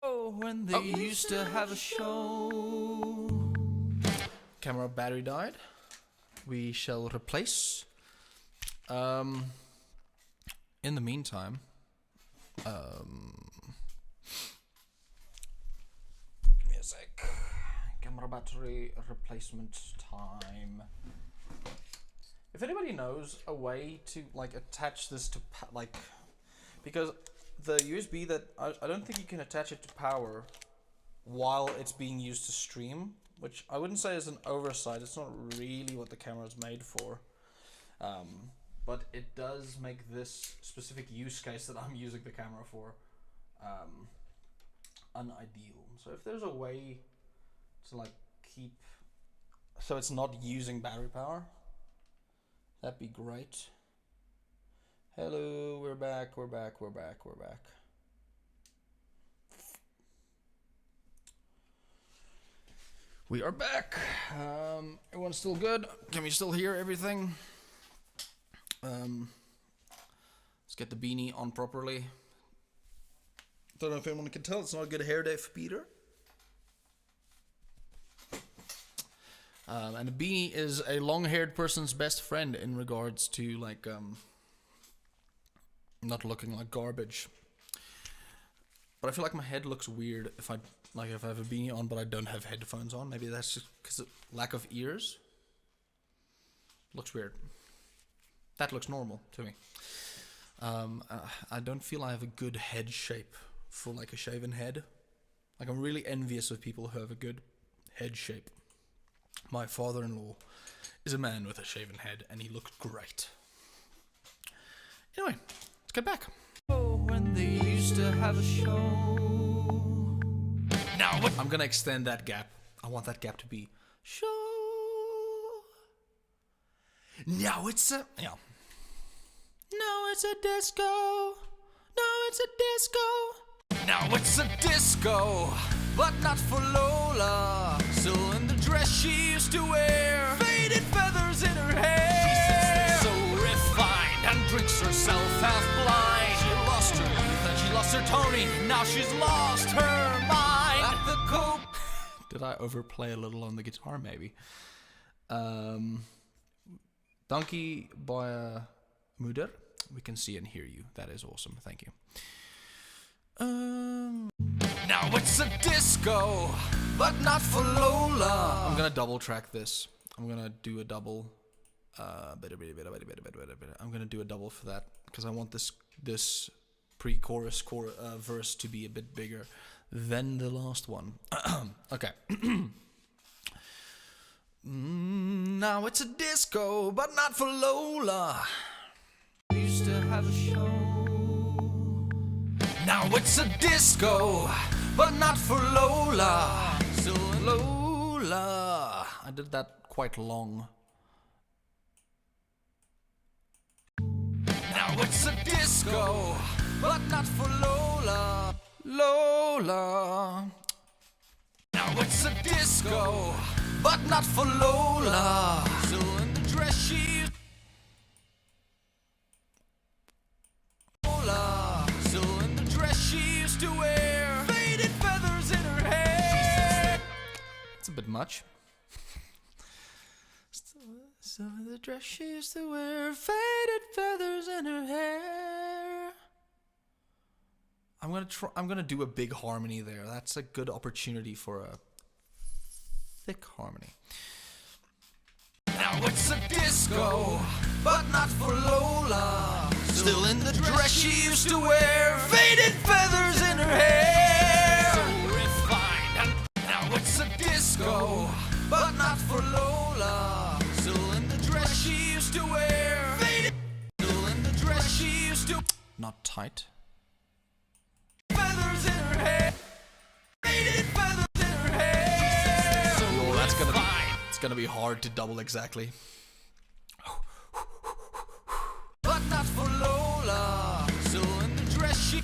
Oh, when they used to have a show. Camera battery died. We shall replace. In the meantime, give me a sec. Camera battery replacement time. If anybody knows a way to like attach this to because the USB that I don't think you can attach it to power while it's being used to stream, which I wouldn't say is an oversight. It's not really what the camera is made for, but it does make this specific use case that I'm using the camera for unideal. So if there's a way to like keep so it's not using battery power, that'd be great. Hello, we're back. We are back. Everyone's still good? Can we still hear everything? Let's get the beanie on properly. Don't know if anyone can tell, it's not a good hair day for Peter. And a beanie is a long-haired person's best friend in regards to like not looking like garbage. But I feel like my head looks weird if I have a beanie on but I don't have headphones on. Maybe that's just because of lack of ears. Looks weird. That looks normal to me. I don't feel I have a good head shape for like a shaven head. Like I'm really envious of people who have a good head shape. My father-in-law is a man with a shaven head and he looks great. Anyway, let's get back. Oh, when they used to have a show. Now what? I'm gonna extend that gap. I want that gap to be show. Now it's a yeah. Now it's a disco. Now it's a disco. Now it's a disco, but not for Lola. Still in the dress she used to wear, faded feathers in her hair. She's so refined and drinks herself half blind. She lost her youth and she lost her Tony. Now she's lost her mind. At the Copa. Did I overplay a little on the guitar maybe? Donkey by Moeder. We can see and hear you. That is awesome. Thank you. Now it's a disco, but not for Lola. I'm gonna double track this. I'm gonna do a double. I'm gonna do a double for that because I want this pre-chorus verse to be a bit bigger than the last one. Okay. Now it's a disco, but not for Lola. Used to have a show. Now it's a disco, but not for Lola. Still Lola. I did that quite long. Now it's a disco, but not for Lola. Lola. Now it's a disco, but not for Lola. Still in the dress she Lola. Still in the dress she used to wear, faded feathers in her hair. It's a bit much. Still in the dress she used to wear, faded feathers in her hair. I'm gonna do a big harmony there. That's a good opportunity for a thick harmony. Now it's a disco, but not for Lola. Still in the dress she used to wear, faded feathers in her hair. So refined. Now it's a disco, but not for Lola. Still in the dress she used to wear, faded. Still in the dress she used to. Not tight. Feathers in her hair. Faded feathers in her hair. So oh, that's gonna be. It's gonna be hard to double exactly. But not for Lola. Still in the dress she.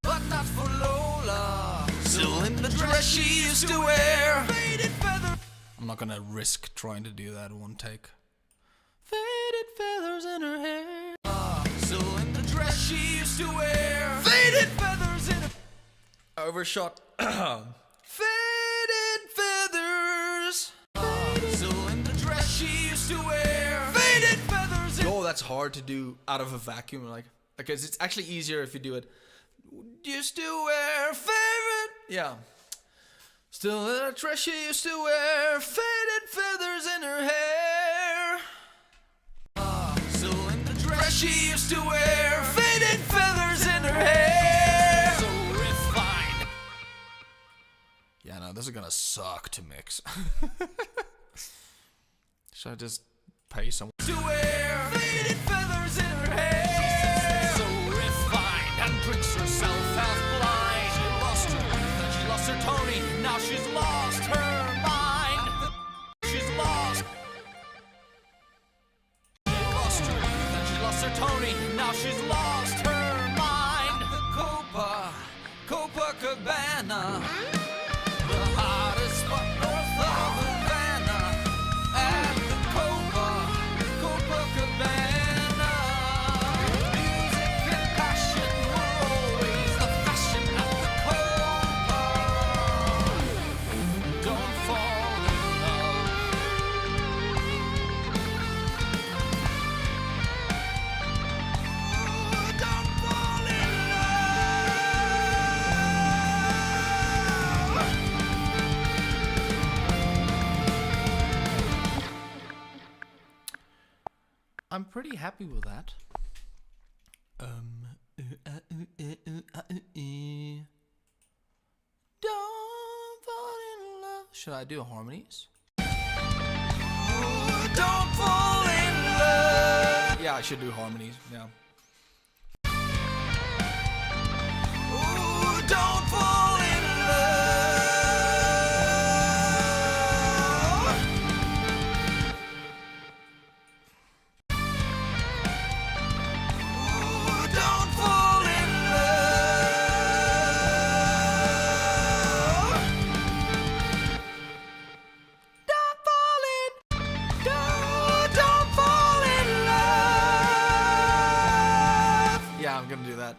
But not for Lola. Still in the dress she used to wear. Faded feather. I'm not gonna risk trying to do that in one take. Faded feathers in her hair. Still in the dress she used to wear. Faded feathers in her. Overshot. Faded feathers. Still in the dress she used to wear. Faded feathers in. Oh, that's hard to do out of a vacuum. Like, because it's actually easier if you do it. Used to wear favorite. Yeah. Still in a dress she used to wear. Faded feathers in her hair. She used to wear faded feathers in her hair. So refined. Yeah, no, this is gonna suck to mix. Should I just pay someone to wear faded feathers in her hair? So refined and drinks herself half blind. She lost her youth and she lost her Tony. Now she's lost her mind. She's lost. She lost her youth and she lost her Tony. Now she's lost her mind. At the Copa Cabana, the hottest spot north of Havana. At the Copa Cabana, music and passion were always the fashion at the Copa. Don't fall in love. Don't fall in love. I'm pretty happy with that. Don't fall in love. Should I do harmonies? Don't fall in love. Yeah, I should do harmonies. Yeah. Don't fall in love. Don't fall in love. Don't fall in. Don't fall in love. Yeah, I'm gonna do that.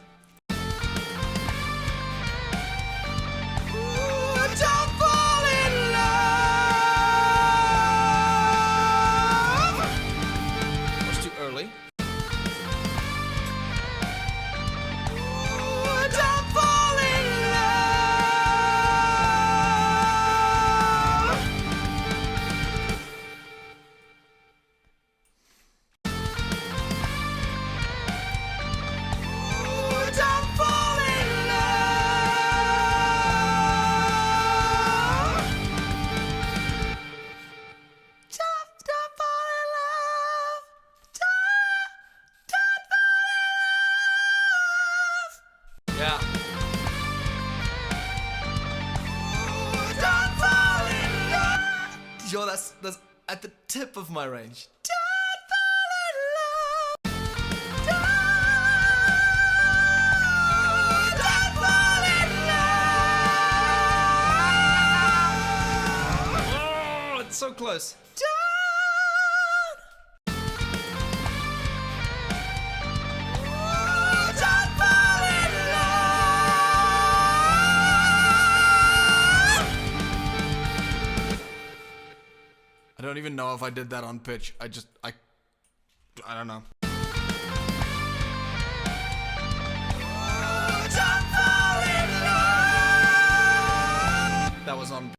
Don't fall in love. That's too early. Don't fall in love. Don't fall in love. Don't fall in love. Don't fall in love. Yeah. Don't fall in love. Yo, that's at the tip of my range. Don't fall in love. Don't fall in love. Oh, it's so close. Don't fall in love. I don't even know if I did that on pitch. I don't know. Don't fall in love. That was on.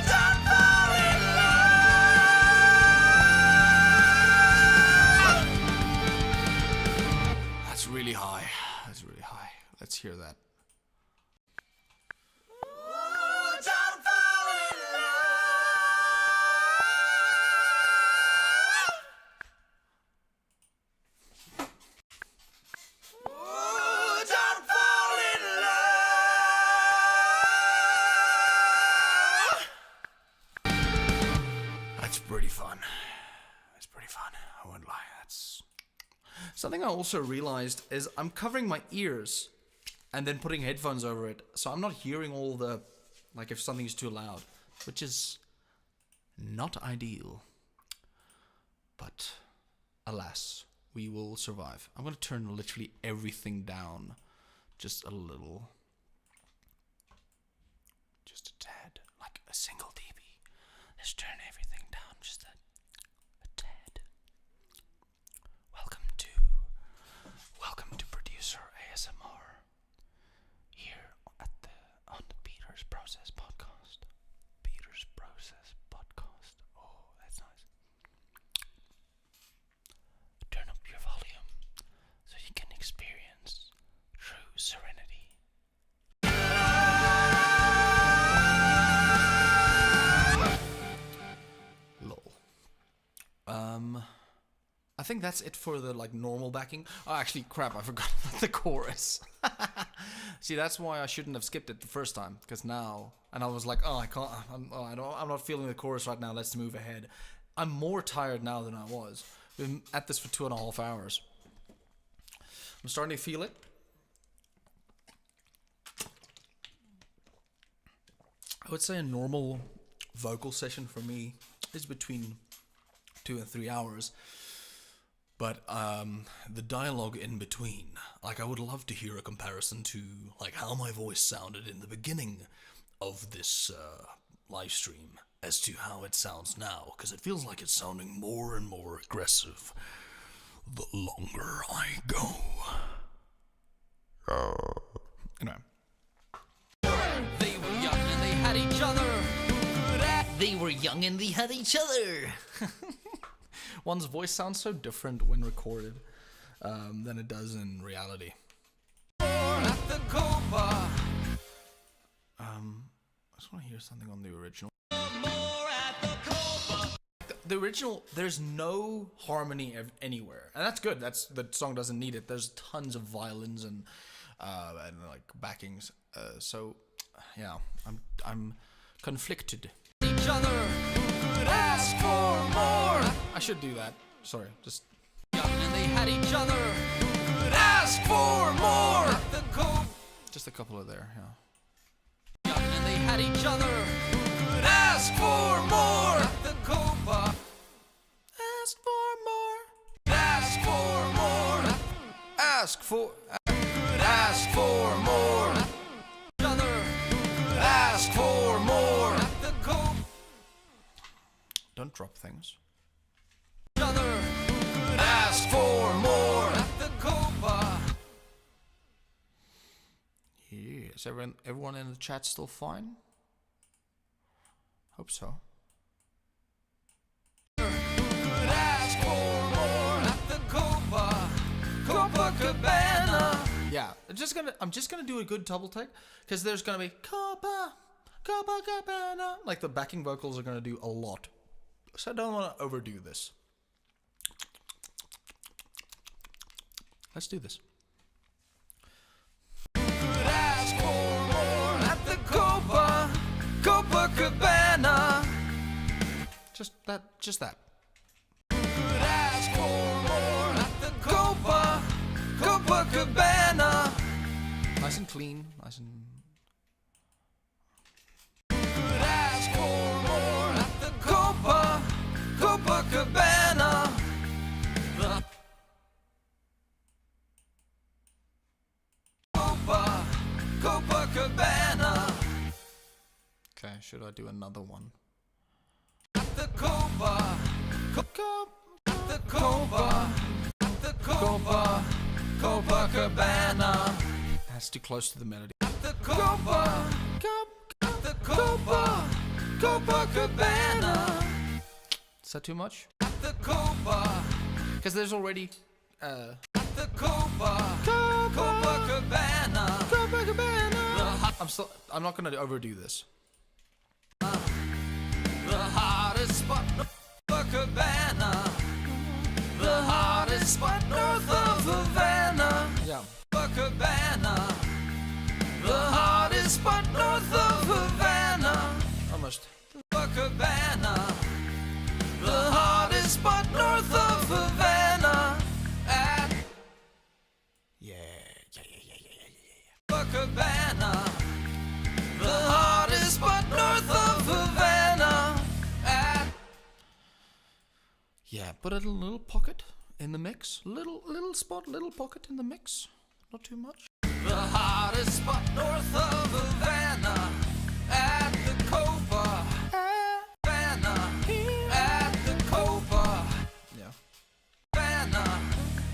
Don't fall in love. That's really high. That's really high. Let's hear that. Don't fall in love. Don't fall in love. That's pretty fun. That's pretty fun. I won't lie. That's something I also realized is I'm covering my ears and then putting headphones over it, so I'm not hearing all the, like, if something's too loud, which is not ideal. But alas, we will survive. I'm gonna turn literally everything down just a little, just a tad, like a single dB. Let's turn everything down just a tad. Welcome to producer ASMR here on the Peter's Process podcast. Peter's Process podcast. Oh, that's nice. I think that's it for the like normal backing. Oh, actually, crap! I forgot the chorus. See, that's why I shouldn't have skipped it the first time. Because now, and I was like, oh, I can't. I'm not feeling the chorus right now. Let's move ahead. I'm more tired now than I was. Been at this for 2.5 hours. I'm starting to feel it. I would say a normal vocal session for me is between 2 and 3 hours. But the dialogue in between, like I would love to hear a comparison to like how my voice sounded in the beginning of this live stream as to how it sounds now, because it feels like it's sounding more and more aggressive the longer I go. Anyway. They were young and they had each other. They were young and they had each other. One's voice sounds so different when recorded than it does in reality. At the Copa. I just want to hear something on the original. More at the Copa. The original, there's no harmony anywhere, and that's good. The song doesn't need it. There's tons of violins and like backings. So yeah, I'm conflicted. Each other could ask for more. I should do that. Sorry, just Young and they had each other could ask for more. At the Copa. just a couple of there. Yeah. Young and they had each other could ask for more. At the Copa. Ask for more. Ask for more. Ask for. Could ask for more. Each other could ask for more. At the Copa. Don't drop things. Each other could ask for more. At the Copa. Yeah. Is everyone in the chat still fine? Hope so. Could ask for more. At the Copa. Copa Cabana. Yeah, I'm just gonna do a good double take because there's gonna be Copa Cabana. Like the backing vocals are gonna do a lot, so I don't want to overdo this. Let's do this. Could ask for more. At the Copa. Copa Cabana. Just that. Could ask for more. At the Copa. Copa Cabana. Nice and clean. Nice and. Could ask for more. At the Copa. Copa Cabana. The Copa. Copa Cabana. Okay, should I do another one? At the Copa. At the Copa. At the Copa. Copacabana. That's too close to the melody. At the Copa. At the Copa. Copacabana. Is that too much? At the Copa. Because there's already. At the Copa. Copacabana. I'm not gonna overdo this. The hottest spot, Copacabana. The hottest spot north of Havana. Yeah. Copacabana. The hottest spot north of Havana. Almost. Copacabana. The hottest spot north of Havana. At Yeah. Copacabana. The hottest spot north of Havana. At Yeah, put a little pocket in the mix. Little spot, little pocket in the mix. Not too much. the hottest spot north of Havana. At the Copa. Havana. At the Copa. Yeah. Havana.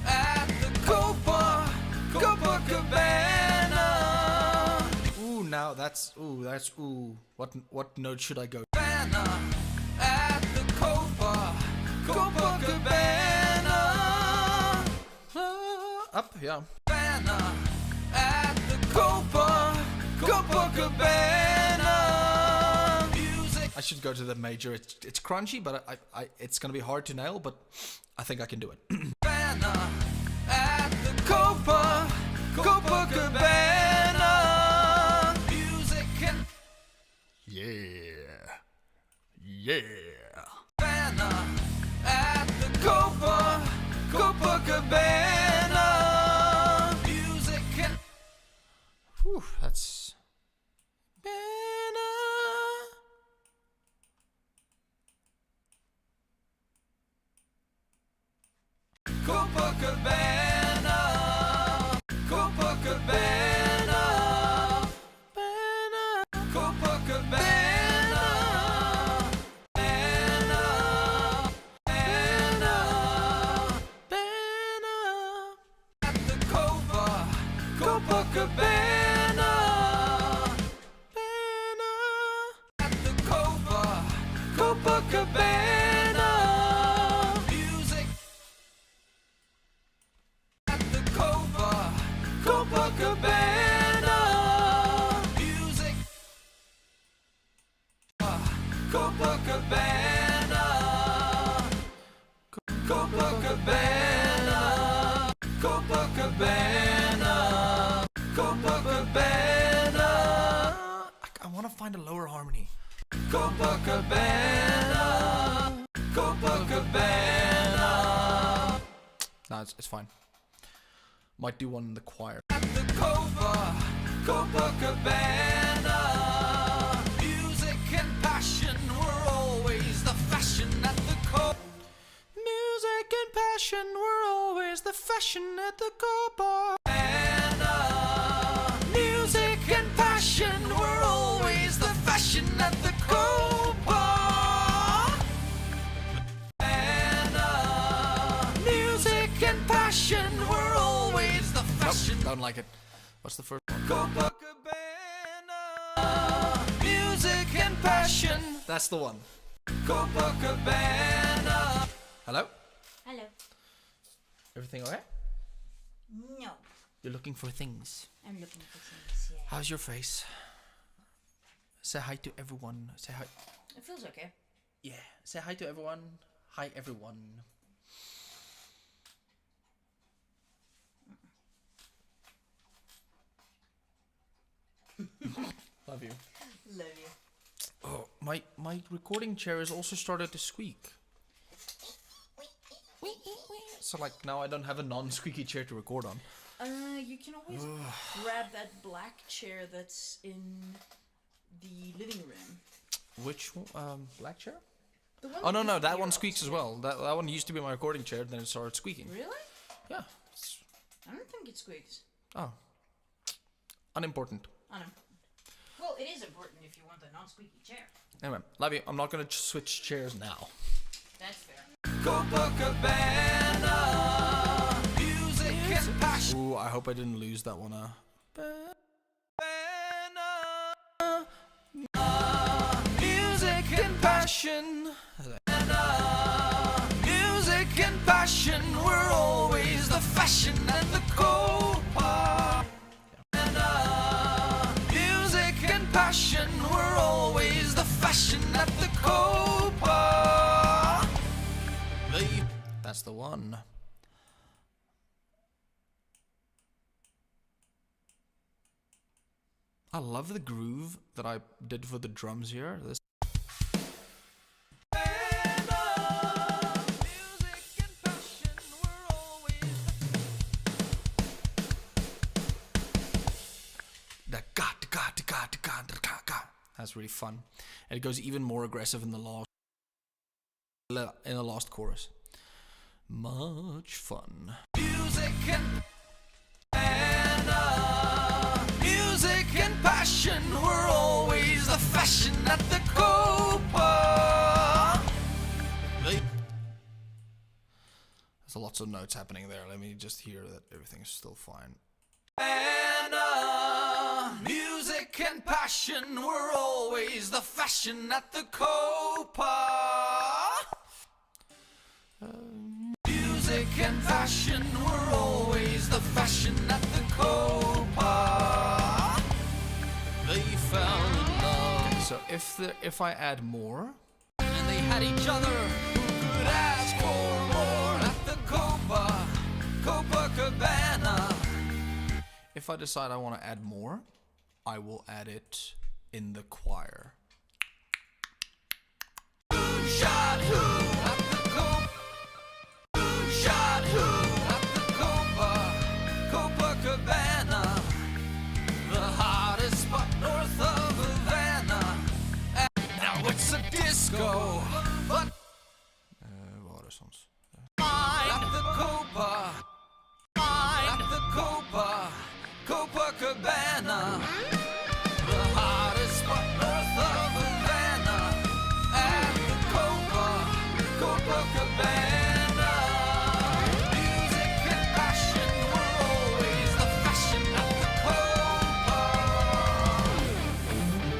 At the Copa. Copacabana. Ooh. What note should I go? Havana. At the Copa. Copacabana. Up, yeah. Havana. At the Copa. Copacabana. Music. I should go to the major. It's crunchy, but it's gonna be hard to nail, but I think I can do it. Cabana at the Copa Cabana. Music and yeah. Cabana at the Copa Cabana. Music and whew, that's Copa Cabana, Copa Cabana, Copa Cabana, at the Copa Cabana, at the Copa Cabana. Music at the Copa Cabana. Music Copa Cabana, Copa Cabana, Copa Cabana, Copa Cabana. I want to find a lower harmony. Copa Cabana, Copa Cabana. No, it's fine. Might do one in the choir. At the Copa Cabana. Music and passion were always the fashion at the Copa. Music and passion were always the fashion at the Copa. Music and passion were always the fashion at the Copa. Music and passion were always the fashion. Nope, don't like it. What's the first one? Copa Cabana. Music and passion. That's the one. Copa Cabana. Hello? Hello. Everything alright? No. You're looking for things. I'm looking for things, yeah. How's your face? Say hi to everyone. Say hi. It feels okay. Yeah. Say hi to everyone. Hi, everyone. Love you. Love you. Oh, my recording chair has also started to squeak. So like now I don't have a non-squeaky chair to record on. You can always grab that black chair that's in the living room. Which black chair? The one Oh no, with that the one ear squeaks ups. as well. That one used to be my recording chair, then it started squeaking. Really? Yeah. I don't think it squeaks. Oh. Unimportant. Well, it is important if you want a non-squeaky chair. Anyway, love you. I'm not gonna switch chairs now. That's fair. Copa Cabana, music and passion. Ooh, I hope I didn't lose that one. Music and passion. Music and passion were always the fashion and the Copa. Music and passion were always the fashion at the Copa. That's the one. I love the groove that I did for the drums here. This that's really fun. And it goes even more aggressive in the last chorus. Much fun. Music and passion were always the fashion at the Copa. There's lots of notes happening there. Let me just hear that everything's still fine. Music and passion were always the fashion at the Copa. Music and fashion were always the fashion at the Copa. They fell in love. Okay, So if I add more, and they had each other, who could ask for more at the Copa Cabana? If I decide I want to add more, I will add it in the choir. Who shot who at the Who shot who at the Copa Cabana? The hottest spot north of Havana. Now it's a disco, but var det sånt? At the Copa Cabana. The hottest spot north of Havana. At the Copa Cabana. Music and passion were always the fashion at the Copa.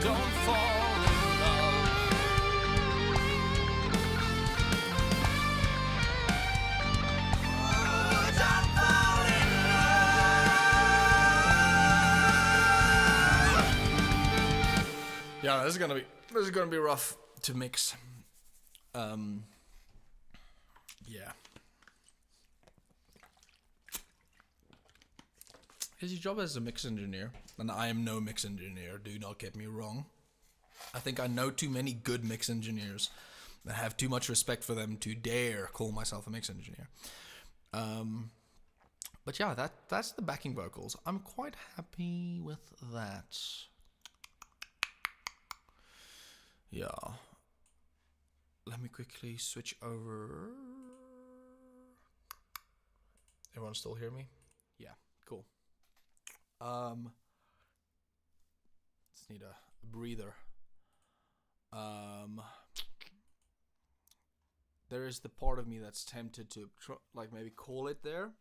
Don't fall in love. Don't fall in love. Yeah, this is gonna be rough to mix. Yeah. His job as a mix engineer, and I am no mix engineer, do not get me wrong. I think I know too many good mix engineers and have too much respect for them to dare call myself a mix engineer. But yeah, that's the backing vocals. I'm quite happy with that. Yeah. Let me quickly switch over. Everyone still hear me? Yeah, cool. Just need a breather. There is the part of me that's tempted to maybe call it there.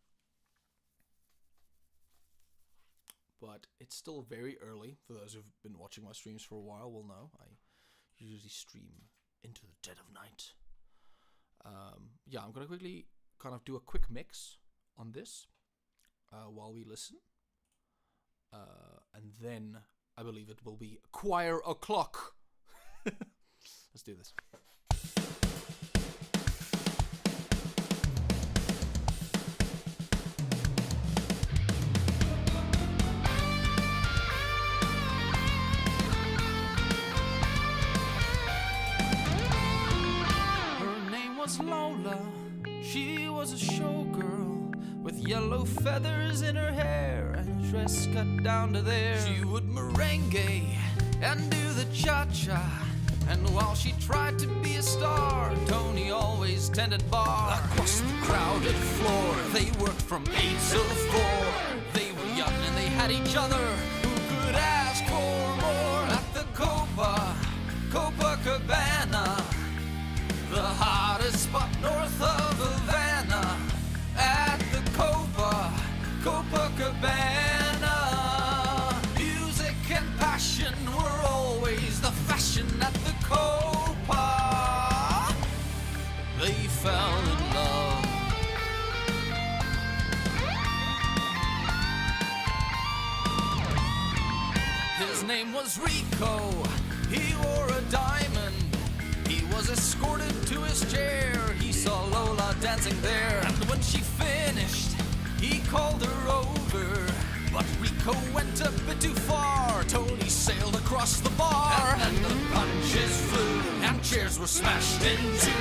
But it's still very early. For those who've been watching my streams for a while will know I usually stream into the dead of night. Yeah, I'm gonna quickly kind of do a quick mix on this while we listen. And then I believe it will be choir o'clock. Let's do this. Lola, she was a showgirl with yellow feathers in her hair and a dress cut down to there. She would merengue and do the cha-cha, and while she tried to be a star, Tony always tended bar. Across the crowded floor, they worked from 8 till 4. They were young and they had each other. Who could ask for more at the Copa Cabana? The hottest spot north of Havana. At the Copa Cabana. Music and passion were always the fashion at the Copa. They fell in love. His name was Rico. He wore a diamond. He was escorted to his chair. He saw Lola dancing there. And when she finished, he called her over. But Rico went a bit too far. Tony sailed across the bar. And the punches flew. And chairs were smashed in two.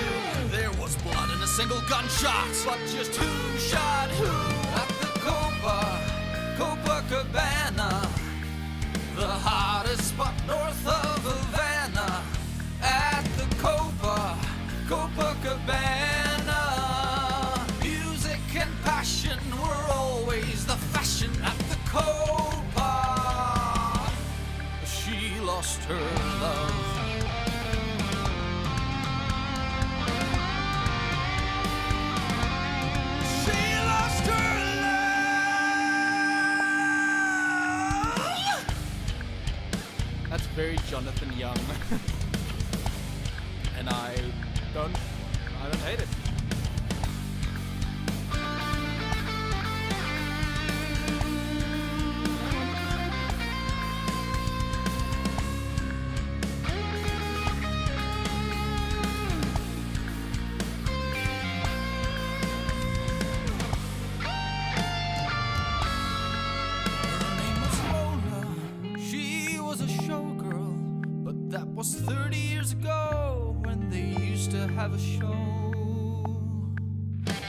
There was blood and a single gunshot. But just who shot who at the Copa Cabana? The hottest spot north of Havana. At the Copa Cabana. Music and passion were always the fashion at the Copa. She lost her love. She lost her love. That's very Jonathan Young. And I don't hate it. have a show.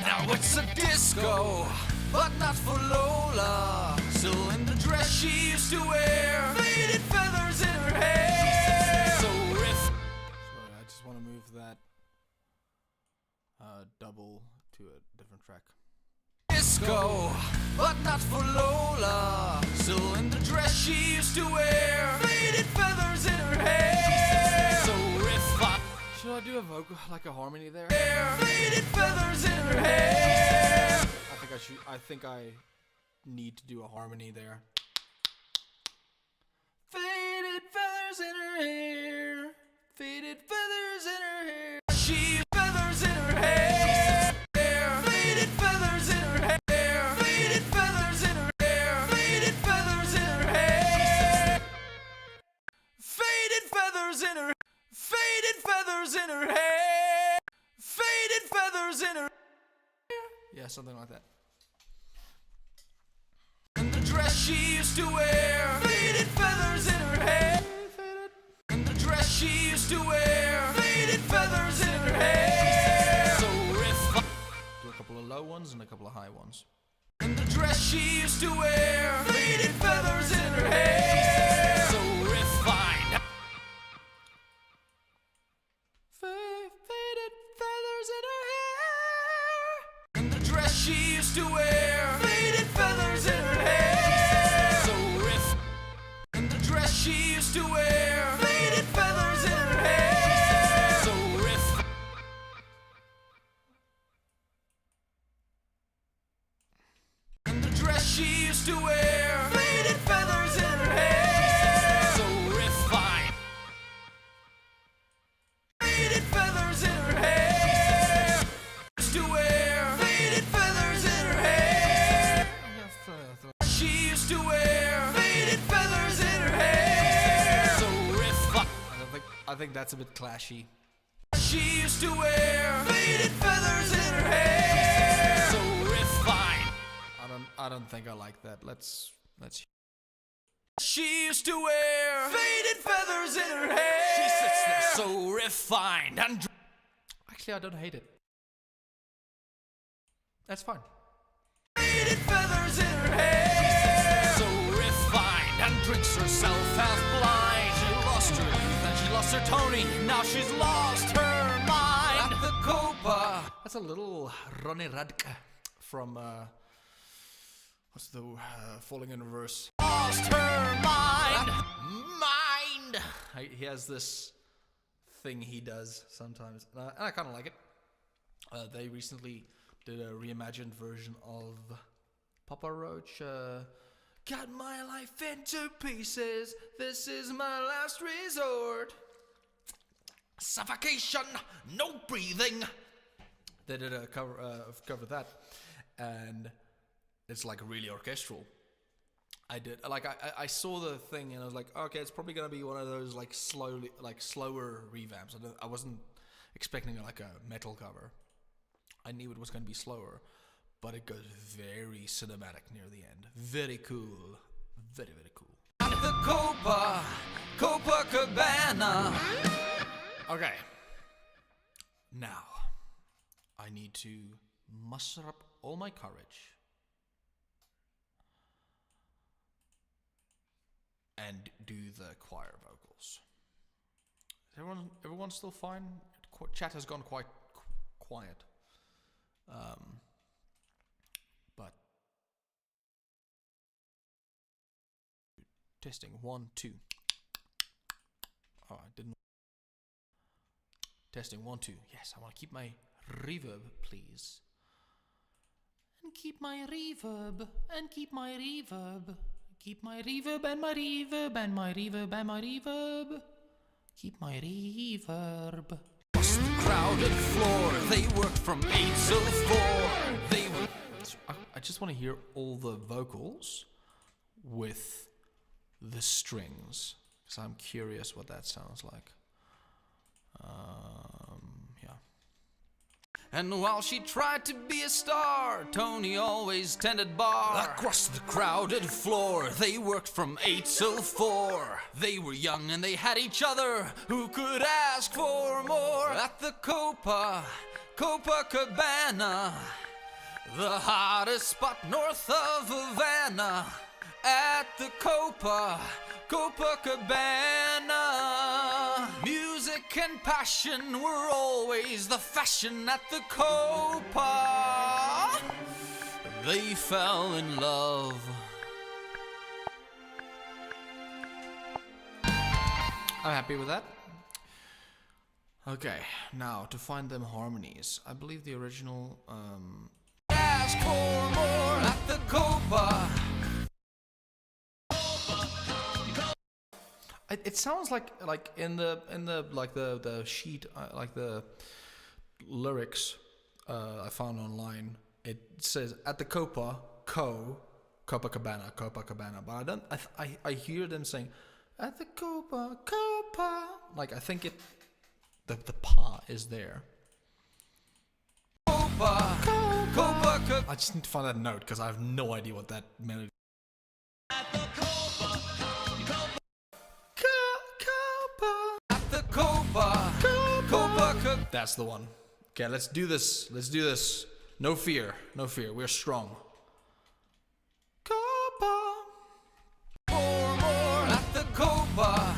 Now it's a disco, but not for Lola. Still in the dress she used to wear, faded feathers in her hair. So if Sorry, I just want to move that double to a different track. disco, but not for Lola. Still in the dress she used to wear, faded feathers in her hair. So if I Should I do a vocal, like a harmony there? faded feathers in her hair. I think I need to do a harmony there. Faded feathers in her hair. Faded feathers in her hair. She feathers in her hair. Faded feathers in her hair. Faded feathers in her hair. Faded feathers in her hair. Faded feathers in her. Faded feathers in her hair. Faded feathers in her. Yeah, something like that. In the dress she used to wear, faded feathers in her hair. In the dress she used to wear, faded feathers in her hair. So if I Do a couple of low ones and a couple of high ones. in the dress she used to wear, faded feathers in her hair. So refined. Faded feathers in her hair. In the dress she used to wear, faded feathers in her hair. So in the dress she used to wear, faded feathers in her hair. So in the dress she used to wear, faded feathers in her hair. So refined. Faded feathers in her hair. Used to wear faded feathers in her hair. She used to wear faded feathers in her hair. So refined. I think that's a bit clashy. She used to wear faded feathers in her hair. So refined. I don't think I like that. Let's. She used to wear faded feathers in her hair. She sits there so refined and Actually, I don't hate it. That's fine. faded feathers in her hair. So refined and drinks herself half blind. She lost her youth and she lost her Tony. Now she's lost her mind. At the Copa. That's a little Ronnie Radke from what's the Falling in Reverse. Lost her mind. He has this thing he does sometimes, and I kind of like it. They recently did a reimagined version of Papa Roach. Cut my life into pieces. This is my last resort. Suffocation. No breathing. They did a cover that, and it's like really orchestral. I saw the thing and I was like, okay, it's probably gonna be one of those like slower revamps. I wasn't expecting like a metal cover. I knew it was gonna be slower, but it goes very cinematic near the end. Very cool, very cool. At the Copa Cabana. Okay, now I need to muster up all my courage and do the choir vocals. Is everyone still fine? Chat has gone quite quiet. But testing 1 2. Oh, I didn't. Testing 1 2. Yes, I want to keep my reverb, please. And keep my reverb. And keep my reverb. Keep my reverb and my reverb and my reverb and my reverb. Keep my reverb. Crowded floor. They work from 8 till 4. They were. I just want to hear all the vocals with the strings, because I'm curious what that sounds like. Yeah. And while she tried to be a star, Tony always tended bar. Across the crowded floor, they worked from 8 till 4. They were young and they had each other. Who could ask for more? At the Copa Cabana, the hottest spot north of Havana. At the Copa Cabana, music and passion were always the fashion. At the Copa, they fell in love. I'm happy with that. Okay, now to find them harmonies. I believe the original ask for more at the Copa. It sounds like in the like the sheet, like the lyrics I found online. It says at the Copa Cabana, but I hear them saying at the Copa. Like I think the pa is there. Copa. I just need to find that note because I have no idea what that melody. At the Copa. That's the one. Okay, let's do this. No fear. We're strong. Copa. For more at the Copa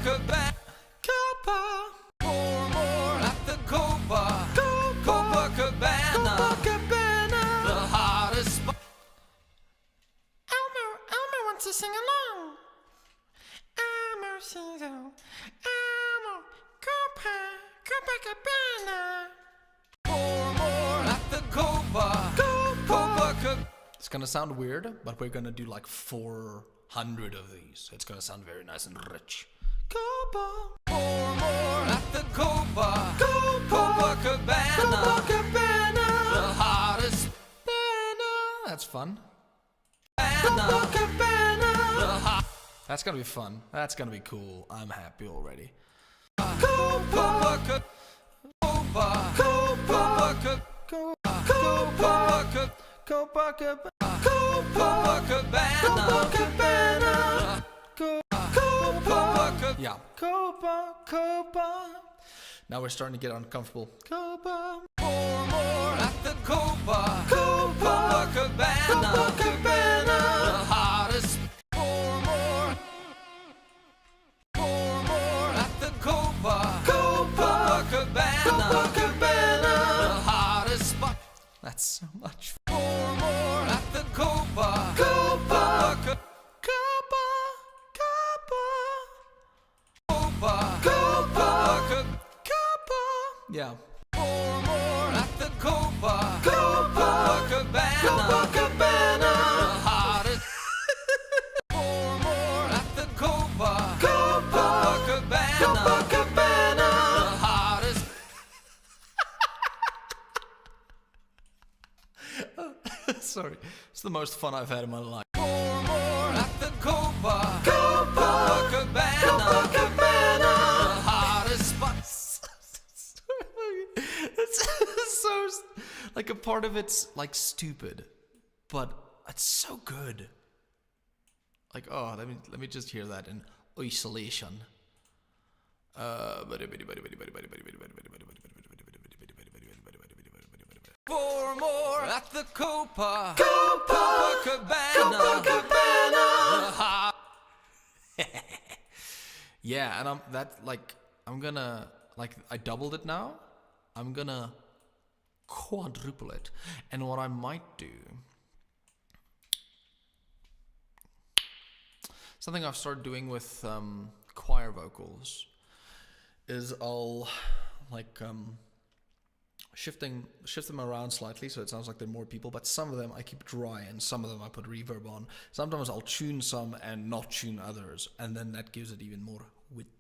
Cabana. Copa. For more at the Copa Cabana. The hottest spot. Elmer wants to sing along. Elmer sings along. Elmer, Copa Cabana. For more at the Copa Cabana. It's gonna sound weird, but we're gonna do like 400 of these. It's gonna sound very nice and rich. Copa. For more at the Copa Cabana. The hottest. That's fun. That's gonna be fun. That's gonna be cool. I'm happy already. Copa Cabana. Yeah. Copa. Now we're starting to get uncomfortable. Copa. For more at the Copa Cabana. The hottest. For more at the Copa Cabana. The hottest spot. That's so much fun. For more at the Copa Cabana. Yeah. For more at the Copa Cabana. The hottest. For more at the Copa Cabana. The hottest. Sorry, it's the most fun I've had in my life. For more at the Copa Cabana. The hottest spots. It's so like a part of it's like stupid, but it's so good. Like let me just hear that in isolation. For more at the Copa Cabana. Yeah, and I'm gonna I doubled it now. I'm gonna quadruple it. And what I might do, something I've started doing with choir vocals, is I'll shift them around slightly so it sounds like there are more people, but some of them I keep dry and some of them I put reverb on. Sometimes I'll tune some and not tune others, and then that gives it even more width.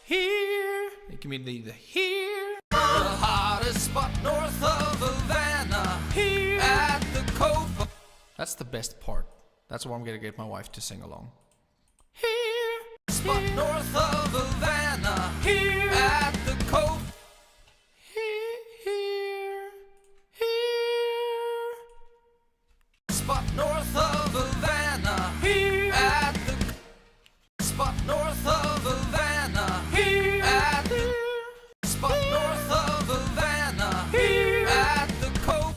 Here, you can mean the here. The hottest spot north of Havana. Here at the Copa. That's the best part. That's why I'm gonna get my wife to sing along. spot north of Havana. Here at the Copa. Here. Spot north of Havana. Here at the spot north of Havana. Here at the spot north of Havana. Here at the Copa.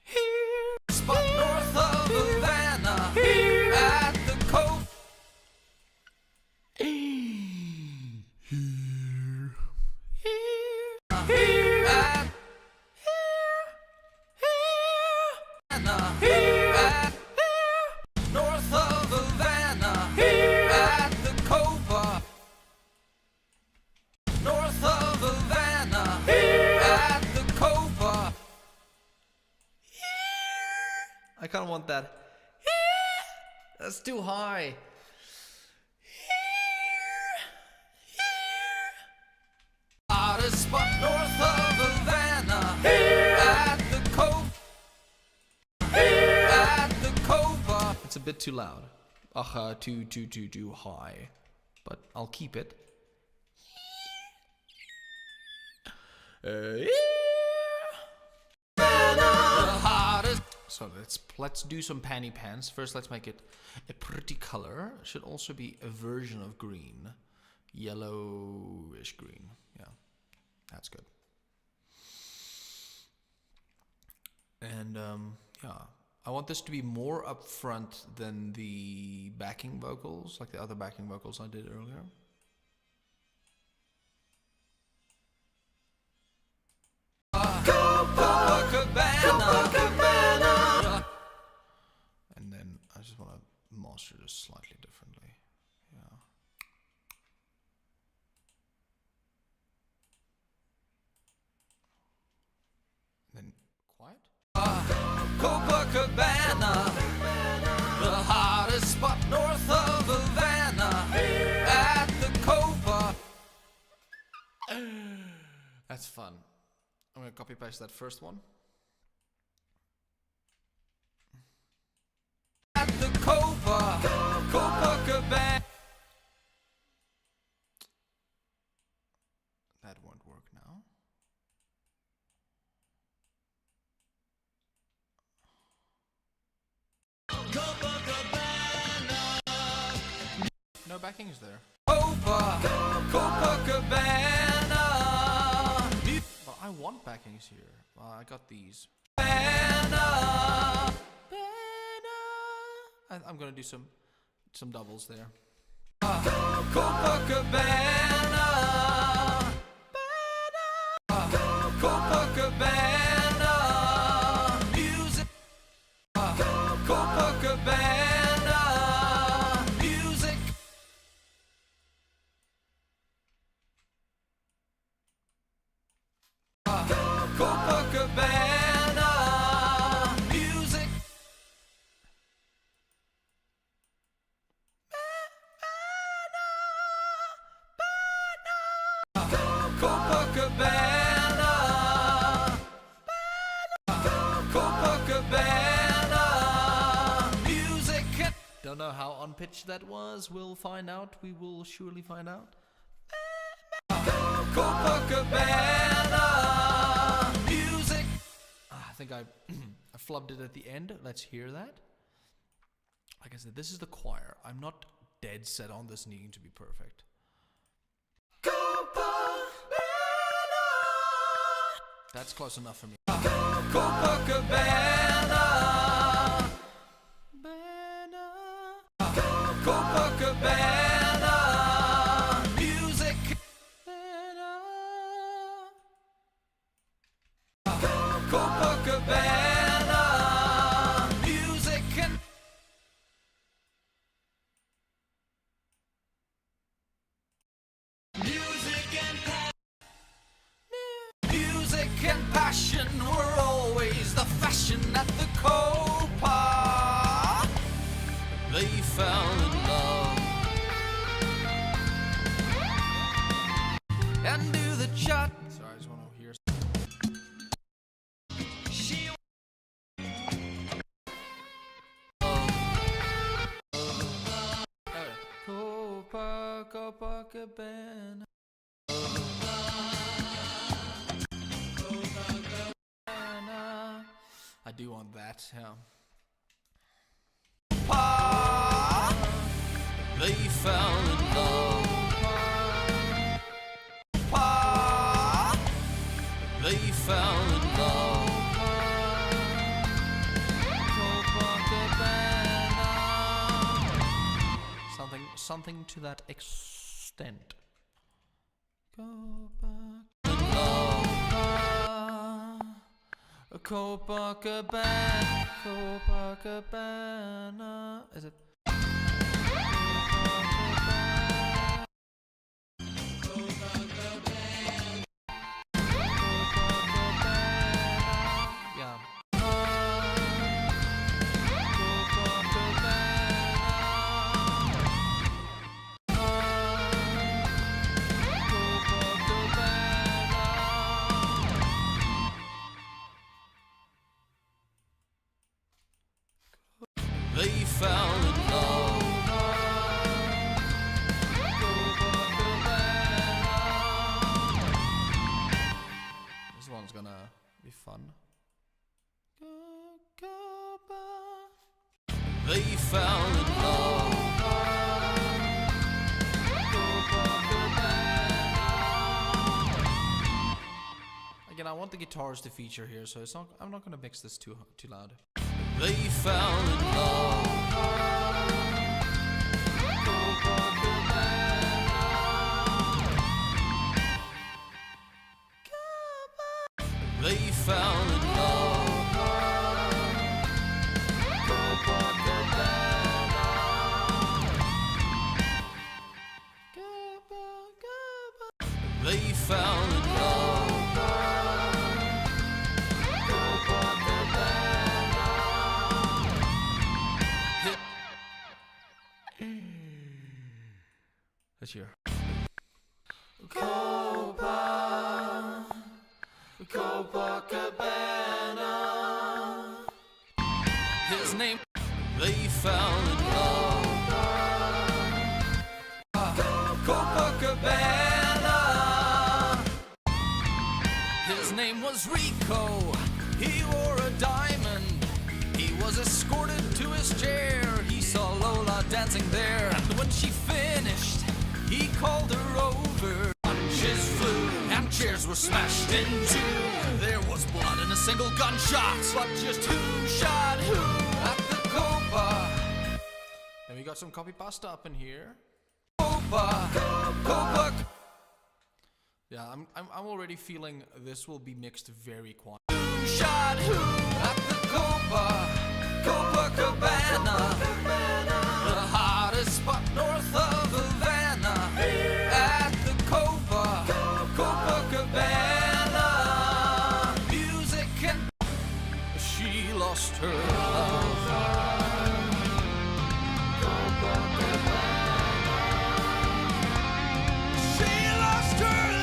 Here. Spot north of Havana. Here at the Copa. Here at here at north of Havana. Here at the Copa. North of Havana. Here at the Copa. I kind of want that. That's too high. Hottest spot north of Havana. Here at the Copa. Here at the Copa. It's a bit too loud. Too high. But I'll keep it. The hottest. So let's do some panty pants. First, let's make it a pretty color. Should also be a version of green, yellowish green. Yeah, that's good. And yeah, I want this to be more upfront than the backing vocals, like the other backing vocals I did earlier. Copa Cabana. And then I just want to master this slightly differently. Yeah. Then quiet. Copa Cabana, the hottest spot north of Havana. At the Copa. That's fun. I'm gonna copy paste that first one. At the Copa, Copa Cabana. That won't work now. Copa Cabana. No backing is there. Copa Cabana. But I want backings here. I got these. I'm gonna do some doubles there. Copa Cabana. Copa Cabana. Music. Copa Cabana. Music. Copa Cabana. Music. Copa Cabana. Copa Cabana. Music. Don't know how unpitched that was. We'll find out. We will surely find out. Copa Cabana. Music. I think I flubbed it at the end. Let's hear that. Like I said, this is the choir. I'm not dead set on this needing to be perfect. That's close enough for me. Copa Cabana. Copa Cabana. Music. Copa Cabana. Music. Music and passion were always the fashion at the Copa. They fell in love and do the chat. Sorry, I just want to hear. She. Okay. Copa Cabana. I do want that, yeah. They fell in love. They fell in love. Copacabana. Something to that extent. Copacabana. Copacabana. Is it? Yeah. They fell in love. This one's gonna be fun. They fell in love. Again, I want the guitars to feature here, so it's not. I'm not gonna mix this too loud. They fell in love. They fell in love. They fell in love. Let's hear. Copacabana. His name. They fell in love. Copacabana. His name was Rico. He wore a diamond. He was escorted to his chair. He saw Lola dancing there. And when she finished, he called her over. Punches flew and chairs were smashed in two. There was blood and a single gunshot. But just who shot who at the Copa? And we got some copy pasta up in here. Copa. Yeah, I'm already feeling this will be mixed very quiet. Who shot who at the Copacabana? The hottest spot north of Havana. At the Copacabana. Music and she lost her love. She lost her love.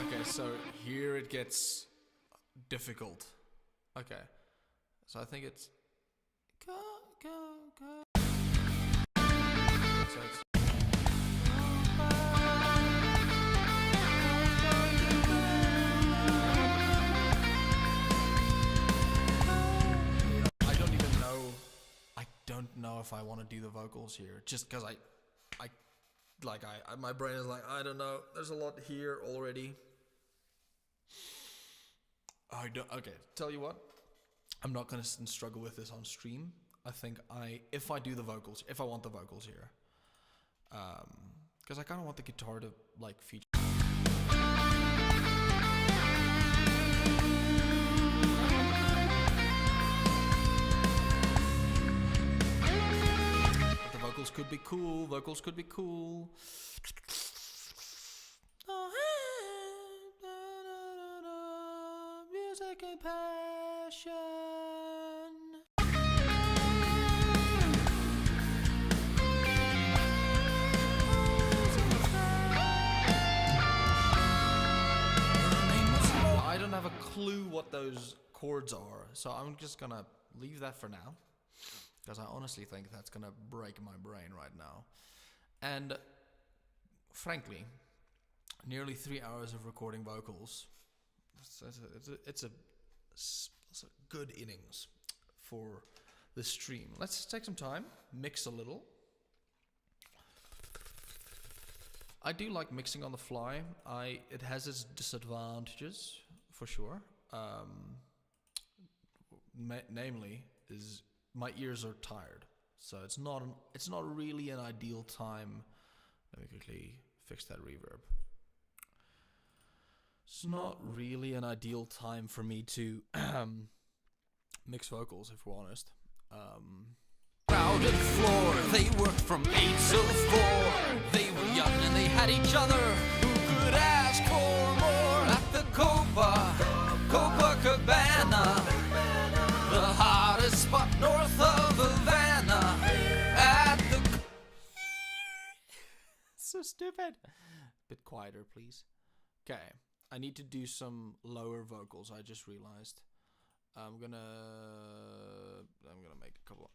Okay, so here it gets difficult. Okay, so I think it's go. So it's I don't know if I want to do the vocals here, just because my brain is like, I don't know. There's a lot here already. Okay, tell you what, I'm not gonna struggle with this on stream. I think if I do the vocals, if I want the vocals here, because I kind of want the guitar to like feature. But the vocals could be cool. Vocals could be cool. Music and passion. clue what those chords are, so I'm just gonna leave that for now, because I honestly think that's gonna break my brain right now. And frankly, nearly 3 hours of recording vocals, it's a good innings for the stream. Let's take some time, mix a little. I do like mixing on the fly. It has its disadvantages, for sure. Namely, is my ears are tired, so it's not really an ideal time. Let me quickly fix that reverb. It's not really an ideal time for me to mix vocals, if we're honest. Crowded floor, they worked from 8 till 4. They were young and they had each other. Who could ask for more? At the Copa Cabana, the hottest spot north of Havana. At the So stupid. Bit quieter, please. Okay, I need to do some lower vocals. I just realized. I'm gonna make a couple.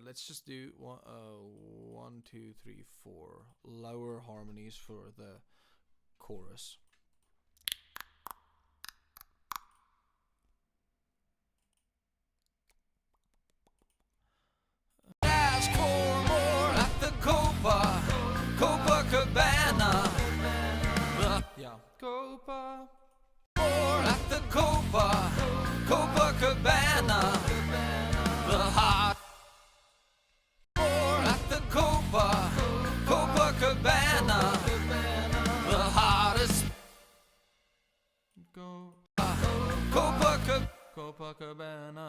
Let's just do 1, 2, 3, 4 lower harmonies for the chorus. ask for more at the Copa Cabana. Yeah. Copa. More at the Copa Cabana. The hot. More at the Copa Cabana. The hottest. Copacabana.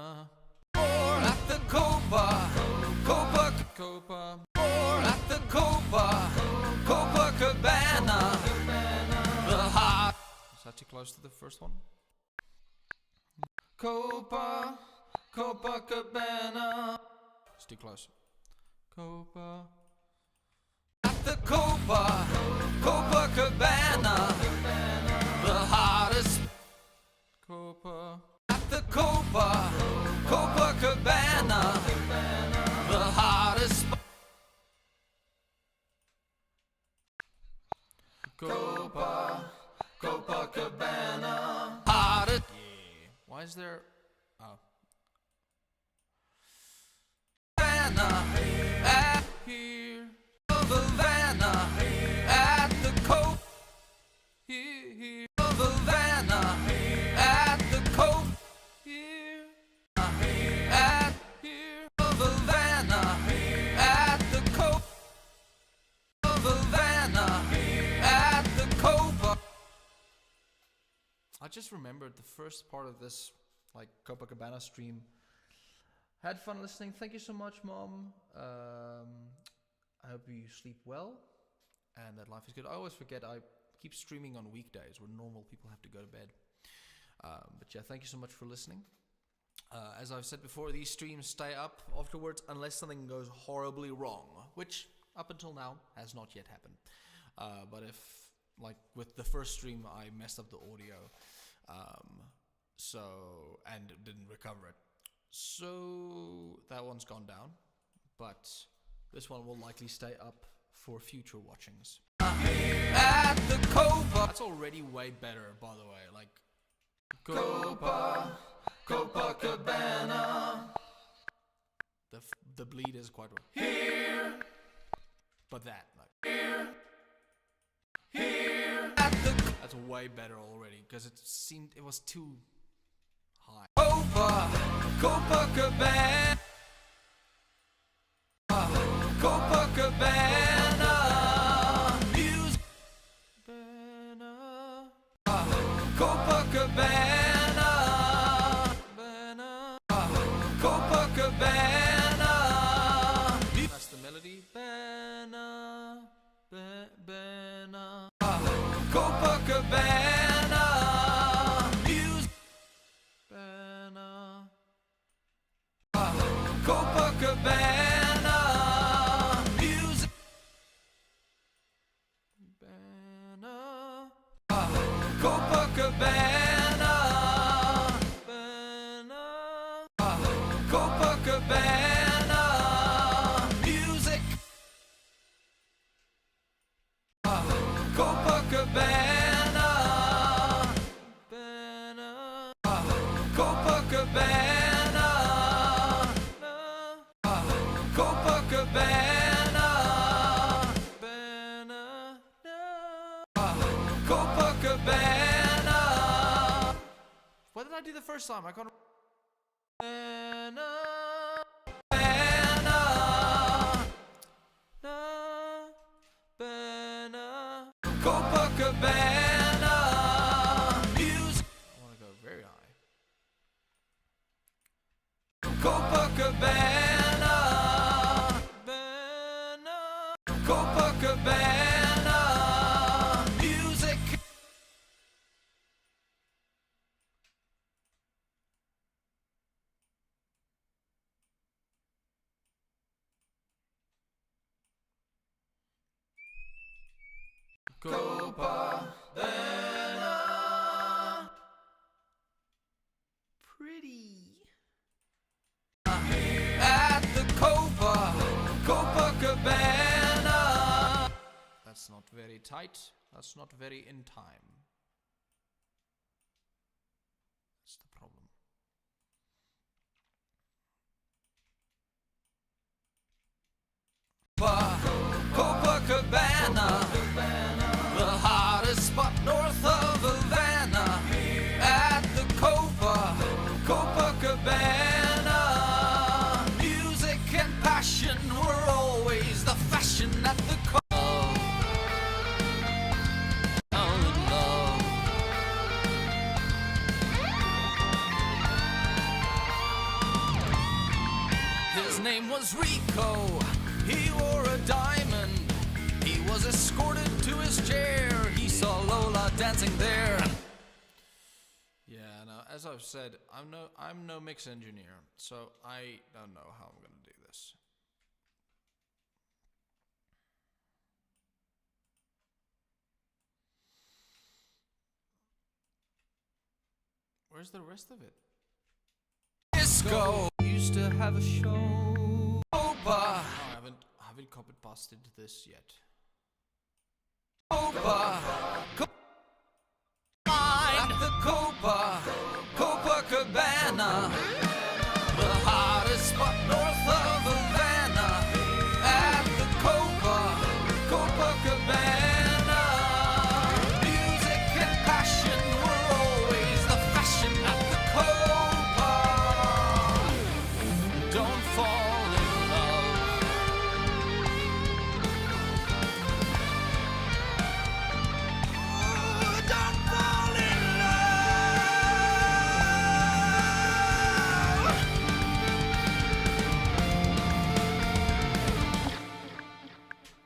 More at the Copa More at the Copa Cabana. The hot. Is that too close to the first one? Copacabana. It's too close. Copa. At the Copa Cabana. The hottest. Copa. At the Copa Cabana. The hottest. Copacabana. Hottest. Yeah. Why is there? Oh. Havana. At Here. Havana. At the Copa Here. Havana. At the Copa Here. At Here. Havana. At the Copa Havana. At the Copa. I just remembered the first part of this, like, Copacabana stream. Had fun listening. Thank you so much, Mom. I hope you sleep well and that life is good. I always forget I keep streaming on weekdays where normal people have to go to bed. But yeah, thank you so much for listening. As I've said before, these streams stay up afterwards unless something goes horribly wrong, which up until now has not yet happened. But if, like with the first stream, I messed up the audio, and didn't recover it. So that one's gone down, but this one will likely stay up for future watchings. At the Copa. That's already way better, by the way. Like Copacabana. The bleed is quite right. Here. But that, like, Here. At the that's way better already because it was too high. Copacabana. Copacabana. Music. Copacabana. Copacabana. That's the melody. Copacabana. Music. Copacabana. Music. Copacabana. Cabana. Music. Copa Cabana. Copa Cabana. Copa Cabana. Copa Cabana. What did I do the first time? I can't. Copa Cabana. Music. I want to go very high. Copa Cabana. Copa Cabana. Music. Copa Cabana. Pretty. At the Copa Cabana. That's not very tight. That's not very in time. That's the problem. Copa Cabana, the hottest spot north of Havana. At the Copa Cabana, music and passion were always the fashion at the His name was Rico. He wore a diamond. He was escorted to his chair. He saw Lola dancing there. Yeah, no, as I've said, I'm no mix engineer, so I don't know how I'm gonna do this. Where's the rest of it? Disco Used to have a show. Copa, I haven't copy pasted this yet. Copa, at the Copa Cabana, the hottest spot north of Havana. At the Copa Cabana, music and passion were always the fashion at the Copa. Don't fall in love. Ooh, don't fall in love.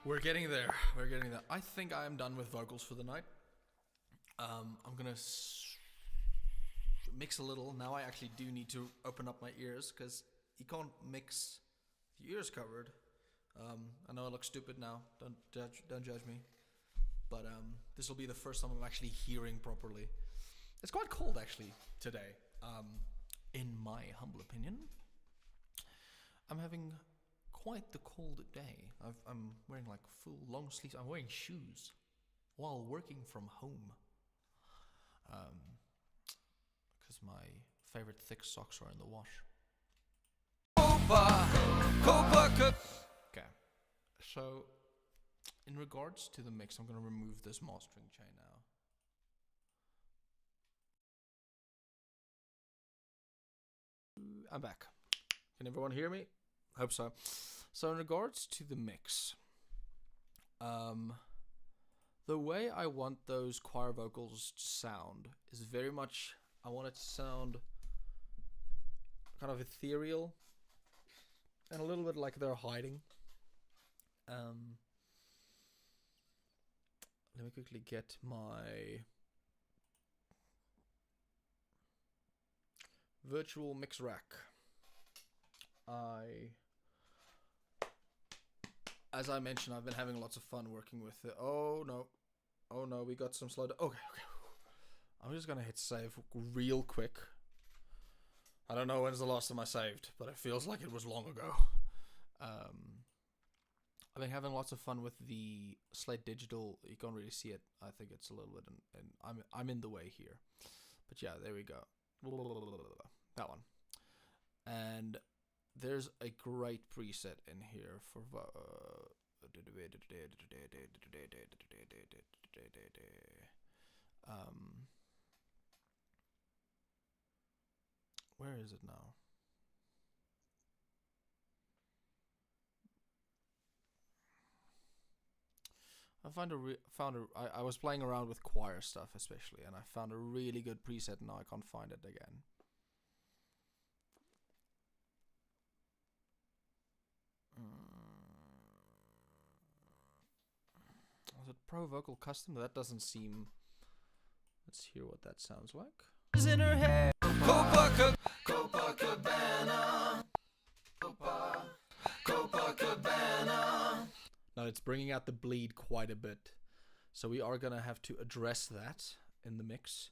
We're getting there. We're getting there. I think I am done with vocals for the night. I'm gonna mix a little. Now I actually do need to open up my ears because you can't mix with your ears covered. I know I look stupid now. Don't judge me. But this will be the first time I'm actually hearing properly. It's quite cold actually today. In my humble opinion, I'm having quite the cold day. I'm wearing like full long sleeves. I'm wearing shoes while working from home. Because my favorite thick socks are in the wash. Copa. Okay, so in regards to the mix, I'm gonna remove this mastering chain now. I'm back. Can everyone hear me? Hope so. So in regards to the mix, the way I want those choir vocals to sound is very much, I want it to sound kind of ethereal and a little bit like they're hiding. Let me quickly get my virtual mix rack. As I mentioned, I've been having lots of fun working with it. Oh no, we got some slow. Okay. I'm just gonna hit save real quick. I don't know when's the last time I saved, but it feels like it was long ago. I've been having lots of fun with the Slate Digital. You can't really see it. I think it's a little bit, and I'm in the way here. But yeah, there we go. That one. And there's a great preset in here for where is it now? I was playing around with choir stuff especially, and I found a really good preset. Now I can't find it again. Was it Pro Vocal Custom? That doesn't seem. Let's hear what that sounds like. In her hair. Copa Cabana. Copa Cabana. Now it's bringing out the bleed quite a bit, so we are gonna have to address that in the mix.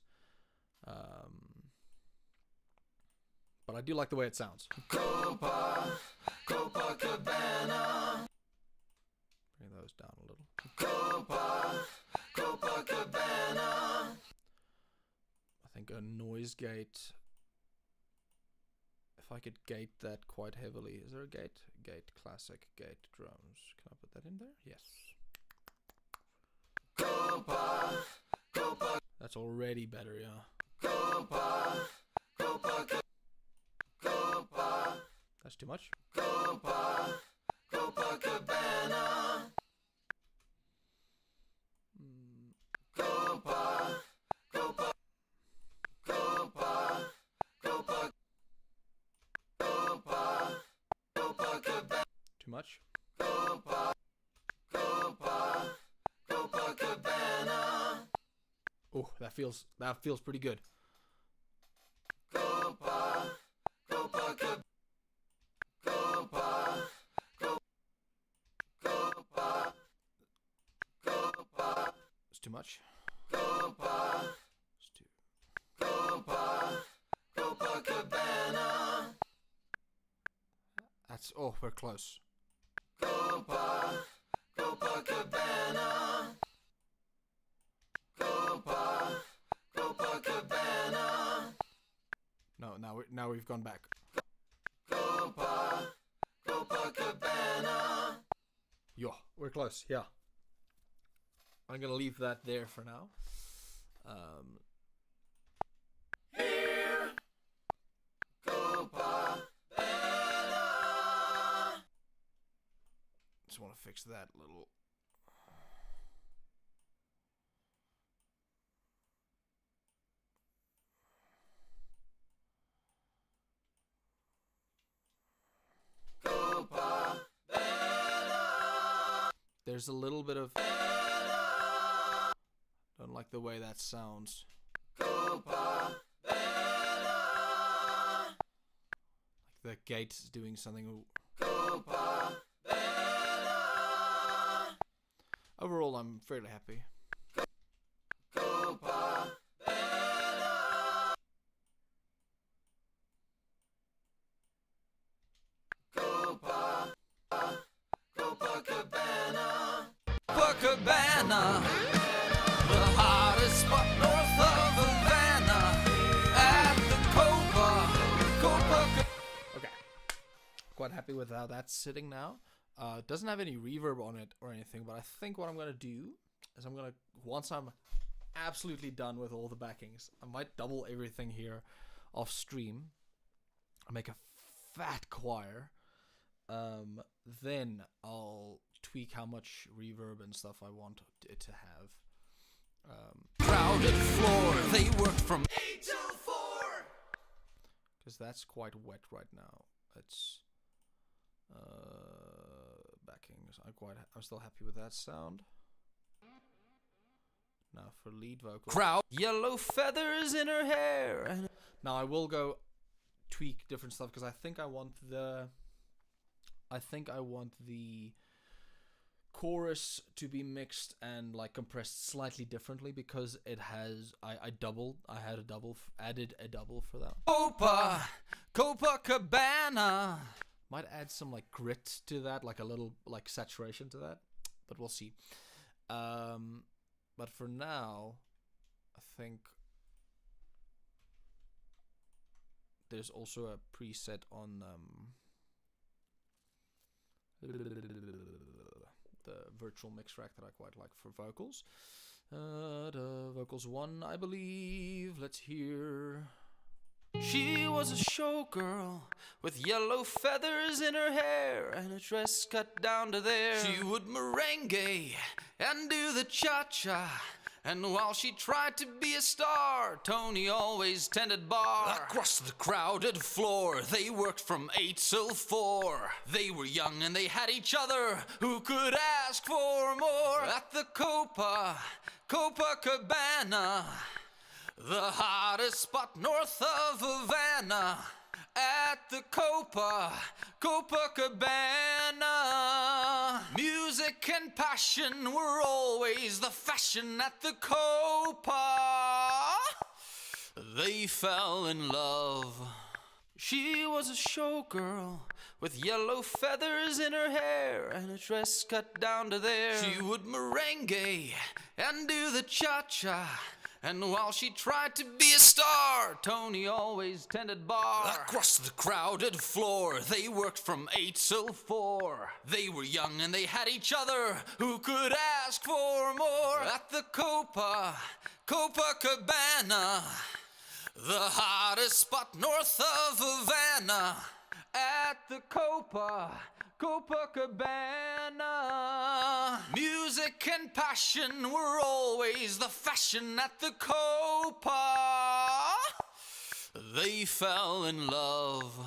But I do like the way it sounds. Copa Cabana. Bring those down a little. Copa Cabana. I think a noise gate. If I could gate that quite heavily. Is there a gate? Gate, classic, gate, drums. Can I put that in there? Yes. That's already better, yeah. That's too much. Too much. Oh, that feels pretty good. It's too much. It's too. That's we're close. Copa Cabana. Copa Cabana. No, now we've gone back. Copa Cabana. Yo, we're close. Yeah. I'm gonna leave that there for now. Here. Copa Cabana. Just want to fix that little. There's a little bit of. Don't like the way that sounds. Like the gate is doing something. Overall, I'm fairly happy. Cabana, the hottest spot north of Havana, at the Copa. Okay, quite happy with how that's sitting now. It doesn't have any reverb on it or anything, but I think what I'm gonna do is once I'm absolutely done with all the backings, I might double everything here off stream. I'll make a fat choir. Then I'll tweak how much reverb and stuff I want it to have. Crowded floor, they work from 8 till 4. Because that's quite wet right now. It's backings. I'm still happy with that sound. Now for lead vocal. Crowd, yellow feathers in her hair. Now I will go tweak different stuff because I think I want the chorus to be mixed and like compressed slightly differently because it has I added a double for that. Copa Cabana. Might add some like grit to that, like a little like saturation to that, but we'll see. But for now, I think there's also a preset on the virtual mix rack that I quite like for vocals. The vocals 1, I believe. Let's hear. She was a showgirl with yellow feathers in her hair and a dress cut down to there. She would merengue and do the cha-cha. And while she tried to be a star, Tony always tended bar. Across the crowded floor, they worked from 8 till 4. They were young and they had each other. Who could ask for more? At the Copa Cabana, the hottest spot north of Havana. At the Copa Cabana, music and passion were always the fashion. At the Copa, they fell in love. She was a showgirl with yellow feathers in her hair and a dress cut down to there. She would merengue and do the cha-cha. And while she tried to be a star, Tony always tended bar. Across the crowded floor, they worked from 8 till 4. They were young and they had each other. Who could ask for more? At the Copa Cabana, the hottest spot north of Havana. At the Copa Cabana, music and passion were always the fashion. At the Copa, they fell in love.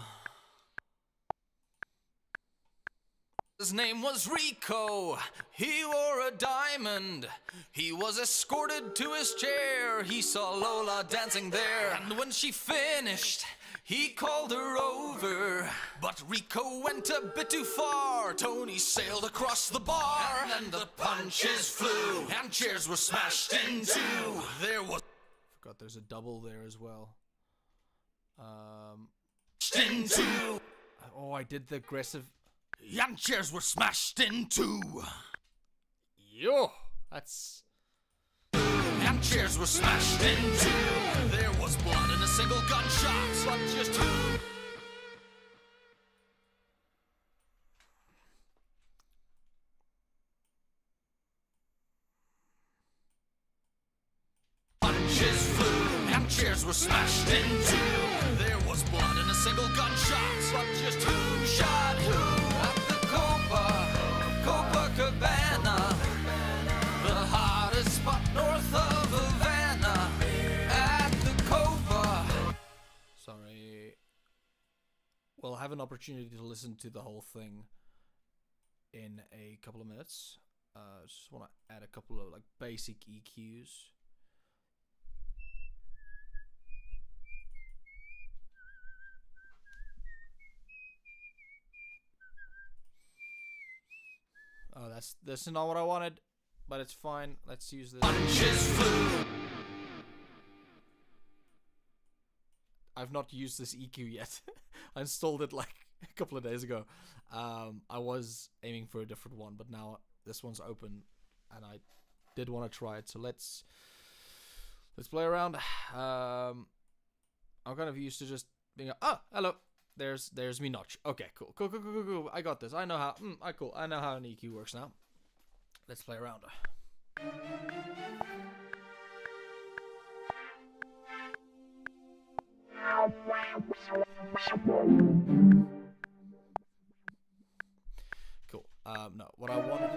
His name was Rico, he wore a diamond. He was escorted to his chair, he saw Lola dancing there. And when she finished, he called her over, but Rico went a bit too far. Tony sailed across the bar, and the punches flew, and chairs were smashed in two. There was... Forgot there's a double there as well. In two. Oh, I did the aggressive... And chairs were smashed in two. Yo! That's... And chairs were smashed in two. There was blood in a single gunshot, but just who? Punches flew, and chairs were smashed in two. There was blood in a single gunshot, but just who shot who? At the Copa Cabana, the hottest spot north of Havana. At the Copa. Sorry. We'll have an opportunity to listen to the whole thing in a couple of minutes. Just want to add a couple of like basic EQs. Oh, this is not what I wanted, but it's fine. Let's use this. Punches flew. I've not used this EQ yet. I installed it like a couple of days ago. I was aiming for a different one, but now this one's open, and I did want to try it. So let's play around. I'm kind of used to just being hello. There's me notch. Okay, cool. I got this. I know how. Cool. I know how an EQ works now. Let's play around. Cool. No, what I wanted.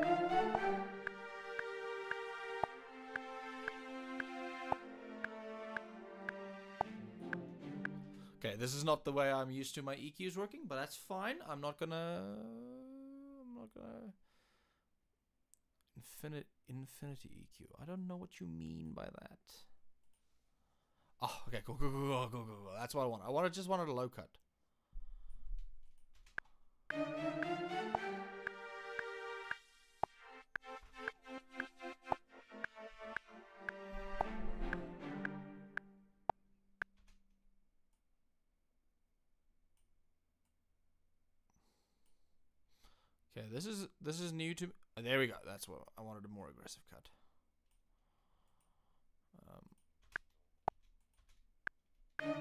Okay, this is not the way I'm used to my EQs working, but that's fine. I'm not gonna infinity EQ. I don't know what you mean by that. Oh, okay, go. That's what I want. I just wanted a low cut. Okay, this is new to me. There we go. That's what I wanted, a more aggressive cut. Okay,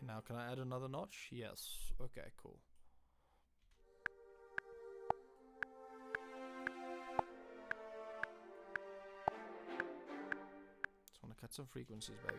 now can I add another notch? Yes. Okay, cool. Just want to cut some frequencies, baby.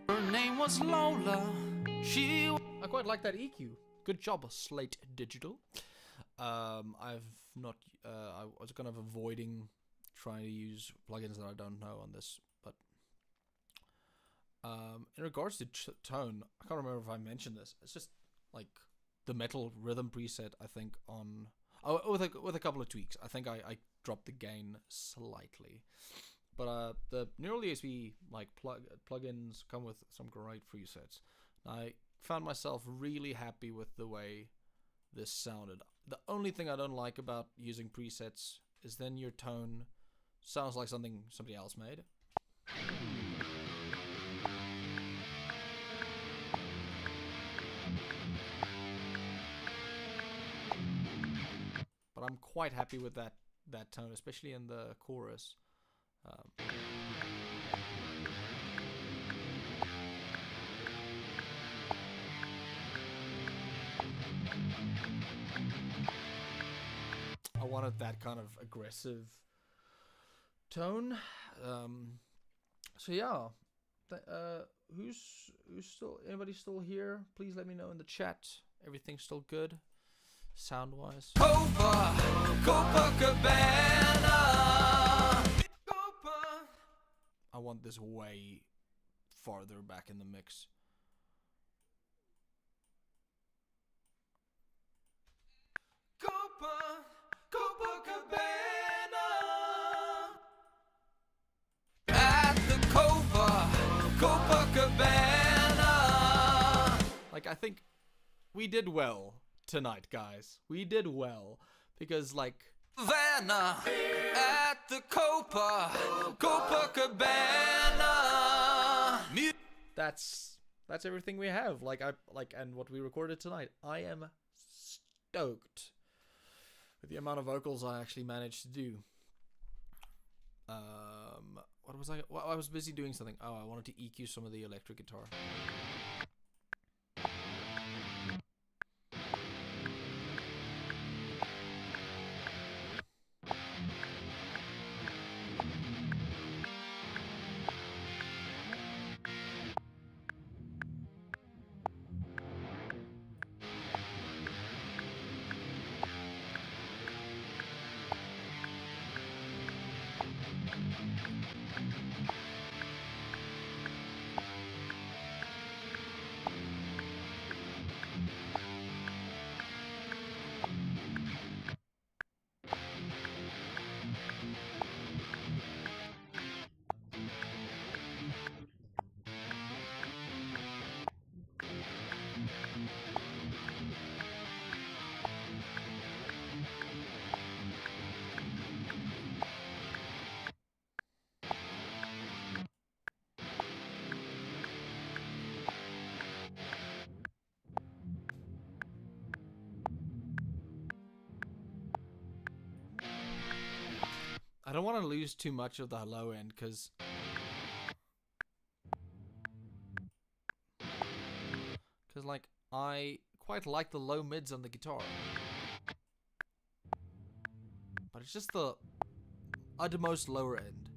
Her name was Lola. I quite like that EQ. Good job, Slate Digital. I've not. I was kind of avoiding trying to use plugins that I don't know on this, but in regards to tone, I can't remember if I mentioned this. It's just like the metal rhythm preset. I think on with a couple of tweaks. I think I dropped the gain slightly. But the Neural ESP like plugins come with some great presets. I found myself really happy with the way this sounded. The only thing I don't like about using presets is then your tone sounds like something somebody else made. But I'm quite happy with that tone, especially in the chorus. I wanted that kind of aggressive tone. So yeah, who's still, anybody still here? Please let me know in the chat. Everything's still good, sound wise. Copa Cabana. I want this way farther back in the mix. Copa Cabana. At the Copa Cabana. Like, I think we did well tonight, guys. We did well because, like, Vanna at the Copa Cabana. that's everything we have. And what we recorded tonight. I am stoked with the amount of vocals I actually managed to do. What was I? Well, I was busy doing something. Oh, I wanted to EQ some of the electric guitar. I don't want to lose too much of the low end because like I quite like the low mids on the guitar, but it's just the utmost lower end.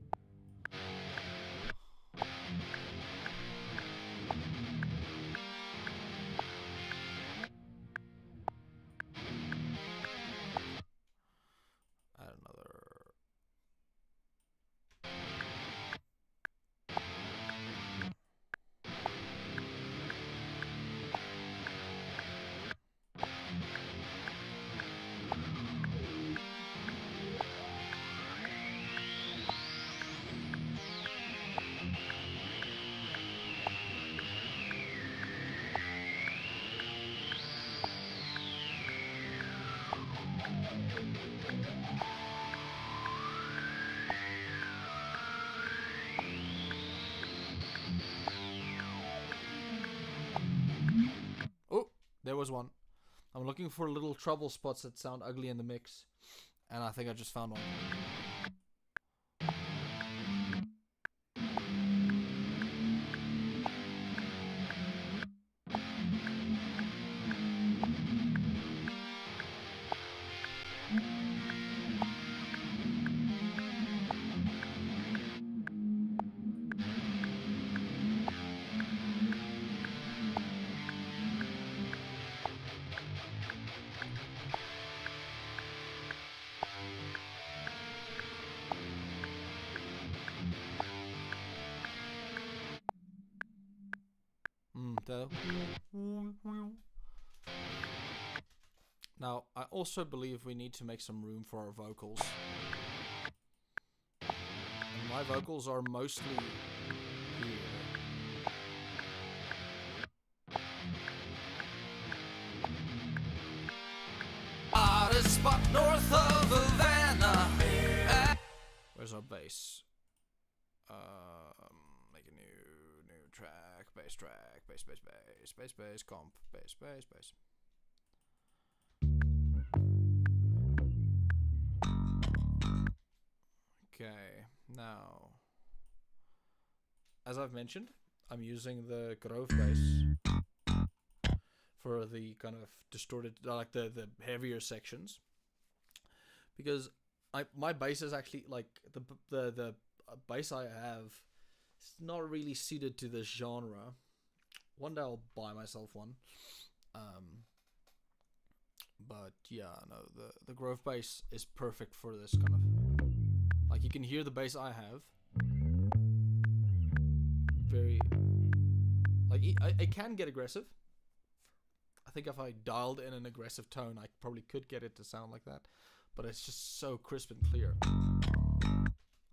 There was one. I'm looking for little trouble spots that sound ugly in the mix. And I think I just found one. Now, I also believe we need to make some room for our vocals. And my vocals are mostly here. Hottest spot north of Havana. Where's our bass? Make a new track, bass, comp, bass. Okay, now, as I've mentioned, I'm using the Grove bass for the kind of distorted, like the heavier sections, because my bass is actually like the bass I have. It's not really suited to this genre. One day I'll buy myself one. But yeah, no, the Grove bass is perfect for this kind of. Like, you can hear the bass I have. Very. Like, it can get aggressive. I think if I dialed in an aggressive tone, I probably could get it to sound like that. But it's just so crisp and clear.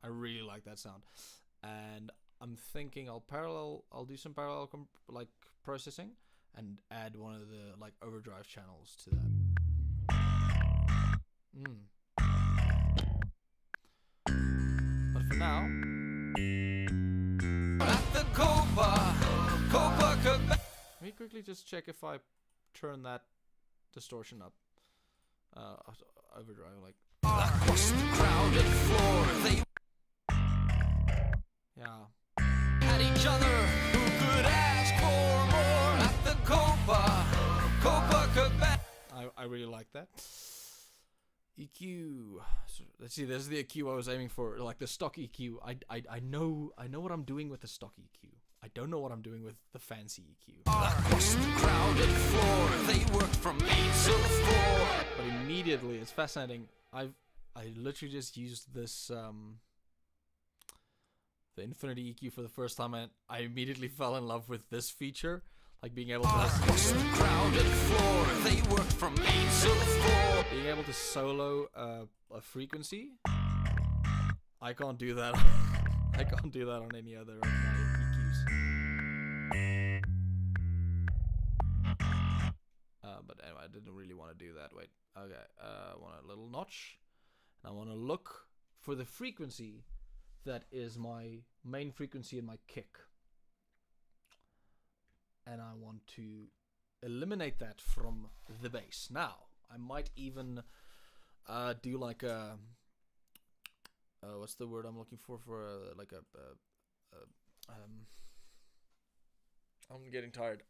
I really like that sound. And I'm thinking I'll do some parallel processing and add one of the like overdrive channels to that. But for now, At the Copa Cabana. let me quickly just check if I turn that distortion up. Overdrive, like. Across the crowded floor, they Yeah. at each other. Who could ask for more? At the Copa Cabana. I really like that. EQ. So, let's see. This is the EQ I was aiming for, like the stock EQ. I know what I'm doing with the stock EQ. I don't know what I'm doing with the fancy EQ. Across the crowded floor, they work from 8 till 4. But immediately, it's fascinating. I literally just used this the Infinity EQ for the first time, and I immediately fell in love with this feature, like being able to Across the crowded floor, they work from 8 till 4. being able to solo a frequency. I can't do that. I can't do that on any other of my EQs. But anyway, I didn't really want to do that. Wait. Okay. I want a little notch, and I want to look for the frequency that is my main frequency in my kick, and I want to eliminate that from the bass. Now, I might even do like a what's the word I'm looking for like a I'm getting tired.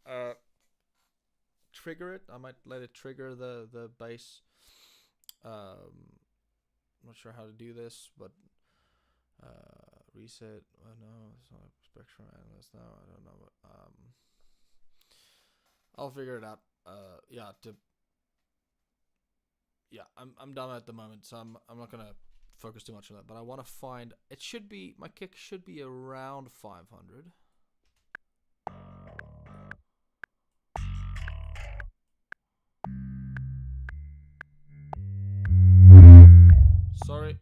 Trigger it. I might let it trigger the bass. I'm not sure how to do this, but reset. No, it's not a spectrum analyst now. I don't know, but I'll figure it out. I'm done at the moment, so I'm not gonna focus too much on that. But I want to find. It should be, my kick should be around 500. Sorry.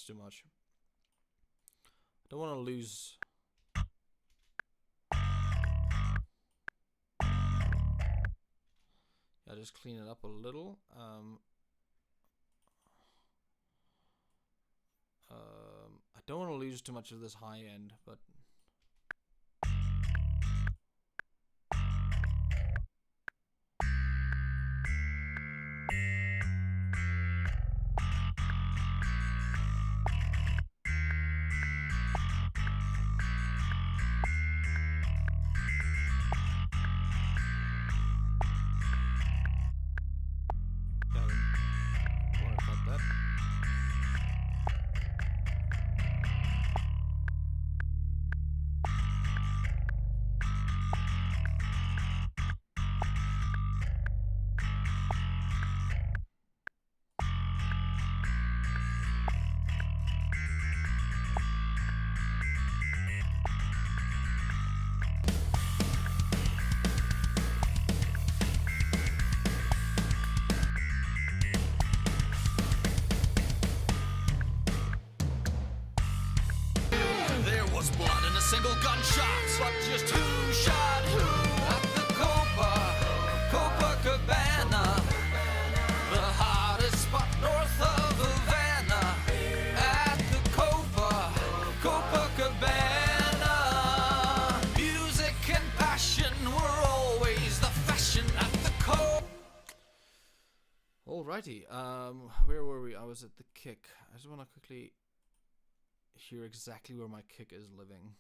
that's too much. Don't want to lose. Yeah, just clean it up a little. I don't want to lose too much of this high end, but want to cut that. There was blood in a single gunshot, but just who shot who at the Copa Cabana, the hottest spot north of Havana. At the Copa Cabana, music and passion were always the fashion at the Alrighty, where were we? I was at the kick. I just want to quickly hear exactly where my kick is living.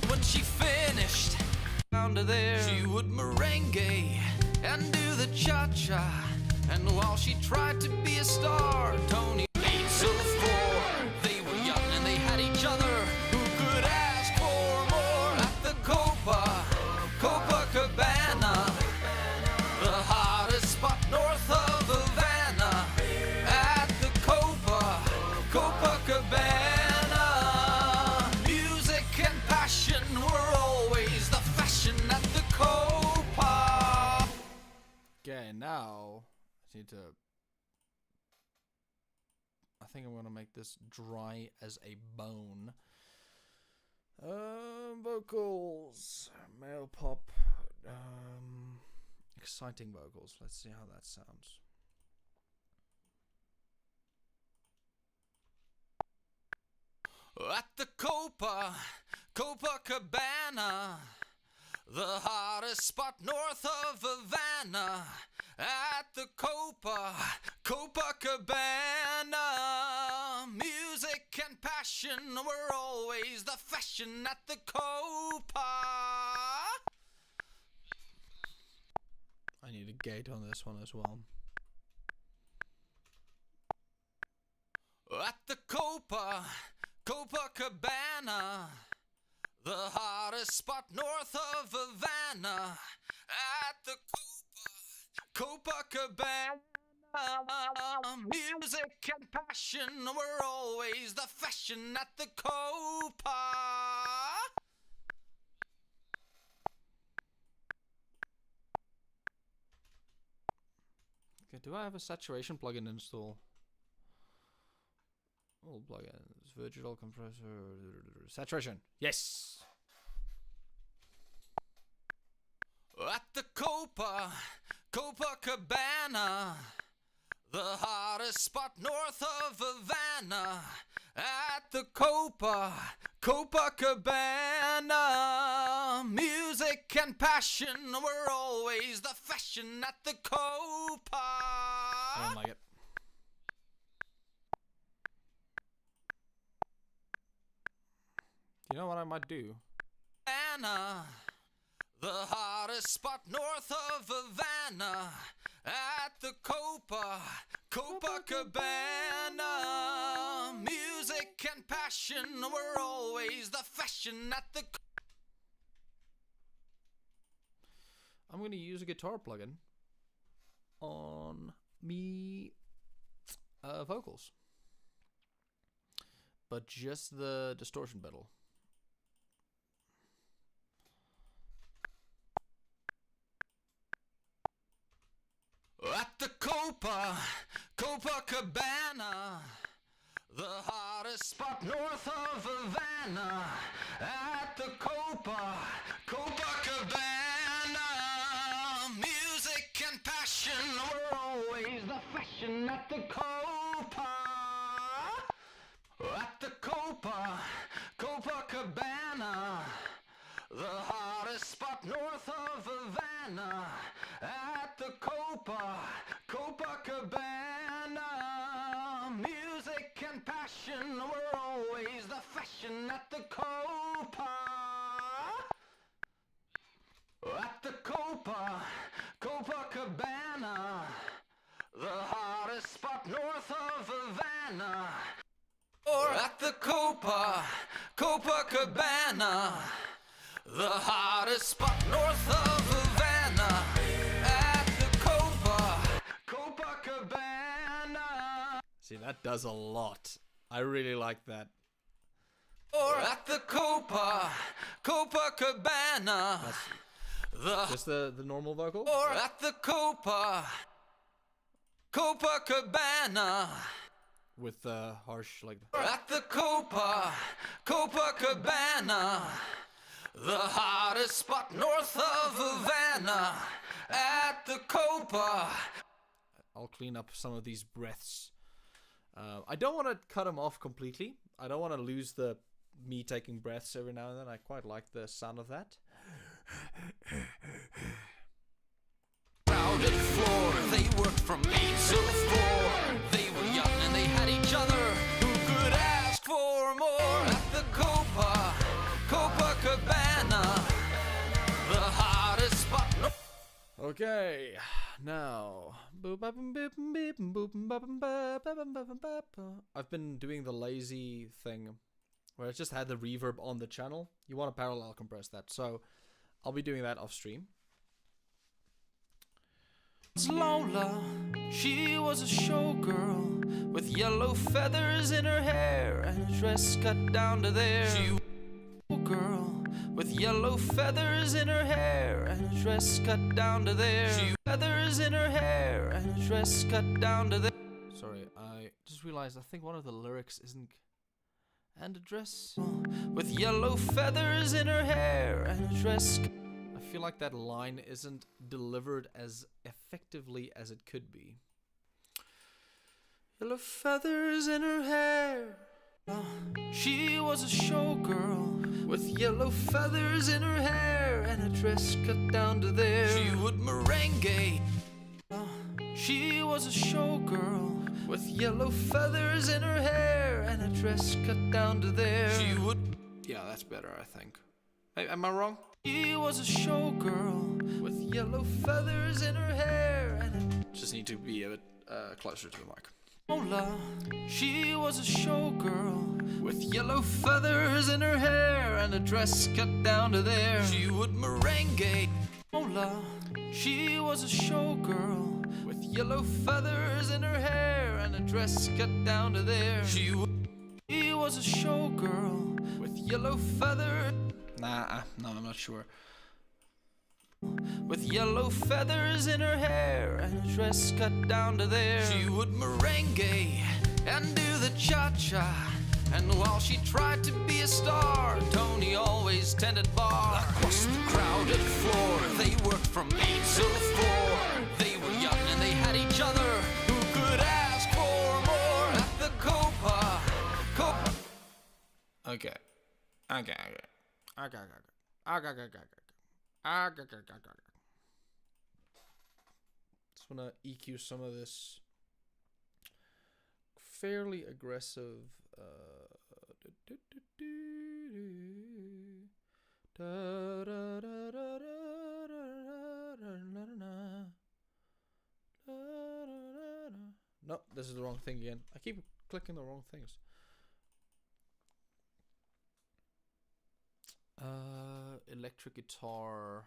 When she finished, down to there, she would merengue and do the cha-cha. And while she tried to be a star, Tony made so four. They were young and they had each other. Who could ask for more? At the Copa Cabana, the hottest spot north of Havana. At the Copa Cabana, music and passion were always the fashion at the Copa. Okay, now I need to. I think I'm gonna make this dry as a bone. Vocals, male pop, exciting vocals. Let's see how that sounds. At the Copa Cabana, the hottest spot north of Havana. At the Copa Cabana, music and passion were always the fashion at the Copa. I need a gate on this one as well. At the Copa Cabana, the hottest spot north of Havana. At the Copa Cabana, music and passion were always the fashion at the Copa. Okay, do I have a saturation plugin installed? All plugins, virtual compressor, saturation. Yes. At the Copa Cabana, The hottest spot north of Havana, at the Copa Cabana. Music and passion were always the fashion at the Copa. I don't like it. You know what I might do? Havana, the hottest spot north of Havana, at the Copa Cabana. Music and passion were always the fashion at the I'm going to use a guitar plugin on me vocals, but just the distortion pedal. At the Copa Cabana, the hottest spot north of Havana, at the Copa Cabana. Music and passion were always the fashion at the Copa. At the Copa Cabana, the hottest spot north of Havana, at the Copa Cabana. Music and passion were always the fashion at the Copa. At the Copa Cabana, the hottest spot north of Havana. Or at the Copa Cabana, the hottest spot north of Havana, at the Copa Cabana. See, that does a lot. I really like that. Or at the Copa Cabana, Just the normal vocal? or at the Copa Cabana. With the harsh, like... Or at the Copa Cabana, the hottest spot north of Havana, at the Copa. I'll clean up some of these breaths. I don't want to cut them off completely. I don't want to lose the me taking breaths every now and then. I quite like the sound of that. Crowded floor, they worked from 8 till 4. They were young and they had each other. Who could ask for more? At the Copa Cabana, the hottest spot. Okay, now... I've been doing the lazy thing where I just had the reverb on the channel. You want to parallel compress that, so I'll be doing that off stream. Lola, she was a showgirl with yellow feathers in her hair and a dress cut down to there. She was a girl with yellow feathers in her hair and a dress cut down to there. She had feathers in her hair and a dress cut down to there. Sorry, I just realized I think one of the lyrics isn't... And a dress... With yellow feathers in her hair and a dress... I feel like that line isn't delivered as effectively as it could be. Yellow feathers in her hair. She was a showgirl with yellow feathers in her hair and a dress cut down to there. She would merengue. She was a showgirl with yellow feathers in her hair and a dress cut down to there. She would... Yeah, that's better, I think. Hey, am I wrong? She was a showgirl with yellow feathers in her hair and a... Just need to be a bit closer to the mic. Lola, she was a showgirl with yellow feathers in her hair and a dress cut down to there. She would merengue. Lola, she was a showgirl with yellow feathers in her hair and a dress cut down to there. She was a showgirl with yellow feathers. No, I'm not sure. With yellow feathers in her hair and a dress cut down to there. She would merengue and do the cha-cha. And while she tried to be a star, Tony always tended bar. Across the crowded floor, they worked from 8 till 4. They were young and they had each other. Who could Okay. Okay. Just wanna EQ some of this fairly aggressive. No, this is the wrong thing again. I keep clicking the wrong things. Electric guitar.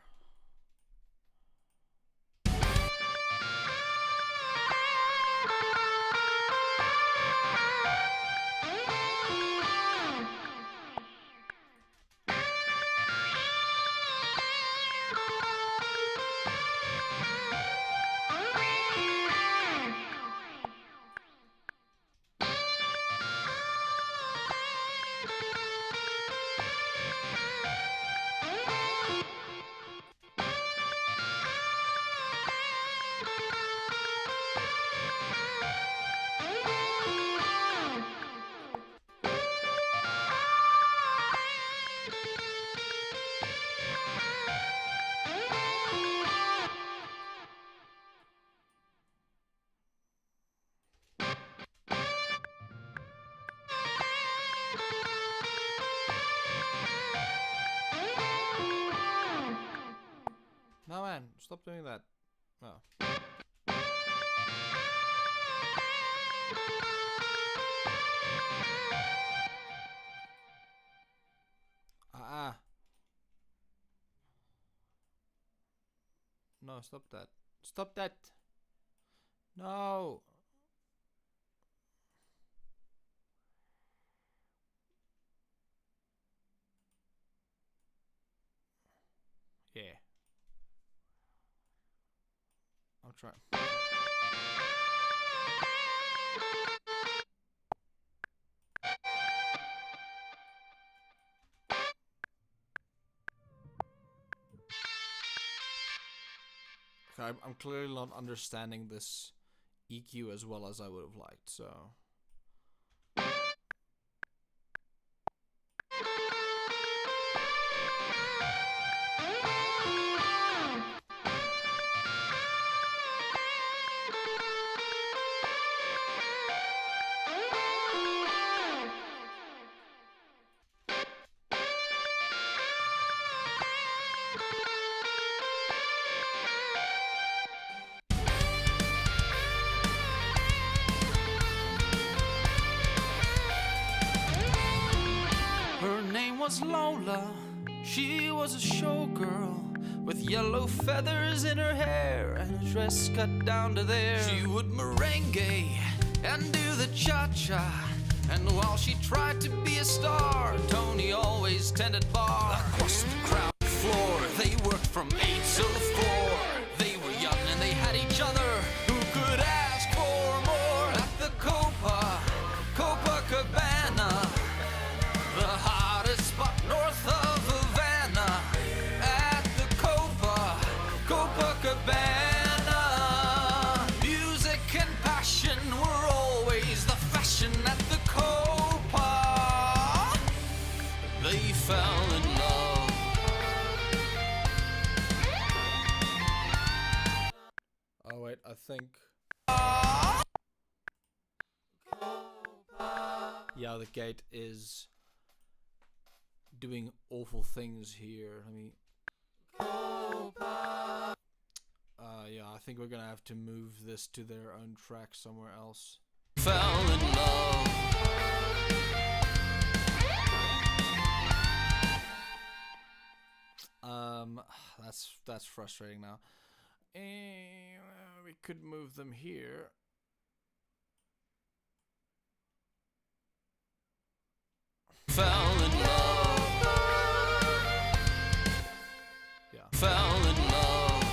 No, man, stop doing that. Oh. No, stop that. Stop that. No. Yeah. I'll try. Okay, I'm clearly not understanding this EQ as well as I would have liked, so. Her name was Lola. She was a showgirl with yellow feathers in her hair and a dress cut down to there. She would merengue and do the cha-cha. And while she tried to be a star, Tony always tended bar. Across the crowd floor, they worked from 8 till 4. They were young and they had each other. Who could ask for more? At the Copa Cabana, the hottest spot north of Havana. At the Copa Cabana, music and passion were always the fashion at the Copa. They fell in love. Oh wait, I think. Yeah, the gate is doing awful things here. Let me. Yeah, I think we're gonna have to move this to their own track somewhere else. Fell in love. That's frustrating now. We could move them here. Fell in love. Yeah. Fell in love.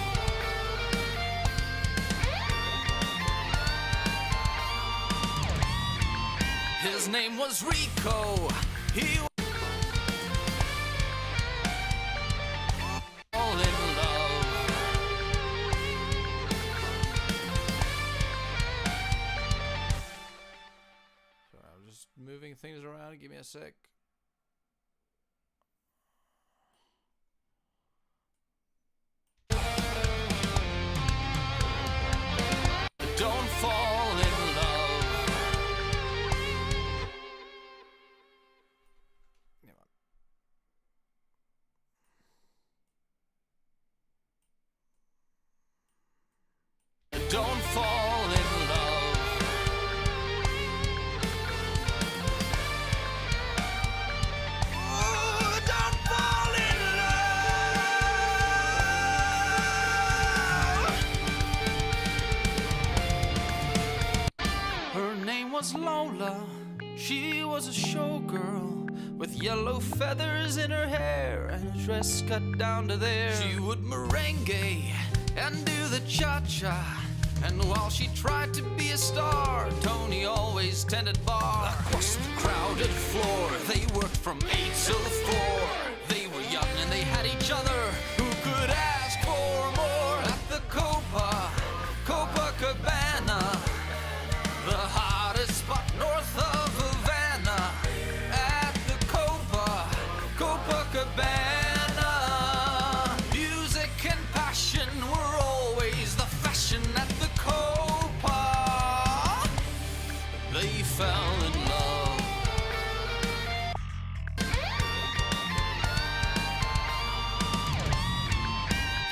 His name was Rico. He was all in love. Sorry, I'm just moving things around. Give me a sec. Lola, she was a showgirl with yellow feathers in her hair and a dress cut down to there. She would merengue and do the cha-cha, and while she tried to be a star, Tony always tended bar. Across the crowded floor, they worked from 8 till 4. They were young and they had each other. Who could ask for more? At the Copa Cabana, the hottest spot north of Havana. At the Copa Cabana, music and passion were always the fashion at the Copa. They fell in love.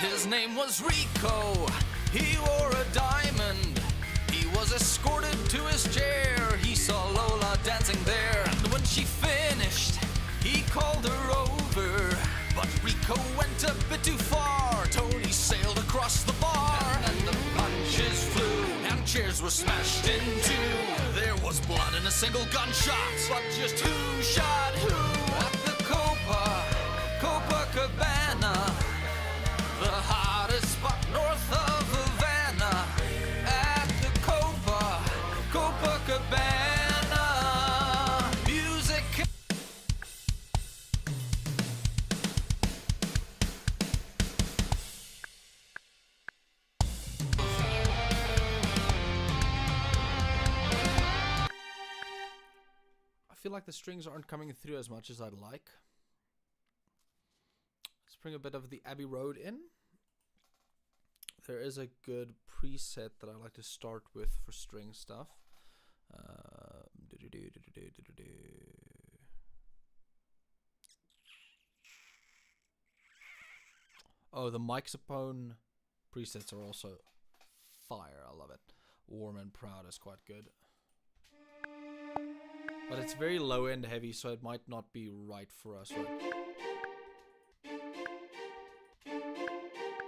His name was Rico, he wore a diamond. He was escorted to his chair, he saw Lola dancing there. And when she finished, he called her over. But Rico went a bit too far. Tony sailed across the bar, and the punches flew, and chairs were smashed in two. There was blood and a single gunshot, but just who shot who? At the Copa Cabana, the hottest spot north of Havana. At the Copa Cabana, music. I feel like the strings aren't coming through as much as I'd like. Let's bring a bit of the Abbey Road in. There is a good preset that I like to start with for string stuff. Oh, the microphone presets are also fire. I love it. Warm and Proud is quite good. But it's very low end heavy, so it might not be right for us, right?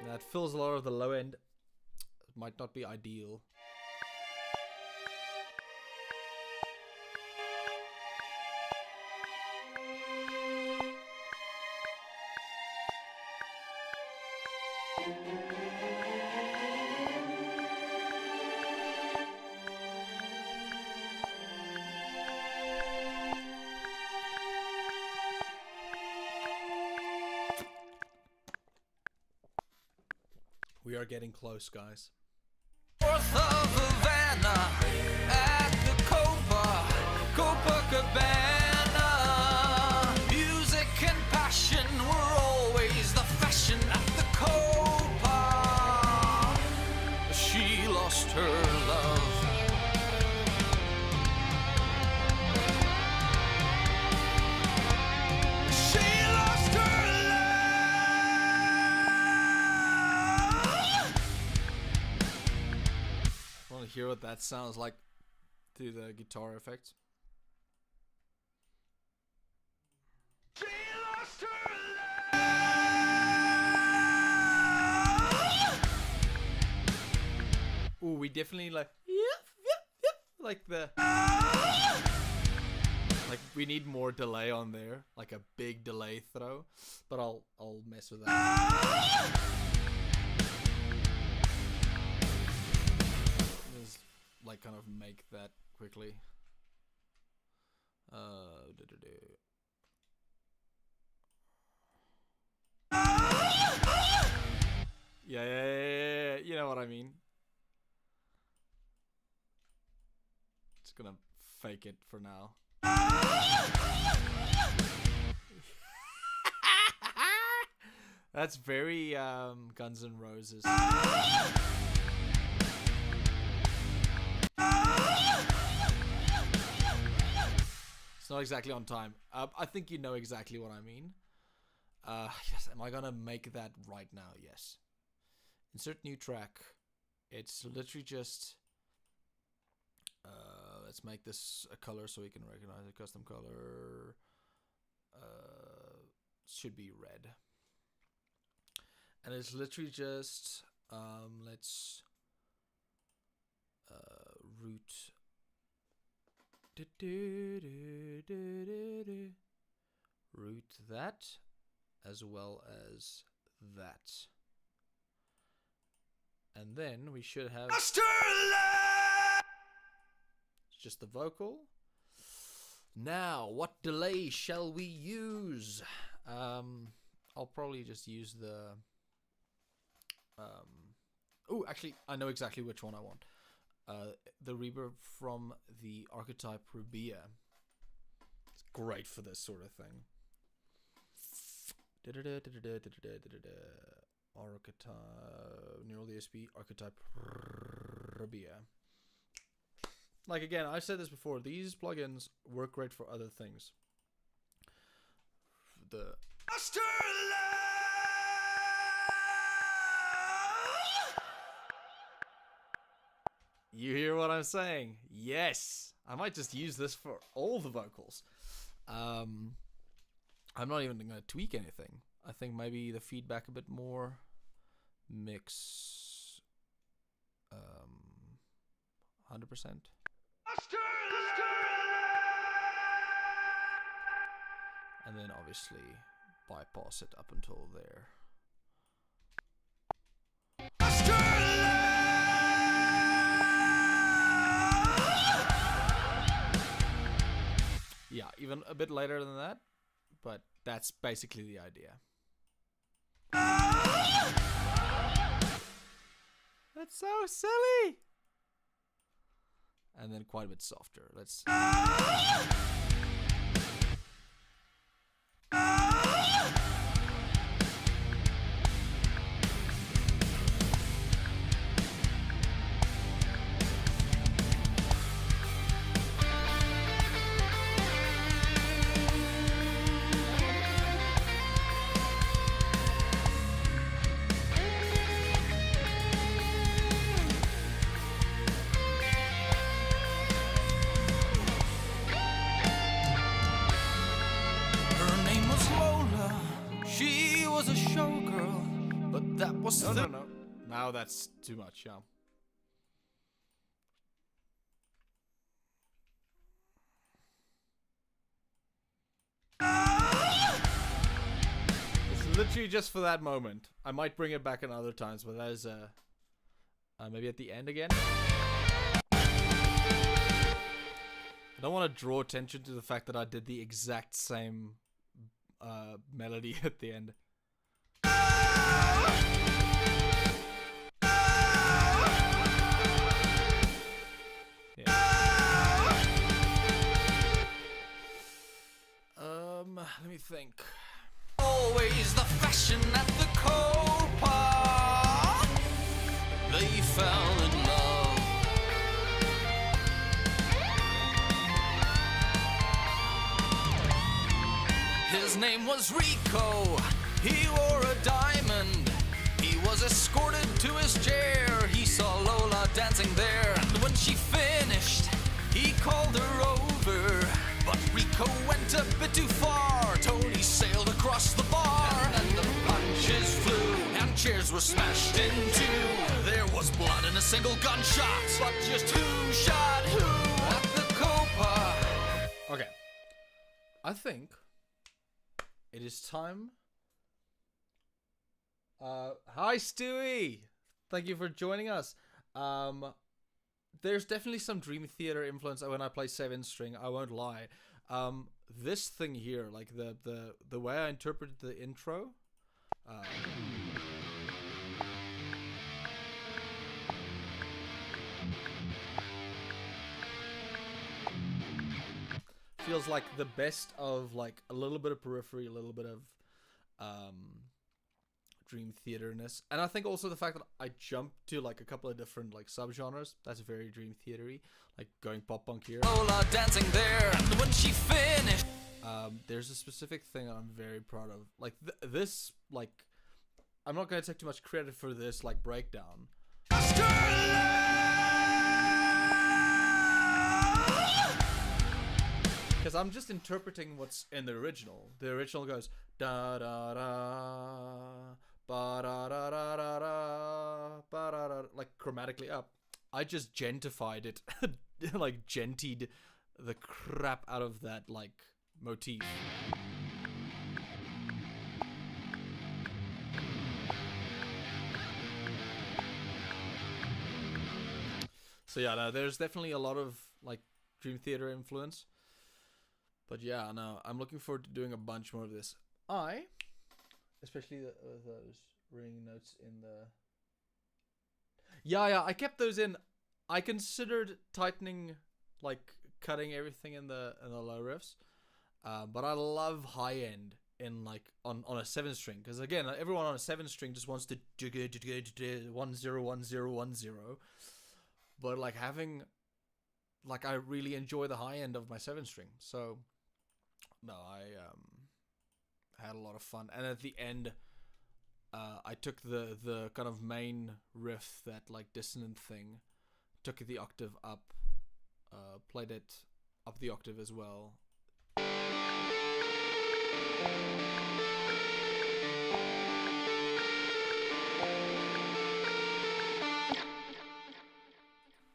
That fills a lot of the low end. It might not be ideal. We are getting close, guys. North of Havana, at the Copa Cabana, music and passion were always the fashion at the Copa. She lost her love. She lost her love. Want to hear what that sounds like through the guitar effects? She lost her love. Ooh, we definitely like like the like we need more delay on there, like a big delay throw. But I'll mess with that. Just like kind of make that quickly. Yeah, you know what I mean. Just gonna fake it for now. That's very Guns N' Roses. It's not exactly on time. I think you know exactly what I mean. Yes, am I gonna make that right now? Yes. Insert new track. It's literally just let's make this a color so we can recognize a custom color. Should be red. And it's literally just let's root Root that as well as that. And then we should have just the vocal. Now, what delay shall we use? I'll probably just use the oh, actually, I know exactly which one I want. The reverb from the archetype Rubia. It's great for this sort of thing. Archetype neural DSP archetype Rubia. Like, again, I've said this before, these plugins work great for other things. The You hear what I'm saying? Yes! I might just use this for all the vocals. I'm not even going to tweak anything. I think maybe the feedback a bit more. Mix 100%. And then obviously bypass it up until there. Yeah, even a bit later than that, but that's basically the idea. That's so silly! And then quite a bit softer. Let's... No. Now that's too much, yeah. It's literally just for that moment. I might bring it back in other times, but that is maybe at the end again. I don't want to draw attention to the fact that I did the exact same melody at the end. Let me think. Always the fashion at the Copa. They fell in love. His name was Rico. He wore a diamond. He was escorted to his chair. He saw Lola dancing there. And when she finished, he called her over. But Rico went a bit too far. Tony sailed across the bar. And the punches flew. And chairs were smashed in two. There was blood and a single gunshot. But just who shot who at the Copa? Okay. I think it is time. Hi, Stewie. Thank you for joining us. There's definitely some Dream Theater influence when I play 7-string, I won't lie. This thing here, like the way I interpreted the intro, feels like the best of like a little bit of Periphery, a little bit of Dream Theater-ness. And I think also the fact that I jumped to like a couple of different like subgenres, that's very Dream Theater-y, like going pop punk here. Lola dancing there, and when she finished, there's a specific thing I'm very proud of. Like this, like I'm not gonna take too much credit for this like breakdown. Because I'm just interpreting what's in the original. The original goes da da da ba da da da da da ba da da, like chromatically up. I just gentified it, like gentied the crap out of that like motif. So yeah, no, there's definitely a lot of like Dream Theater influence. But yeah, no, I'm looking forward to doing a bunch more of this. Especially those ringing notes in the. Yeah, I kept those in. I considered tightening, like cutting everything in the low riffs, but I love high end in like on a 7-string, because again, everyone on a 7-string just wants to 1-0-1-0-1-0. But like having, like I really enjoy the high end of my 7-string. So no, I had a lot of fun, and at the end, I took the kind of main riff, that like dissonant thing, took it the octave up, played it up the octave as well.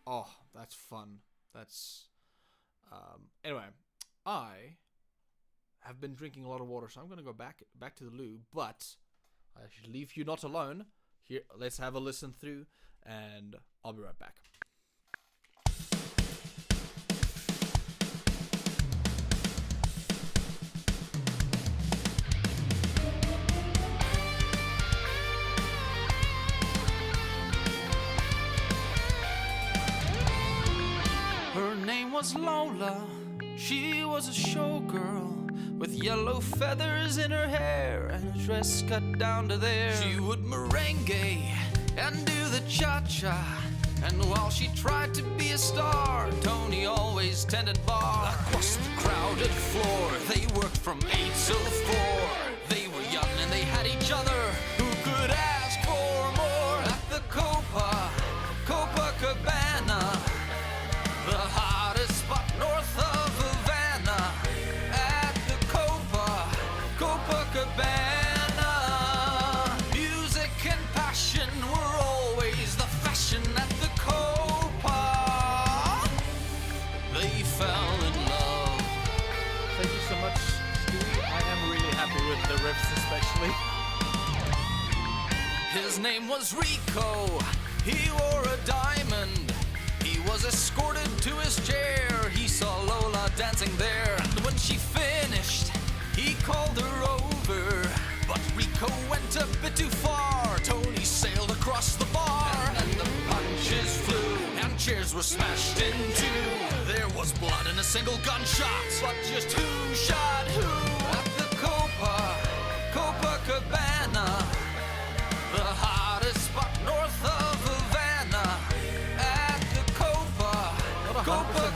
Oh, that's fun. That's anyway, I have been drinking a lot of water, so I'm gonna go back to the loo, but I should leave you not alone. Here, let's have a listen through, and I'll be right back. Her name was Lola. She was a showgirl with yellow feathers in her hair and a dress cut down to there. She would merengue and do the cha-cha, and while she tried to be a star, Tony always tended bar. Across the crowded floor, they worked from 8 till 4. They were young and they had each other. Who could ask for more? At the Copa Cabana, the hottest spot north of Havana. At the Copa Cabana, music and passion were always the fashion at the Copa. They fell in love. Thank you so much, Stewie. I am really happy with the riffs, especially. His name was Rico. He wore a diamond. He was escorted to his chair. He saw Lola dancing there, and when she finished, he called her over. But Rico went a bit too far. Tony sailed across the bar, and the punches flew, and chairs were smashed in two. There was blood and a single gunshot, but just who shot who? At the Copa Cabana, the hottest spot north of Havana. At the Copa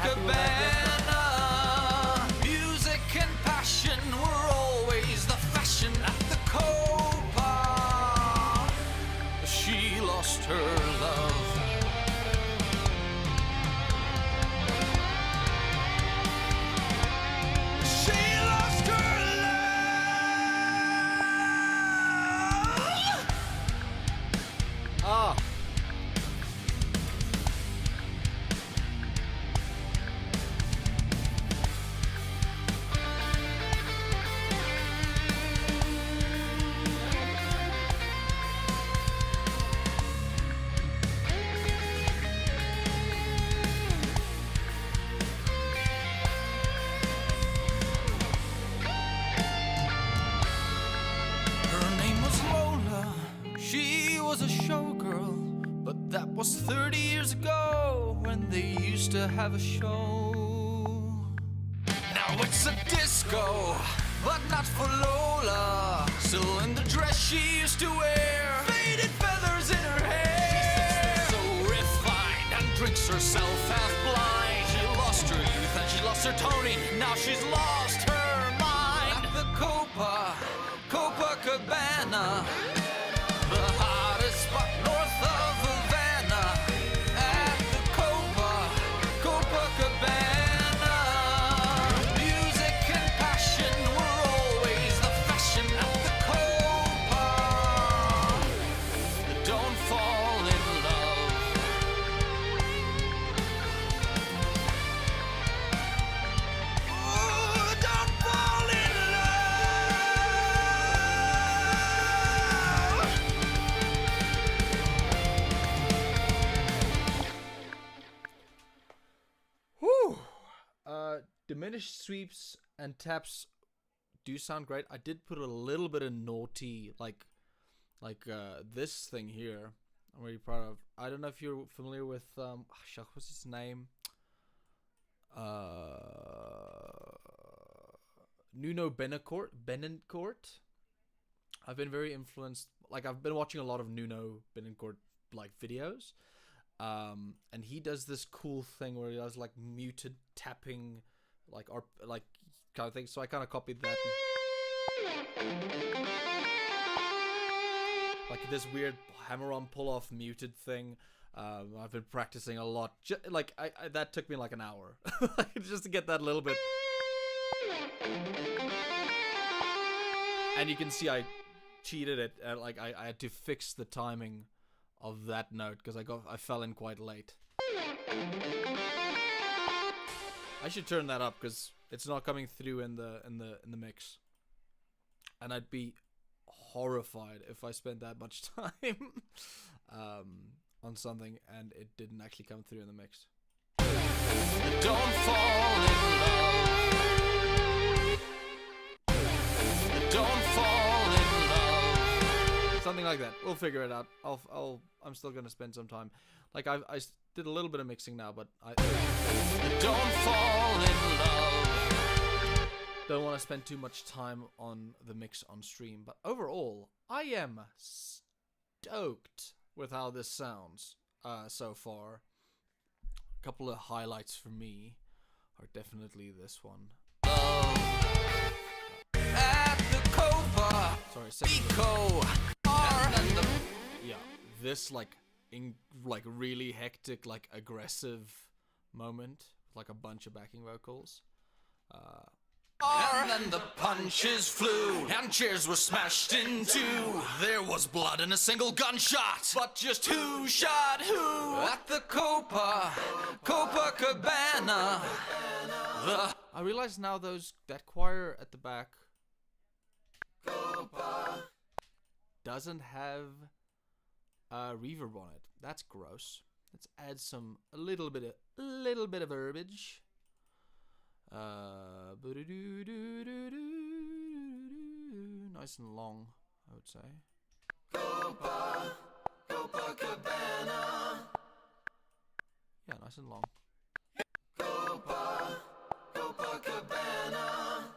Cabana, music and passion were always the fashion at the Copa. She lost her love. She lost her love. Ah. Her name was Lola. She was a showgirl, but that was 30 years ago when they used to have a show. Now it's a disco, but not for Lola. Still in the dress she used to wear, faded feathers in her hair. So refined and drinks herself half blind. She lost her youth and she lost her Tony. Now she's lost her mind. At the Copa Cabana, the hottest spot north of Havana. At the Copa Cabana, music and passion were always the fashion at the Copa. Don't fall in love. finished sweeps and taps do sound great. I did put a little bit of naughty, like this thing here. I'm really proud of. I don't know if you're familiar with what's his name? Nuno Benencourt. I've been very influenced. Like, I've been watching a lot of Nuno Benencourt like videos, and he does this cool thing where he does like muted tapping, like kind of thing. So I kind of copied that. Like this weird hammer-on pull-off muted thing. I've been practicing a lot. That took me like an hour just to get that little bit. And you can see I cheated it. I had to fix the timing of that note because I fell in quite late. I should turn that up because it's not coming through in the mix. And I'd be horrified if I spent that much time on something and it didn't actually come through in the mix. Don't fall in love. Don't fall in love. Something like that. We'll figure it out. I'm still gonna spend some time. Like I did a little bit of mixing now, but I don't fall in love. Don't want to spend too much time on the mix on stream. But overall, I am stoked with how this sounds so far. A couple of highlights for me are definitely this one. At the Copa, yeah, this like really hectic, like aggressive moment, like a bunch of backing vocals. And then the punches flew, and chairs were smashed in two. There was blood and a single gunshot, but just who shot who? At the Copa Cabana. I realize now that choir at the back doesn't have reverb on it. That's gross. Let's add a little bit of verbiage. Nice and long, I would say. Copa Cabana. Yeah, nice and long. Copa Cabana.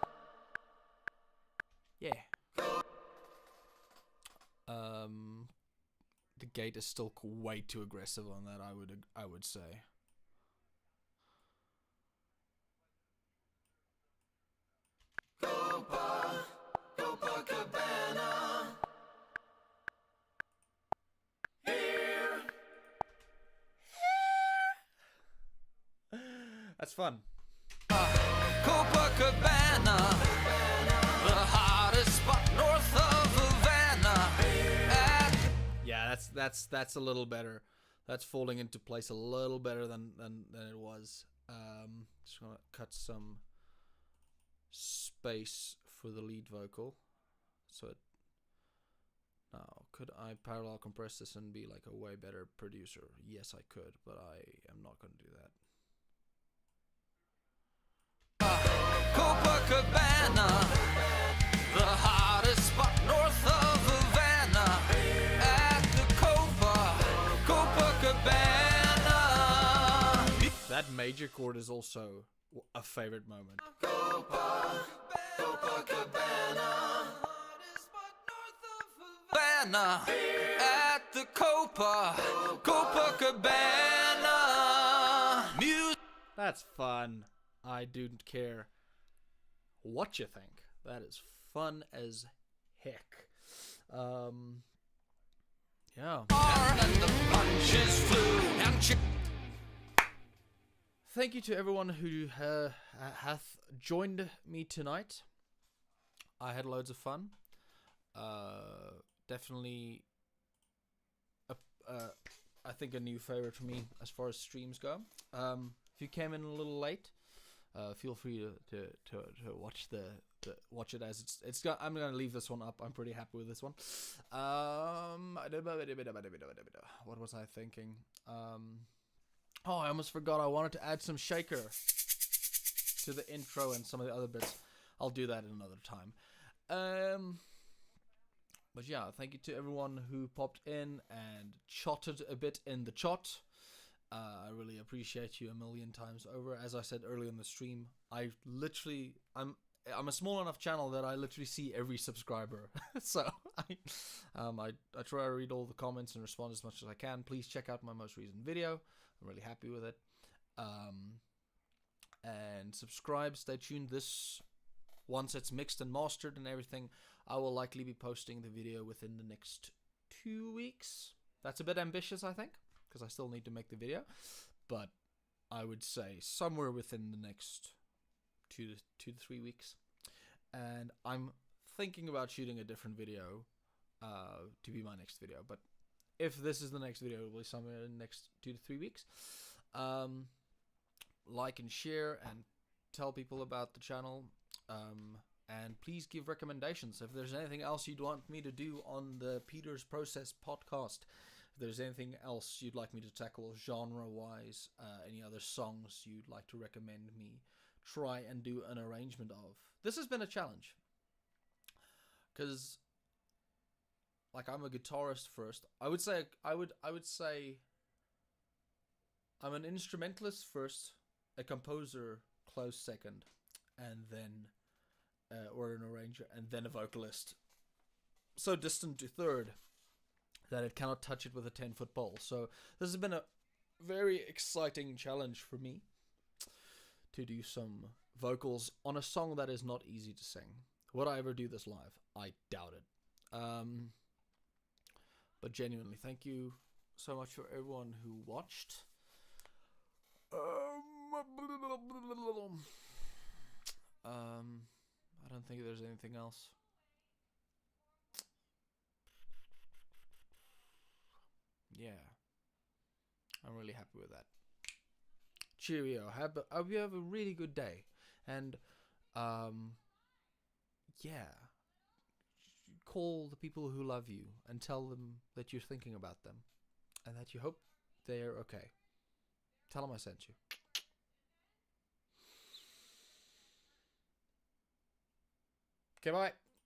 Yeah. The gate is still way too aggressive on that. I would say. Copa Cabana. Here. That's fun. Copa Cabana, the hottest spot north of Havana. Yeah, that's a little better. That's falling into place a little better than it was. Just gonna cut some space for the lead vocal. So now, could I parallel compress this and be like a way better producer? Yes, I could, but I am not gonna do that. Copa Cabana, the hottest spot north of Havana. At the Copa Cabana. That major chord is also a favorite moment. Copa Cabana, hottest spot north of Havana. At the Copa Cabana. Music. That's fun. I don't care what you think. That is fun as heck. Yeah. And the punches flew and Thank you to everyone who hath joined me tonight. I had loads of fun. Definitely, I think a new favorite for me as far as streams go. If you came in a little late, feel free to watch watch it as it's got. I'm gonna leave this one up. I'm pretty happy with this one. What was I thinking? Oh, I almost forgot. I wanted to add some shaker to the intro and some of the other bits, I'll do that in another time. But yeah, thank you to everyone who popped in and chatted a bit in the chat. I really appreciate you a million times over. As I said earlier in the stream, I'm a small enough channel that I literally see every subscriber. So I try to read all the comments and respond as much as I can. Please check out my most recent video. I'm really happy with it. And subscribe. Stay tuned. Once it's mixed and mastered and everything, I will likely be posting the video within the next 2 weeks. That's a bit ambitious, I think, because I still need to make the video. But I would say somewhere within the next 2 to 3 weeks. And I'm thinking about shooting a different video to be my next video. But if this is the next video, it will be somewhere in the next 2 to 3 weeks. Like and share and tell people about the channel. And please give recommendations. If there's anything else you'd want me to do on the Peter's Process podcast, if there's anything else you'd like me to tackle genre-wise, any other songs you'd like to recommend me try and do an arrangement of. This has been a challenge. Because, like, I'm a guitarist first. I would say I'm an instrumentalist first, a composer close second, and then or an arranger, and then a vocalist. So distant to third that it cannot touch it with a 10-foot pole. So this has been a very exciting challenge for me to do some vocals on a song that is not easy to sing. Would I ever do this live? I doubt it. But genuinely, thank you so much for everyone who watched. I don't think there's anything else. Yeah. I'm really happy with that. Cheerio. Hope you have a really good day. And, yeah. Call the people who love you and tell them that you're thinking about them. And that you hope they're okay. Tell them I sent you. Okay, bye.